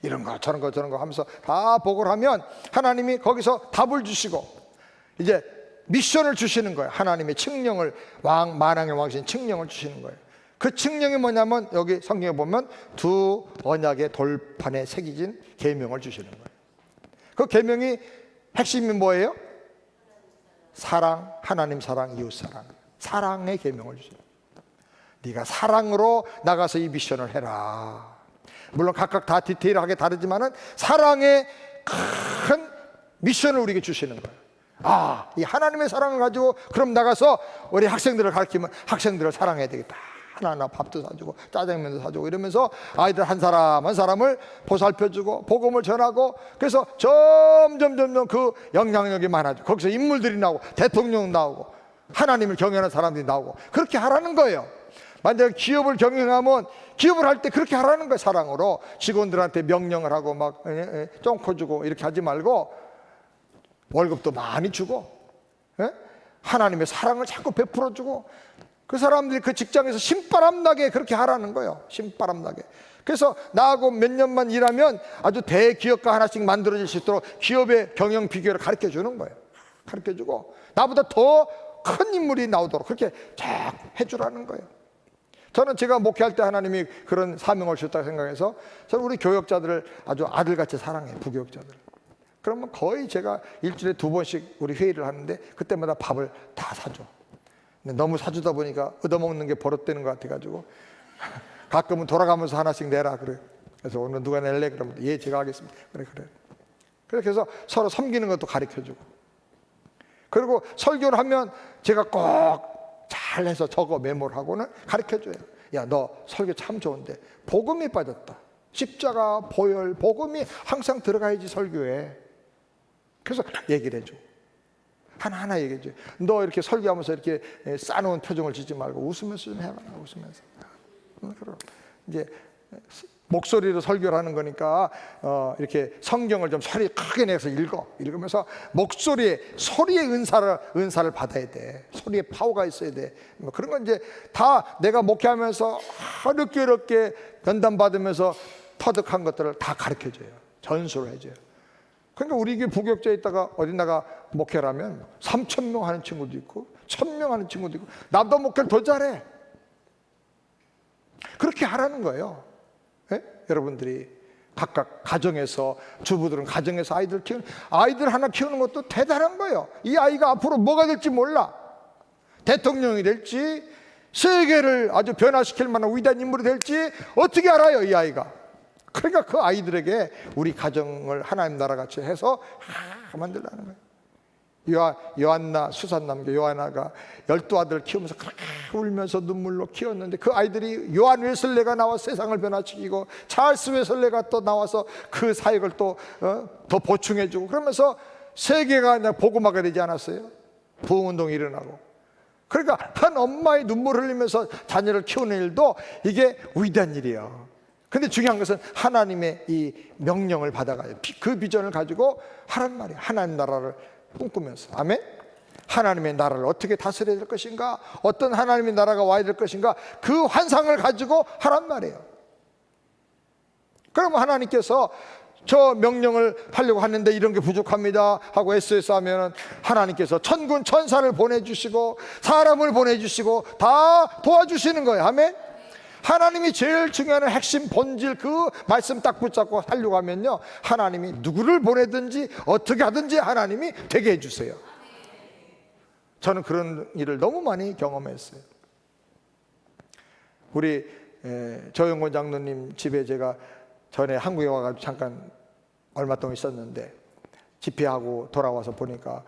A: 이런 거 저런 거 저런 거 하면서 다 보고를 하면 하나님이 거기서 답을 주시고 이제 미션을 주시는 거예요. 하나님의 칙령을, 만왕의 왕이신 칙령을 주시는 거예요. 그 칙령이 뭐냐면 여기 성경에 보면 두 언약의 돌판에 새겨진 계명을 주시는 거예요. 그 계명이 핵심이 뭐예요? 사랑, 하나님 사랑, 이웃 사랑. 사랑의 계명을 주시는 거예요. 네가 사랑으로 나가서 이 미션을 해라. 물론 각각 다 디테일하게 다르지만은 사랑의 큰 미션을 우리에게 주시는 거예요. 이 하나님의 사랑을 가지고 그럼 나가서 우리 학생들을 가르치면 학생들을 사랑해야 되겠다. 하나하나 밥도 사주고 짜장면도 사주고 이러면서 아이들 한 사람 한 사람을 보살펴주고 복음을 전하고, 그래서 점점 그 영향력이 많아지고 거기서 인물들이 나오고 대통령 나오고 하나님을 경외하는 사람들이 나오고 그렇게 하라는 거예요. 만약에 기업을 경영하면 기업을 할 때 그렇게 하라는 거예요. 사랑으로 직원들한테 명령을 하고 막 쫑코 주고 이렇게 하지 말고 월급도 많이 주고 하나님의 사랑을 자꾸 베풀어 주고 그 사람들이 그 직장에서 신바람 나게 그렇게 하라는 거예요. 신바람 나게. 그래서 나하고 몇 년만 일하면 아주 대기업가 하나씩 만들어질 수 있도록 기업의 경영 비결을 가르쳐 주는 거예요. 가르쳐 주고 나보다 더 큰 인물이 나오도록 그렇게 쫙 해주라는 거예요. 저는 제가 목회할 때 하나님이 그런 사명을 주셨다고 생각해서 저는 우리 교역자들을 아주 아들같이 사랑해요. 부교역자들. 그러면 거의 제가 일주일에 2번씩 우리 회의를 하는데 그때마다 밥을 다 사줘. 근데 너무 사주다 보니까 얻어먹는 게 버릇되는 것 같아가지고 가끔은 돌아가면서 하나씩 내라 그래. 그래서 오늘 누가 낼래? 그러면 예, 제가 하겠습니다. 그래. 그렇게 해서 서로 섬기는 것도 가르쳐주고, 그리고 설교를 하면 제가 꼭 잘해서 적어 메모를 하고는 가르쳐줘요. 야, 너 설교 참 좋은데 복음이 빠졌다. 십자가, 보혈, 복음이 항상 들어가야지 설교에. 그래서 얘기를 해줘. 하나하나 얘기해줘. 너 이렇게 설교하면서 이렇게 싸놓은 표정을 짓지 말고 웃으면서 좀 해봐. 웃으면서. 그럼 이제 목소리로 설교를 하는 거니까 이렇게 성경을 좀 소리 크게 내서 읽으면서 소리의 은사를 받아야 돼. 소리의 파워가 있어야 돼. 뭐 그런 건 이제 다 내가 목회하면서 어렵게 연단 받으면서 터득한 것들을 다 가르쳐줘요. 전수를 해줘요. 그러니까 우리 교회 부교역자에 있다가 어디 나가 목회를 하면 3,000명 하는 친구도 있고 1,000명 하는 친구도 있고 나보다 목회를 더 잘해. 그렇게 하라는 거예요. 여러분들이 각각 가정에서, 주부들은 가정에서 아이들 하나 키우는 것도 대단한 거예요. 이 아이가 앞으로 뭐가 될지 몰라. 대통령이 될지 세계를 아주 변화시킬 만한 위대한 인물이 될지 어떻게 알아요, 이 아이가. 그러니까 그 아이들에게 우리 가정을 하나님 나라 같이 해서 만들라는 거예요. 요한나 수산남교 요한나가 12아들을 키우면서 그렇게 울면서 눈물로 키웠는데 그 아이들이 요한 웨슬레가 나와 세상을 변화시키고 찰스 웨슬레가 또 나와서 그 사역을 또 더 보충해주고 그러면서 세계가 복음화가 되지 않았어요? 부흥운동이 일어나고. 그러니까 한 엄마의 눈물 흘리면서 자녀를 키우는 일도 이게 위대한 일이에요. 근데 중요한 것은 하나님의 이 명령을 받아가요. 그 비전을 가지고 하란 말이에요. 하나님 나라를 꿈꾸면서. 아멘. 하나님의 나라를 어떻게 다스려야 될 것인가, 어떤 하나님의 나라가 와야 될 것인가, 그 환상을 가지고 하란 말이에요. 그러면 하나님께서 저 명령을 하려고 하는데 이런 게 부족합니다 하고 SOS 하면 하나님께서 천군 천사를 보내주시고 사람을 보내주시고 다 도와주시는 거예요. 아멘. 하나님이 제일 중요한 핵심 본질 그 말씀 딱 붙잡고 하려고 하면요, 하나님이 누구를 보내든지 어떻게 하든지 하나님이 되게 해주세요. 저는 그런 일을 너무 많이 경험했어요. 우리 조영권 장로님 집에 제가 전에 한국에 와가지고 잠깐 얼마 동안 있었는데 집회하고 돌아와서 보니까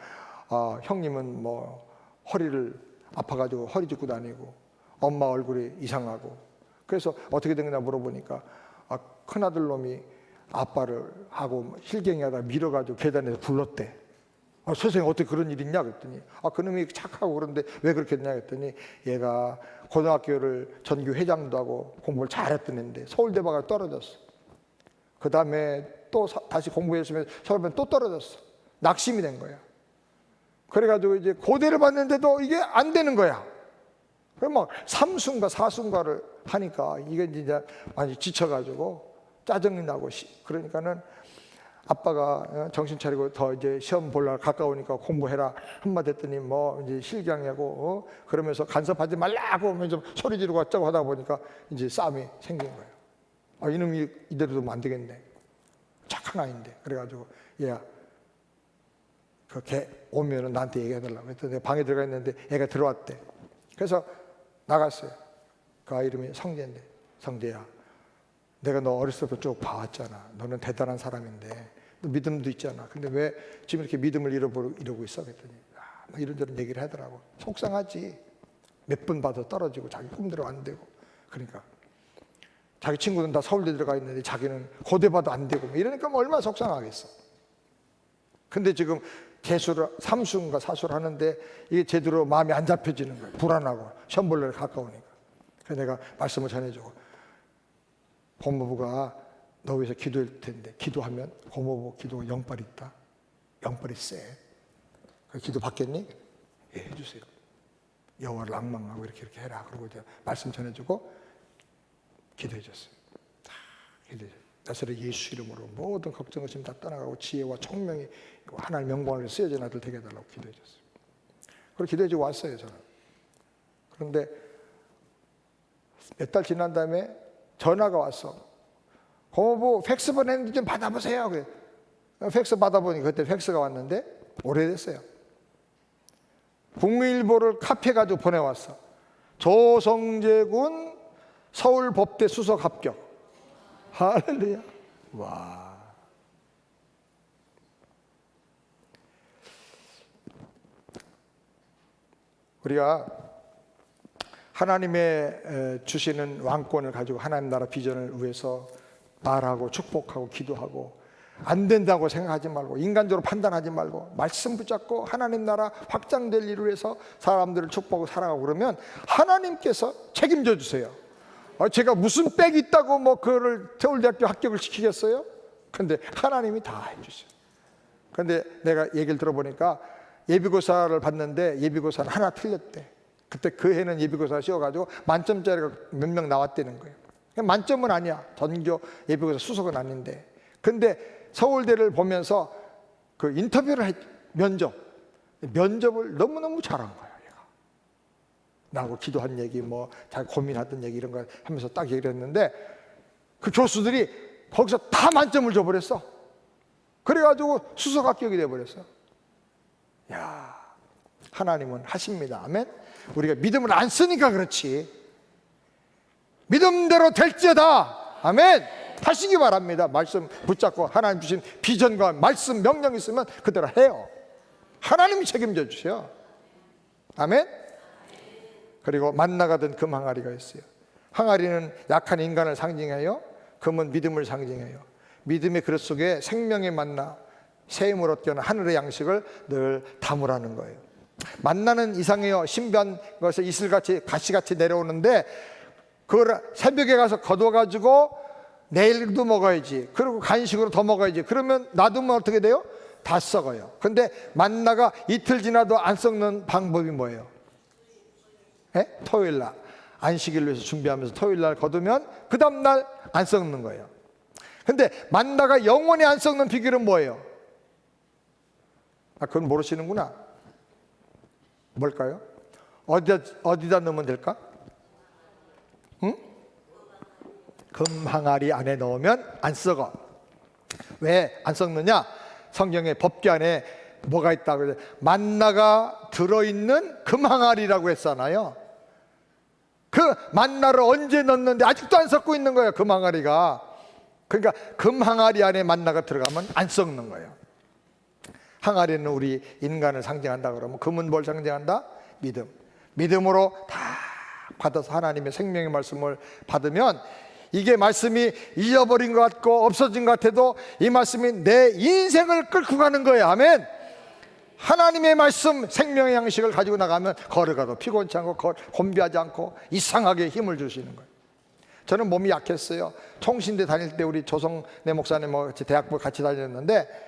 A: 형님은 뭐 허리를 아파가지고 허리 짚고 다니고 엄마 얼굴이 이상하고 그래서 어떻게 된 거냐 물어보니까 큰아들 놈이 아빠를 하고 힐갱이 하다 밀어가지고 계단에서 불렀대. 선생님 어떻게 그런 일 있냐 그랬더니 그놈이 착하고 그런데 왜 그렇게 했냐 그랬더니 얘가 고등학교를 전교 회장도 하고 공부를 잘했던 애인데 서울대 바가 떨어졌어. 그 다음에 또 다시 공부했으면 서울대 또 떨어졌어. 낙심이 된 거야. 그래가지고 이제 고대를 봤는데도 이게 안 되는 거야. 그럼 막 삼순가 사순가를 하니까 이게 이제 많이 지쳐가지고 짜증이 나고 그러니까는 아빠가 정신 차리고 더 이제 시험 볼 날 가까우니까 공부해라 한마디 했더니 뭐 이제 실경하고 그러면서 간섭하지 말라고 좀 소리 지르고 어쩌고 하다 보니까 이제 싸움이 생긴 거예요. 이놈이 이대로 두면 안 되겠네. 착한 아이인데. 그래가지고 얘야 그 걔 오면은 나한테 얘기해달라고 그랬더니 내가 방에 들어가 있는데 애가 들어왔대. 그래서 나갔어요. 그 아이 이름이 성재인데 성재야 내가 너 어렸을 때부터 쭉 봐왔잖아. 너는 대단한 사람인데 너 믿음도 있잖아. 근데 왜 지금 이렇게 믿음을 잃어버리고 있어? 그랬더니 뭐 이런저런 얘기를 하더라고. 속상하지. 몇 번 봐도 떨어지고 자기 꿈대로 안 되고. 그러니까 자기 친구들은 다 서울대 들어가 있는데 자기는 고대 봐도 안 되고 이러니까 뭐 얼마나 속상하겠어. 근데 지금 개수를 삼수인가 사수를 하는데 이게 제대로 마음이 안 잡혀지는 거예요. 불안하고 시험 볼 날 가까우니까. 그래서 내가 말씀을 전해주고 고모부가 너 위해서 기도할 텐데 기도하면 고모부 기도가 영빨이 있다. 영빨이 세. 기도 받겠니? 예, 해주세요. 여호와를 앙망하고 이렇게 해라. 그러고 이제 말씀 전해주고 기도해줬어요. 다 기도해줬어요. 나사렛 예수 이름으로 모든 걱정 의심 다 떠나가고 지혜와 총명이 하나님 명방을 쓰여진 아들 되게 해달라고 기도해줬어요. 그리고 기도해주고 왔어요 저는. 그런데 몇 달 지난 다음에 전화가 왔어. 고모부 팩스 보냈는데 좀 받아보세요. 그래. 팩스 받아보니까 그때 팩스가 왔는데 오래됐어요. 국민일보를 카피해가지고 보내왔어. 조성재 군 서울법대 수석 합격. 할렐루야. 와. 우리가 하나님의 주시는 왕권을 가지고 하나님 나라 비전을 위해서 말하고 축복하고 기도하고 안 된다고 생각하지 말고 인간적으로 판단하지 말고 말씀 붙잡고 하나님 나라 확장될 일을 위해서 사람들을 축복하고 살아가고 그러면 하나님께서 책임져 주세요. 제가 무슨 빽이 있다고 뭐 그거를 서울대학교 합격을 시키겠어요? 근데 하나님이 다 해주세요. 근데 내가 얘기를 들어보니까 예비고사를 봤는데 예비고사는 하나 틀렸대. 그때 그 해는 예비고사 씌워가지고 만점짜리가 몇 명 나왔다는 거예요. 만점은 아니야. 전교 예비고사 수석은 아닌데. 근데 서울대를 보면서 그 인터뷰를 면접을 너무너무 잘한 거야. 나하고 기도한 얘기 뭐 자기 고민하던 얘기 이런 거 하면서 딱 얘기를 했는데 그 교수들이 거기서 다 만점을 줘버렸어. 그래가지고 수석 합격이 돼버렸어. 야, 하나님은 하십니다. 아멘. 우리가 믿음을 안 쓰니까 그렇지. 믿음대로 될지어다. 아멘. 하시기 바랍니다. 말씀 붙잡고 하나님 주신 비전과 말씀 명령이 있으면 그대로 해요. 하나님이 책임져 주세요. 아멘. 그리고 만나가 든 금 항아리가 있어요. 항아리는 약한 인간을 상징해요. 금은 믿음을 상징해요. 믿음의 그릇 속에 생명의 만나, 새 힘을 얻게 하는 하늘의 양식을 늘 담으라는 거예요. 만나는 이상해요. 신비한 것에 이슬같이 가시같이 내려오는데 그걸 새벽에 가서 거둬가지고 내일도 먹어야지. 그리고 간식으로 더 먹어야지. 그러면 놔두면 어떻게 돼요? 다 썩어요. 근데 만나가 이틀 지나도 안 썩는 방법이 뭐예요? 토요일 날 안식일 위해서 준비하면서 토요일 날 거두면 그 다음 날 안 썩는 거예요. 근데 만나가 영원히 안 썩는 비결은 뭐예요? 그건 모르시는구나. 뭘까요? 어디다 넣으면 될까? 응? 금 항아리 안에 넣으면 안 썩어. 왜 안 썩느냐? 성경의 법궤 안에 뭐가 있다고 해요? 만나가 들어있는 금 항아리라고 했잖아요. 그 만나를 언제 넣었는데 아직도 안 썩고 있는 거예요. 금 항아리가. 그러니까 금 항아리 안에 만나가 들어가면 안 썩는 거예요. 항아리는 우리 인간을 상징한다 그러면 금은 뭘 상징한다? 믿음. 믿음으로 다 받아서 하나님의 생명의 말씀을 받으면 이게 말씀이 잊어버린 것 같고 없어진 것 같아도 이 말씀이 내 인생을 끌고 가는 거예요. 아멘. 하나님의 말씀, 생명의 양식을 가지고 나가면 걸어가도 피곤치 않고 곤비하지 않고 이상하게 힘을 주시는 거예요. 저는 몸이 약했어요. 총신대 다닐 때 우리 조성래 목사님 대학부 같이 다녔는데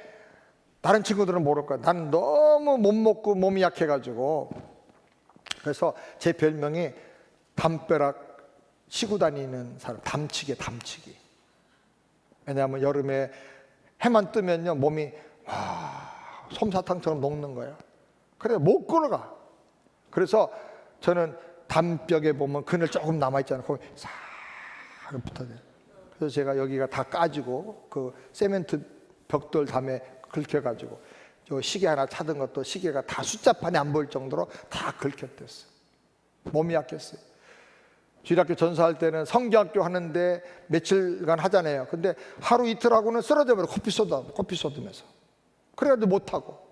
A: 다른 친구들은 모를 거야. 나는 너무 못 먹고 몸이 약해가지고, 그래서 제 별명이 담벼락 치고 다니는 사람, 담치기. 왜냐하면 여름에 해만 뜨면요 몸이 솜사탕처럼 녹는 거예요. 그래 못 걸어가. 그래서 저는 담벽에 보면 그늘 조금 남아있잖아요. 거기 싹 붙어요. 그래서 제가 여기가 다 까지고 그 세멘트 벽돌 담에 긁혀가지고 저 시계 하나 차던 것도 시계가 다 숫자판이 안 보일 정도로 다 긁혔댔어요. 몸이 약했어요. 주일학교 전사할 때는 성경학교 하는데 며칠간 하잖아요. 근데 하루 이틀 하고는 쓰러져 버려. 커피 쏟으면서. 그래가지고 못하고.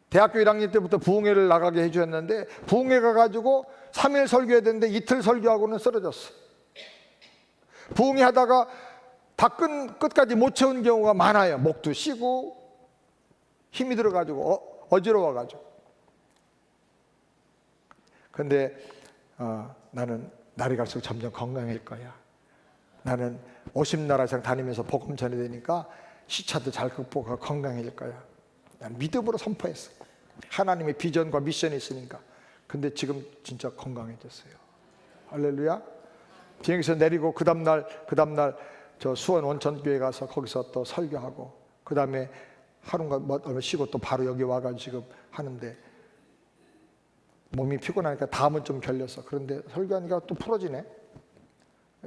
A: 대학교 1학년 때부터 부흥회를 나가게 해주셨는데 부흥회 가가지고 3일 설교해야 되는데 이틀 설교하고는 쓰러졌어. 부흥회 하다가 다 끝까지 못 채운 경우가 많아요. 목도 쉬고 힘이 들어가지고 어지러워가지고. 근데 나는 날이 갈수록 점점 건강해질 거야. 나는 50나라 이상 다니면서 복음 전해야 되니까 시차도 잘 극복하고 건강해질 거야. 난 믿음으로 선포했어. 하나님의 비전과 미션이 있으니까. 근데 지금 진짜 건강해졌어요. 할렐루야. 비행기에서 내리고 그 다음날 저 수원 원천교회 가서 거기서 또 설교하고 그 다음에 하루가 얼마 쉬고 또 바로 여기 와가지고 지금 하는데 몸이 피곤하니까 다음은 좀 결렸어. 그런데 설교하니까 또 풀어지네.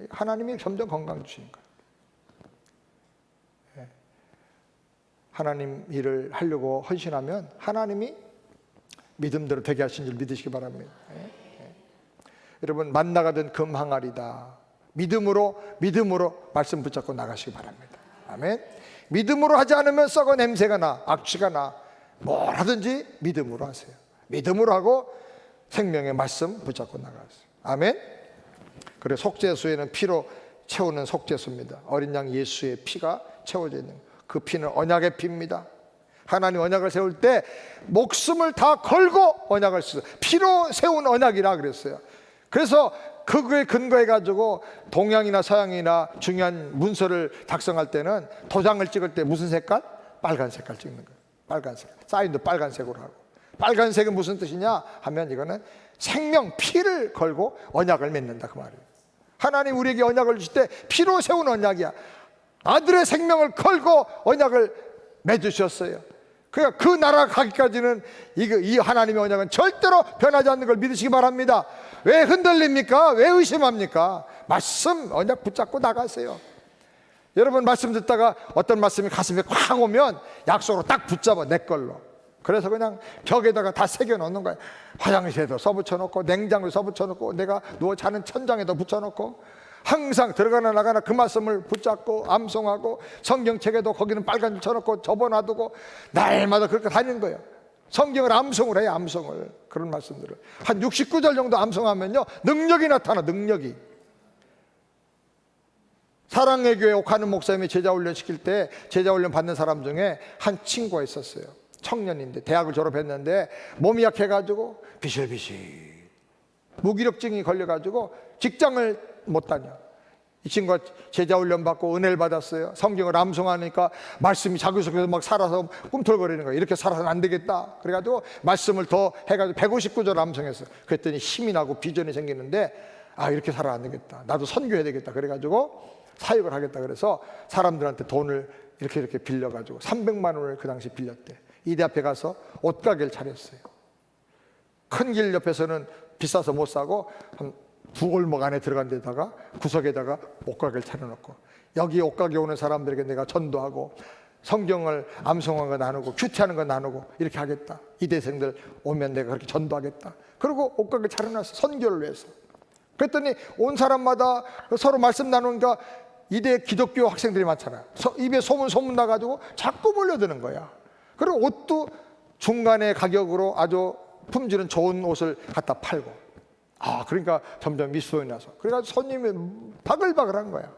A: 하나님이 점점 건강 주시는 거예요. 하나님 일을 하려고 헌신하면 하나님이 믿음대로 되게 하신 줄 믿으시기 바랍니다. 여러분 만나가던 금 항아리다. 믿음으로 말씀 붙잡고 나가시기 바랍니다. 아멘. 믿음으로 하지 않으면 썩어 냄새가 나, 악취가 나. 뭘 하든지 믿음으로 하세요. 믿음으로 하고 생명의 말씀 붙잡고 나가세요. 아멘. 그래 속죄수에는 피로 채우는 속죄수입니다. 어린 양 예수의 피가 채워져 있는 그 피는 언약의 피입니다. 하나님 언약을 세울 때 목숨을 다 걸고 언약을 쓰 피로 세운 언약이라 그랬어요. 그래서 그거에 근거해 가지고 동양이나 서양이나 중요한 문서를 작성할 때는 도장을 찍을 때 무슨 색깔? 빨간 색깔 찍는 거예요. 빨간색. 사인도 빨간색으로 하고. 빨간색은 무슨 뜻이냐 하면 이거는 생명 피를 걸고 언약을 맺는다 그 말이에요. 하나님 우리에게 언약을 주실 때 피로 세운 언약이야. 아들의 생명을 걸고 언약을 맺으셨어요. 그러니까 그 나라 가기까지는 이 하나님의 언약은 절대로 변하지 않는 걸 믿으시기 바랍니다. 왜 흔들립니까? 왜 의심합니까? 말씀 언약 붙잡고 나가세요. 여러분 말씀 듣다가 어떤 말씀이 가슴에 콱 오면 약속으로 딱 붙잡아 내 걸로. 그래서 그냥 벽에다가 다 새겨놓는 거예요. 화장실에도 써붙여놓고 냉장고에 써붙여놓고 내가 누워 자는 천장에도 붙여놓고 항상 들어가나 나가나 그 말씀을 붙잡고 암송하고 성경책에도 거기는 빨간 줄 쳐놓고 접어놔두고 날마다 그렇게 다니는 거예요. 성경을 암송을 해요. 암송을. 그런 말씀들을 한 69절 정도 암송하면요 능력이 나타나. 능력이. 사랑의 교회 옥하는 목사님이 제자훈련 시킬 때 제자훈련 받는 사람 중에 한 친구가 있었어요. 청년인데 대학을 졸업했는데 몸이 약해가지고 비실비실 무기력증이 걸려가지고 직장을 못 다녀. 이 친구가 제자훈련 받고 은혜를 받았어요. 성경을 암송하니까 말씀이 자기 속에서 막 살아서 꿈틀거리는 거예요. 이렇게 살아서는 안 되겠다. 그래가지고 말씀을 더 해가지고 159절 암송했어요. 그랬더니 힘이 나고 비전이 생기는데 이렇게 살아 안 되겠다. 나도 선교해야 되겠다. 그래가지고 사역을 하겠다. 그래서 사람들한테 돈을 이렇게 빌려가지고 300만 원을 그 당시 빌렸대. 이대 앞에 가서 옷가게를 차렸어요. 큰 길 옆에서는 비싸서 못 사고 한 두 골목 안에 들어간 데다가 구석에다가 옷가게를 차려놓고 여기 옷가게 오는 사람들에게 내가 전도하고 성경을 암송한 거 나누고 큐티하는 거 나누고 이렇게 하겠다. 이대생들 오면 내가 그렇게 전도하겠다. 그리고 옷가게 차려놨어. 선교를 위해서. 그랬더니 온 사람마다 서로 말씀 나누니까 이대 기독교 학생들이 많잖아요. 입에 소문 나가지고 자꾸 몰려드는 거야. 그리고 옷도 중간에 가격으로 아주 품질은 좋은 옷을 갖다 팔고 그러니까 점점 미소이 나서, 그래가지고 손님이 바글바글한 거야.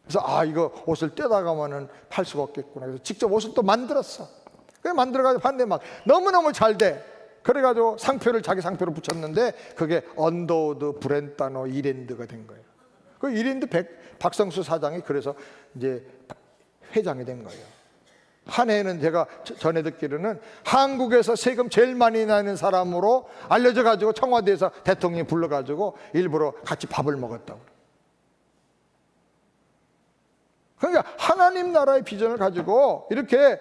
A: 그래서 이거 옷을 떼다가면은 팔 수가 없겠구나. 그래서 직접 옷을 또 만들었어. 그래 만들어가지고 봤는데 막 너무너무 잘 돼. 그래가지고 상표를 자기 상표로 붙였는데 그게 언더우드 브랜다노 이랜드가 된 거예요. 그 이랜드 박성수 사장이 그래서 이제 회장이 된 거예요. 한 해는 제가 전에 듣기로는 한국에서 세금 제일 많이 내는 사람으로 알려져 가지고 청와대에서 대통령이 불러가지고 일부러 같이 밥을 먹었다고. 그러니까 하나님 나라의 비전을 가지고 이렇게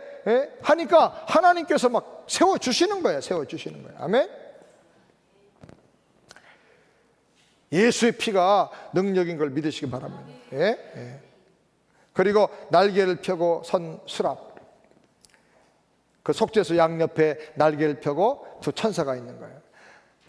A: 하니까 하나님께서 막 세워주시는 거예요. 세워주시는 거예요. 아멘. 예수의 피가 능력인 걸 믿으시기 바랍니다. 그리고 날개를 펴고 선 수랍, 그 속죄소 양옆에 날개를 펴고 두 천사가 있는 거예요.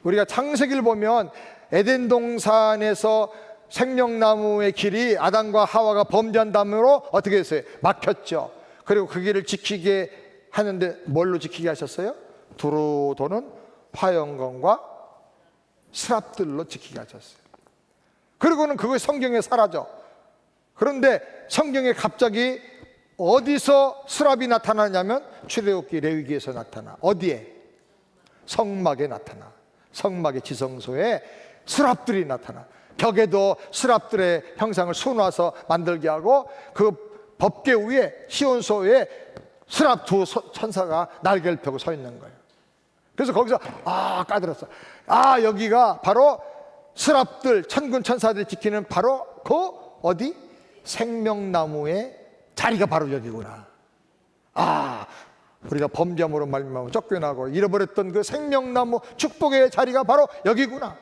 A: 우리가 창세기를 보면 에덴 동산에서 생명나무의 길이 아담과 하와가 범죄한 다음으로 어떻게 했어요? 막혔죠. 그리고 그 길을 지키게 하는데 뭘로 지키게 하셨어요? 두루 도는 화영검과 스랍들로 지키게 하셨어요. 그리고는 그것이 성경에 사라져. 그런데 성경에 갑자기 어디서 스랍이 나타나냐면 출애굽기 레위기에서 나타나. 어디에? 성막에 나타나. 성막의 지성소에 스랍들이 나타나. 벽에도 스랍들의 형상을 수놓아서 만들게 하고 그 법궤 위에 시온소에 스랍 두 천사가 날개를 펴고 서 있는 거예요. 그래서 거기서 까들었어. 여기가 바로 스랍들 천군 천사들이 지키는 바로 그 어디? 생명나무의 자리가 바로 여기구나. 우리가 범죄함으로 말미암아 쫓겨나고 잃어버렸던 그 생명나무 축복의 자리가 바로 여기구나.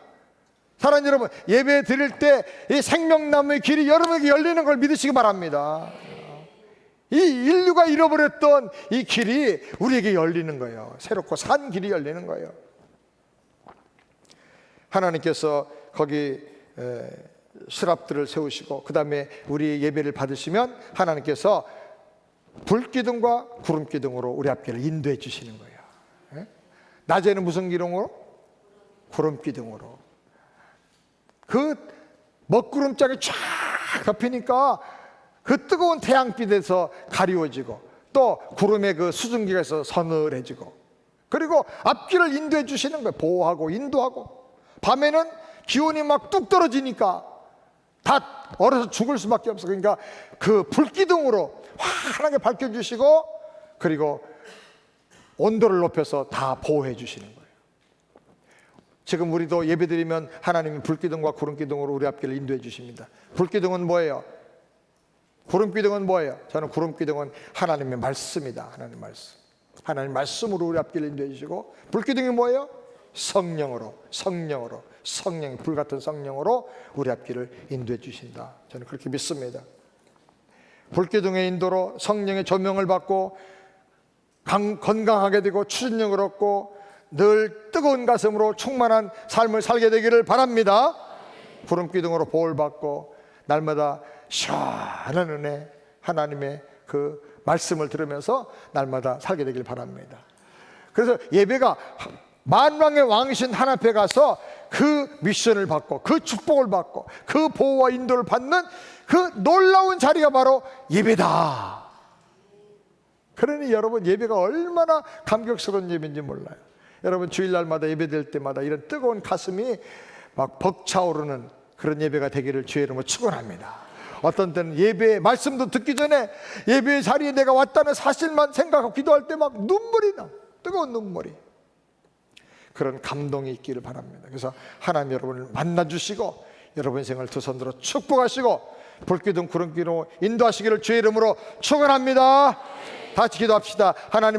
A: 사랑하는 여러분, 예배 드릴 때 이 생명나무의 길이 여러분에게 열리는 걸 믿으시기 바랍니다. 이 인류가 잃어버렸던 이 길이 우리에게 열리는 거예요. 새롭고 산 길이 열리는 거예요. 하나님께서 거기 스랍들을 세우시고 그 다음에 우리 예배를 받으시면 하나님께서 불기둥과 구름기둥으로 우리 앞길을 인도해 주시는 거예요. 낮에는 무슨 기둥으로? 구름기둥으로. 그 먹구름장이 쫙 덮이니까 그 뜨거운 태양빛에서 가리워지고 또 구름의 그 수증기가 있어서 서늘해지고, 그리고 앞길을 인도해 주시는 거예요. 보호하고 인도하고. 밤에는 기온이 막 뚝 떨어지니까 다 얼어서 죽을 수밖에 없어. 그러니까 그 불기둥으로 환하게 밝혀주시고 그리고 온도를 높여서 다 보호해 주시는 거예요. 지금 우리도 예배드리면 하나님이 불기둥과 구름기둥으로 우리 앞길을 인도해 주십니다. 불기둥은 뭐예요? 구름기둥은 뭐예요? 저는 구름기둥은 하나님의 말씀이다. 하나님의 말씀. 하나님 말씀으로 우리 앞길을 인도해 주시고, 불기둥이 뭐예요? 성령으로 성령이 불같은 성령으로 우리 앞길을 인도해 주신다. 저는 그렇게 믿습니다. 불기둥의 인도로 성령의 조명을 받고 건강하게 되고 추진력을 얻고 늘 뜨거운 가슴으로 충만한 삶을 살게 되기를 바랍니다. 구름기둥으로 보호를 받고 날마다 시원한 은혜, 하나님의 그 말씀을 들으면서 날마다 살게 되길 바랍니다. 그래서 예배가 만왕의 왕이신 하나님 앞에 가서 그 미션을 받고 그 축복을 받고 그 보호와 인도를 받는 그 놀라운 자리가 바로 예배다. 그러니 여러분, 예배가 얼마나 감격스러운 예배인지 몰라요. 여러분, 주일날마다 예배될 때마다 이런 뜨거운 가슴이 막 벅차오르는 그런 예배가 되기를 주의 이름으로 축원합니다. 어떤 때는 예배 말씀도 듣기 전에 예배의 자리에 내가 왔다는 사실만 생각하고 기도할 때 막 눈물이 나, 뜨거운 눈물이. 그런 감동이 있기를 바랍니다. 그래서 하나님 여러분을 만나주시고 여러분 인생을 두 손으로 축복하시고 불기둥 구름기둥 인도하시기를 주의 이름으로 축원합니다. 다 같이 기도합시다. 하나님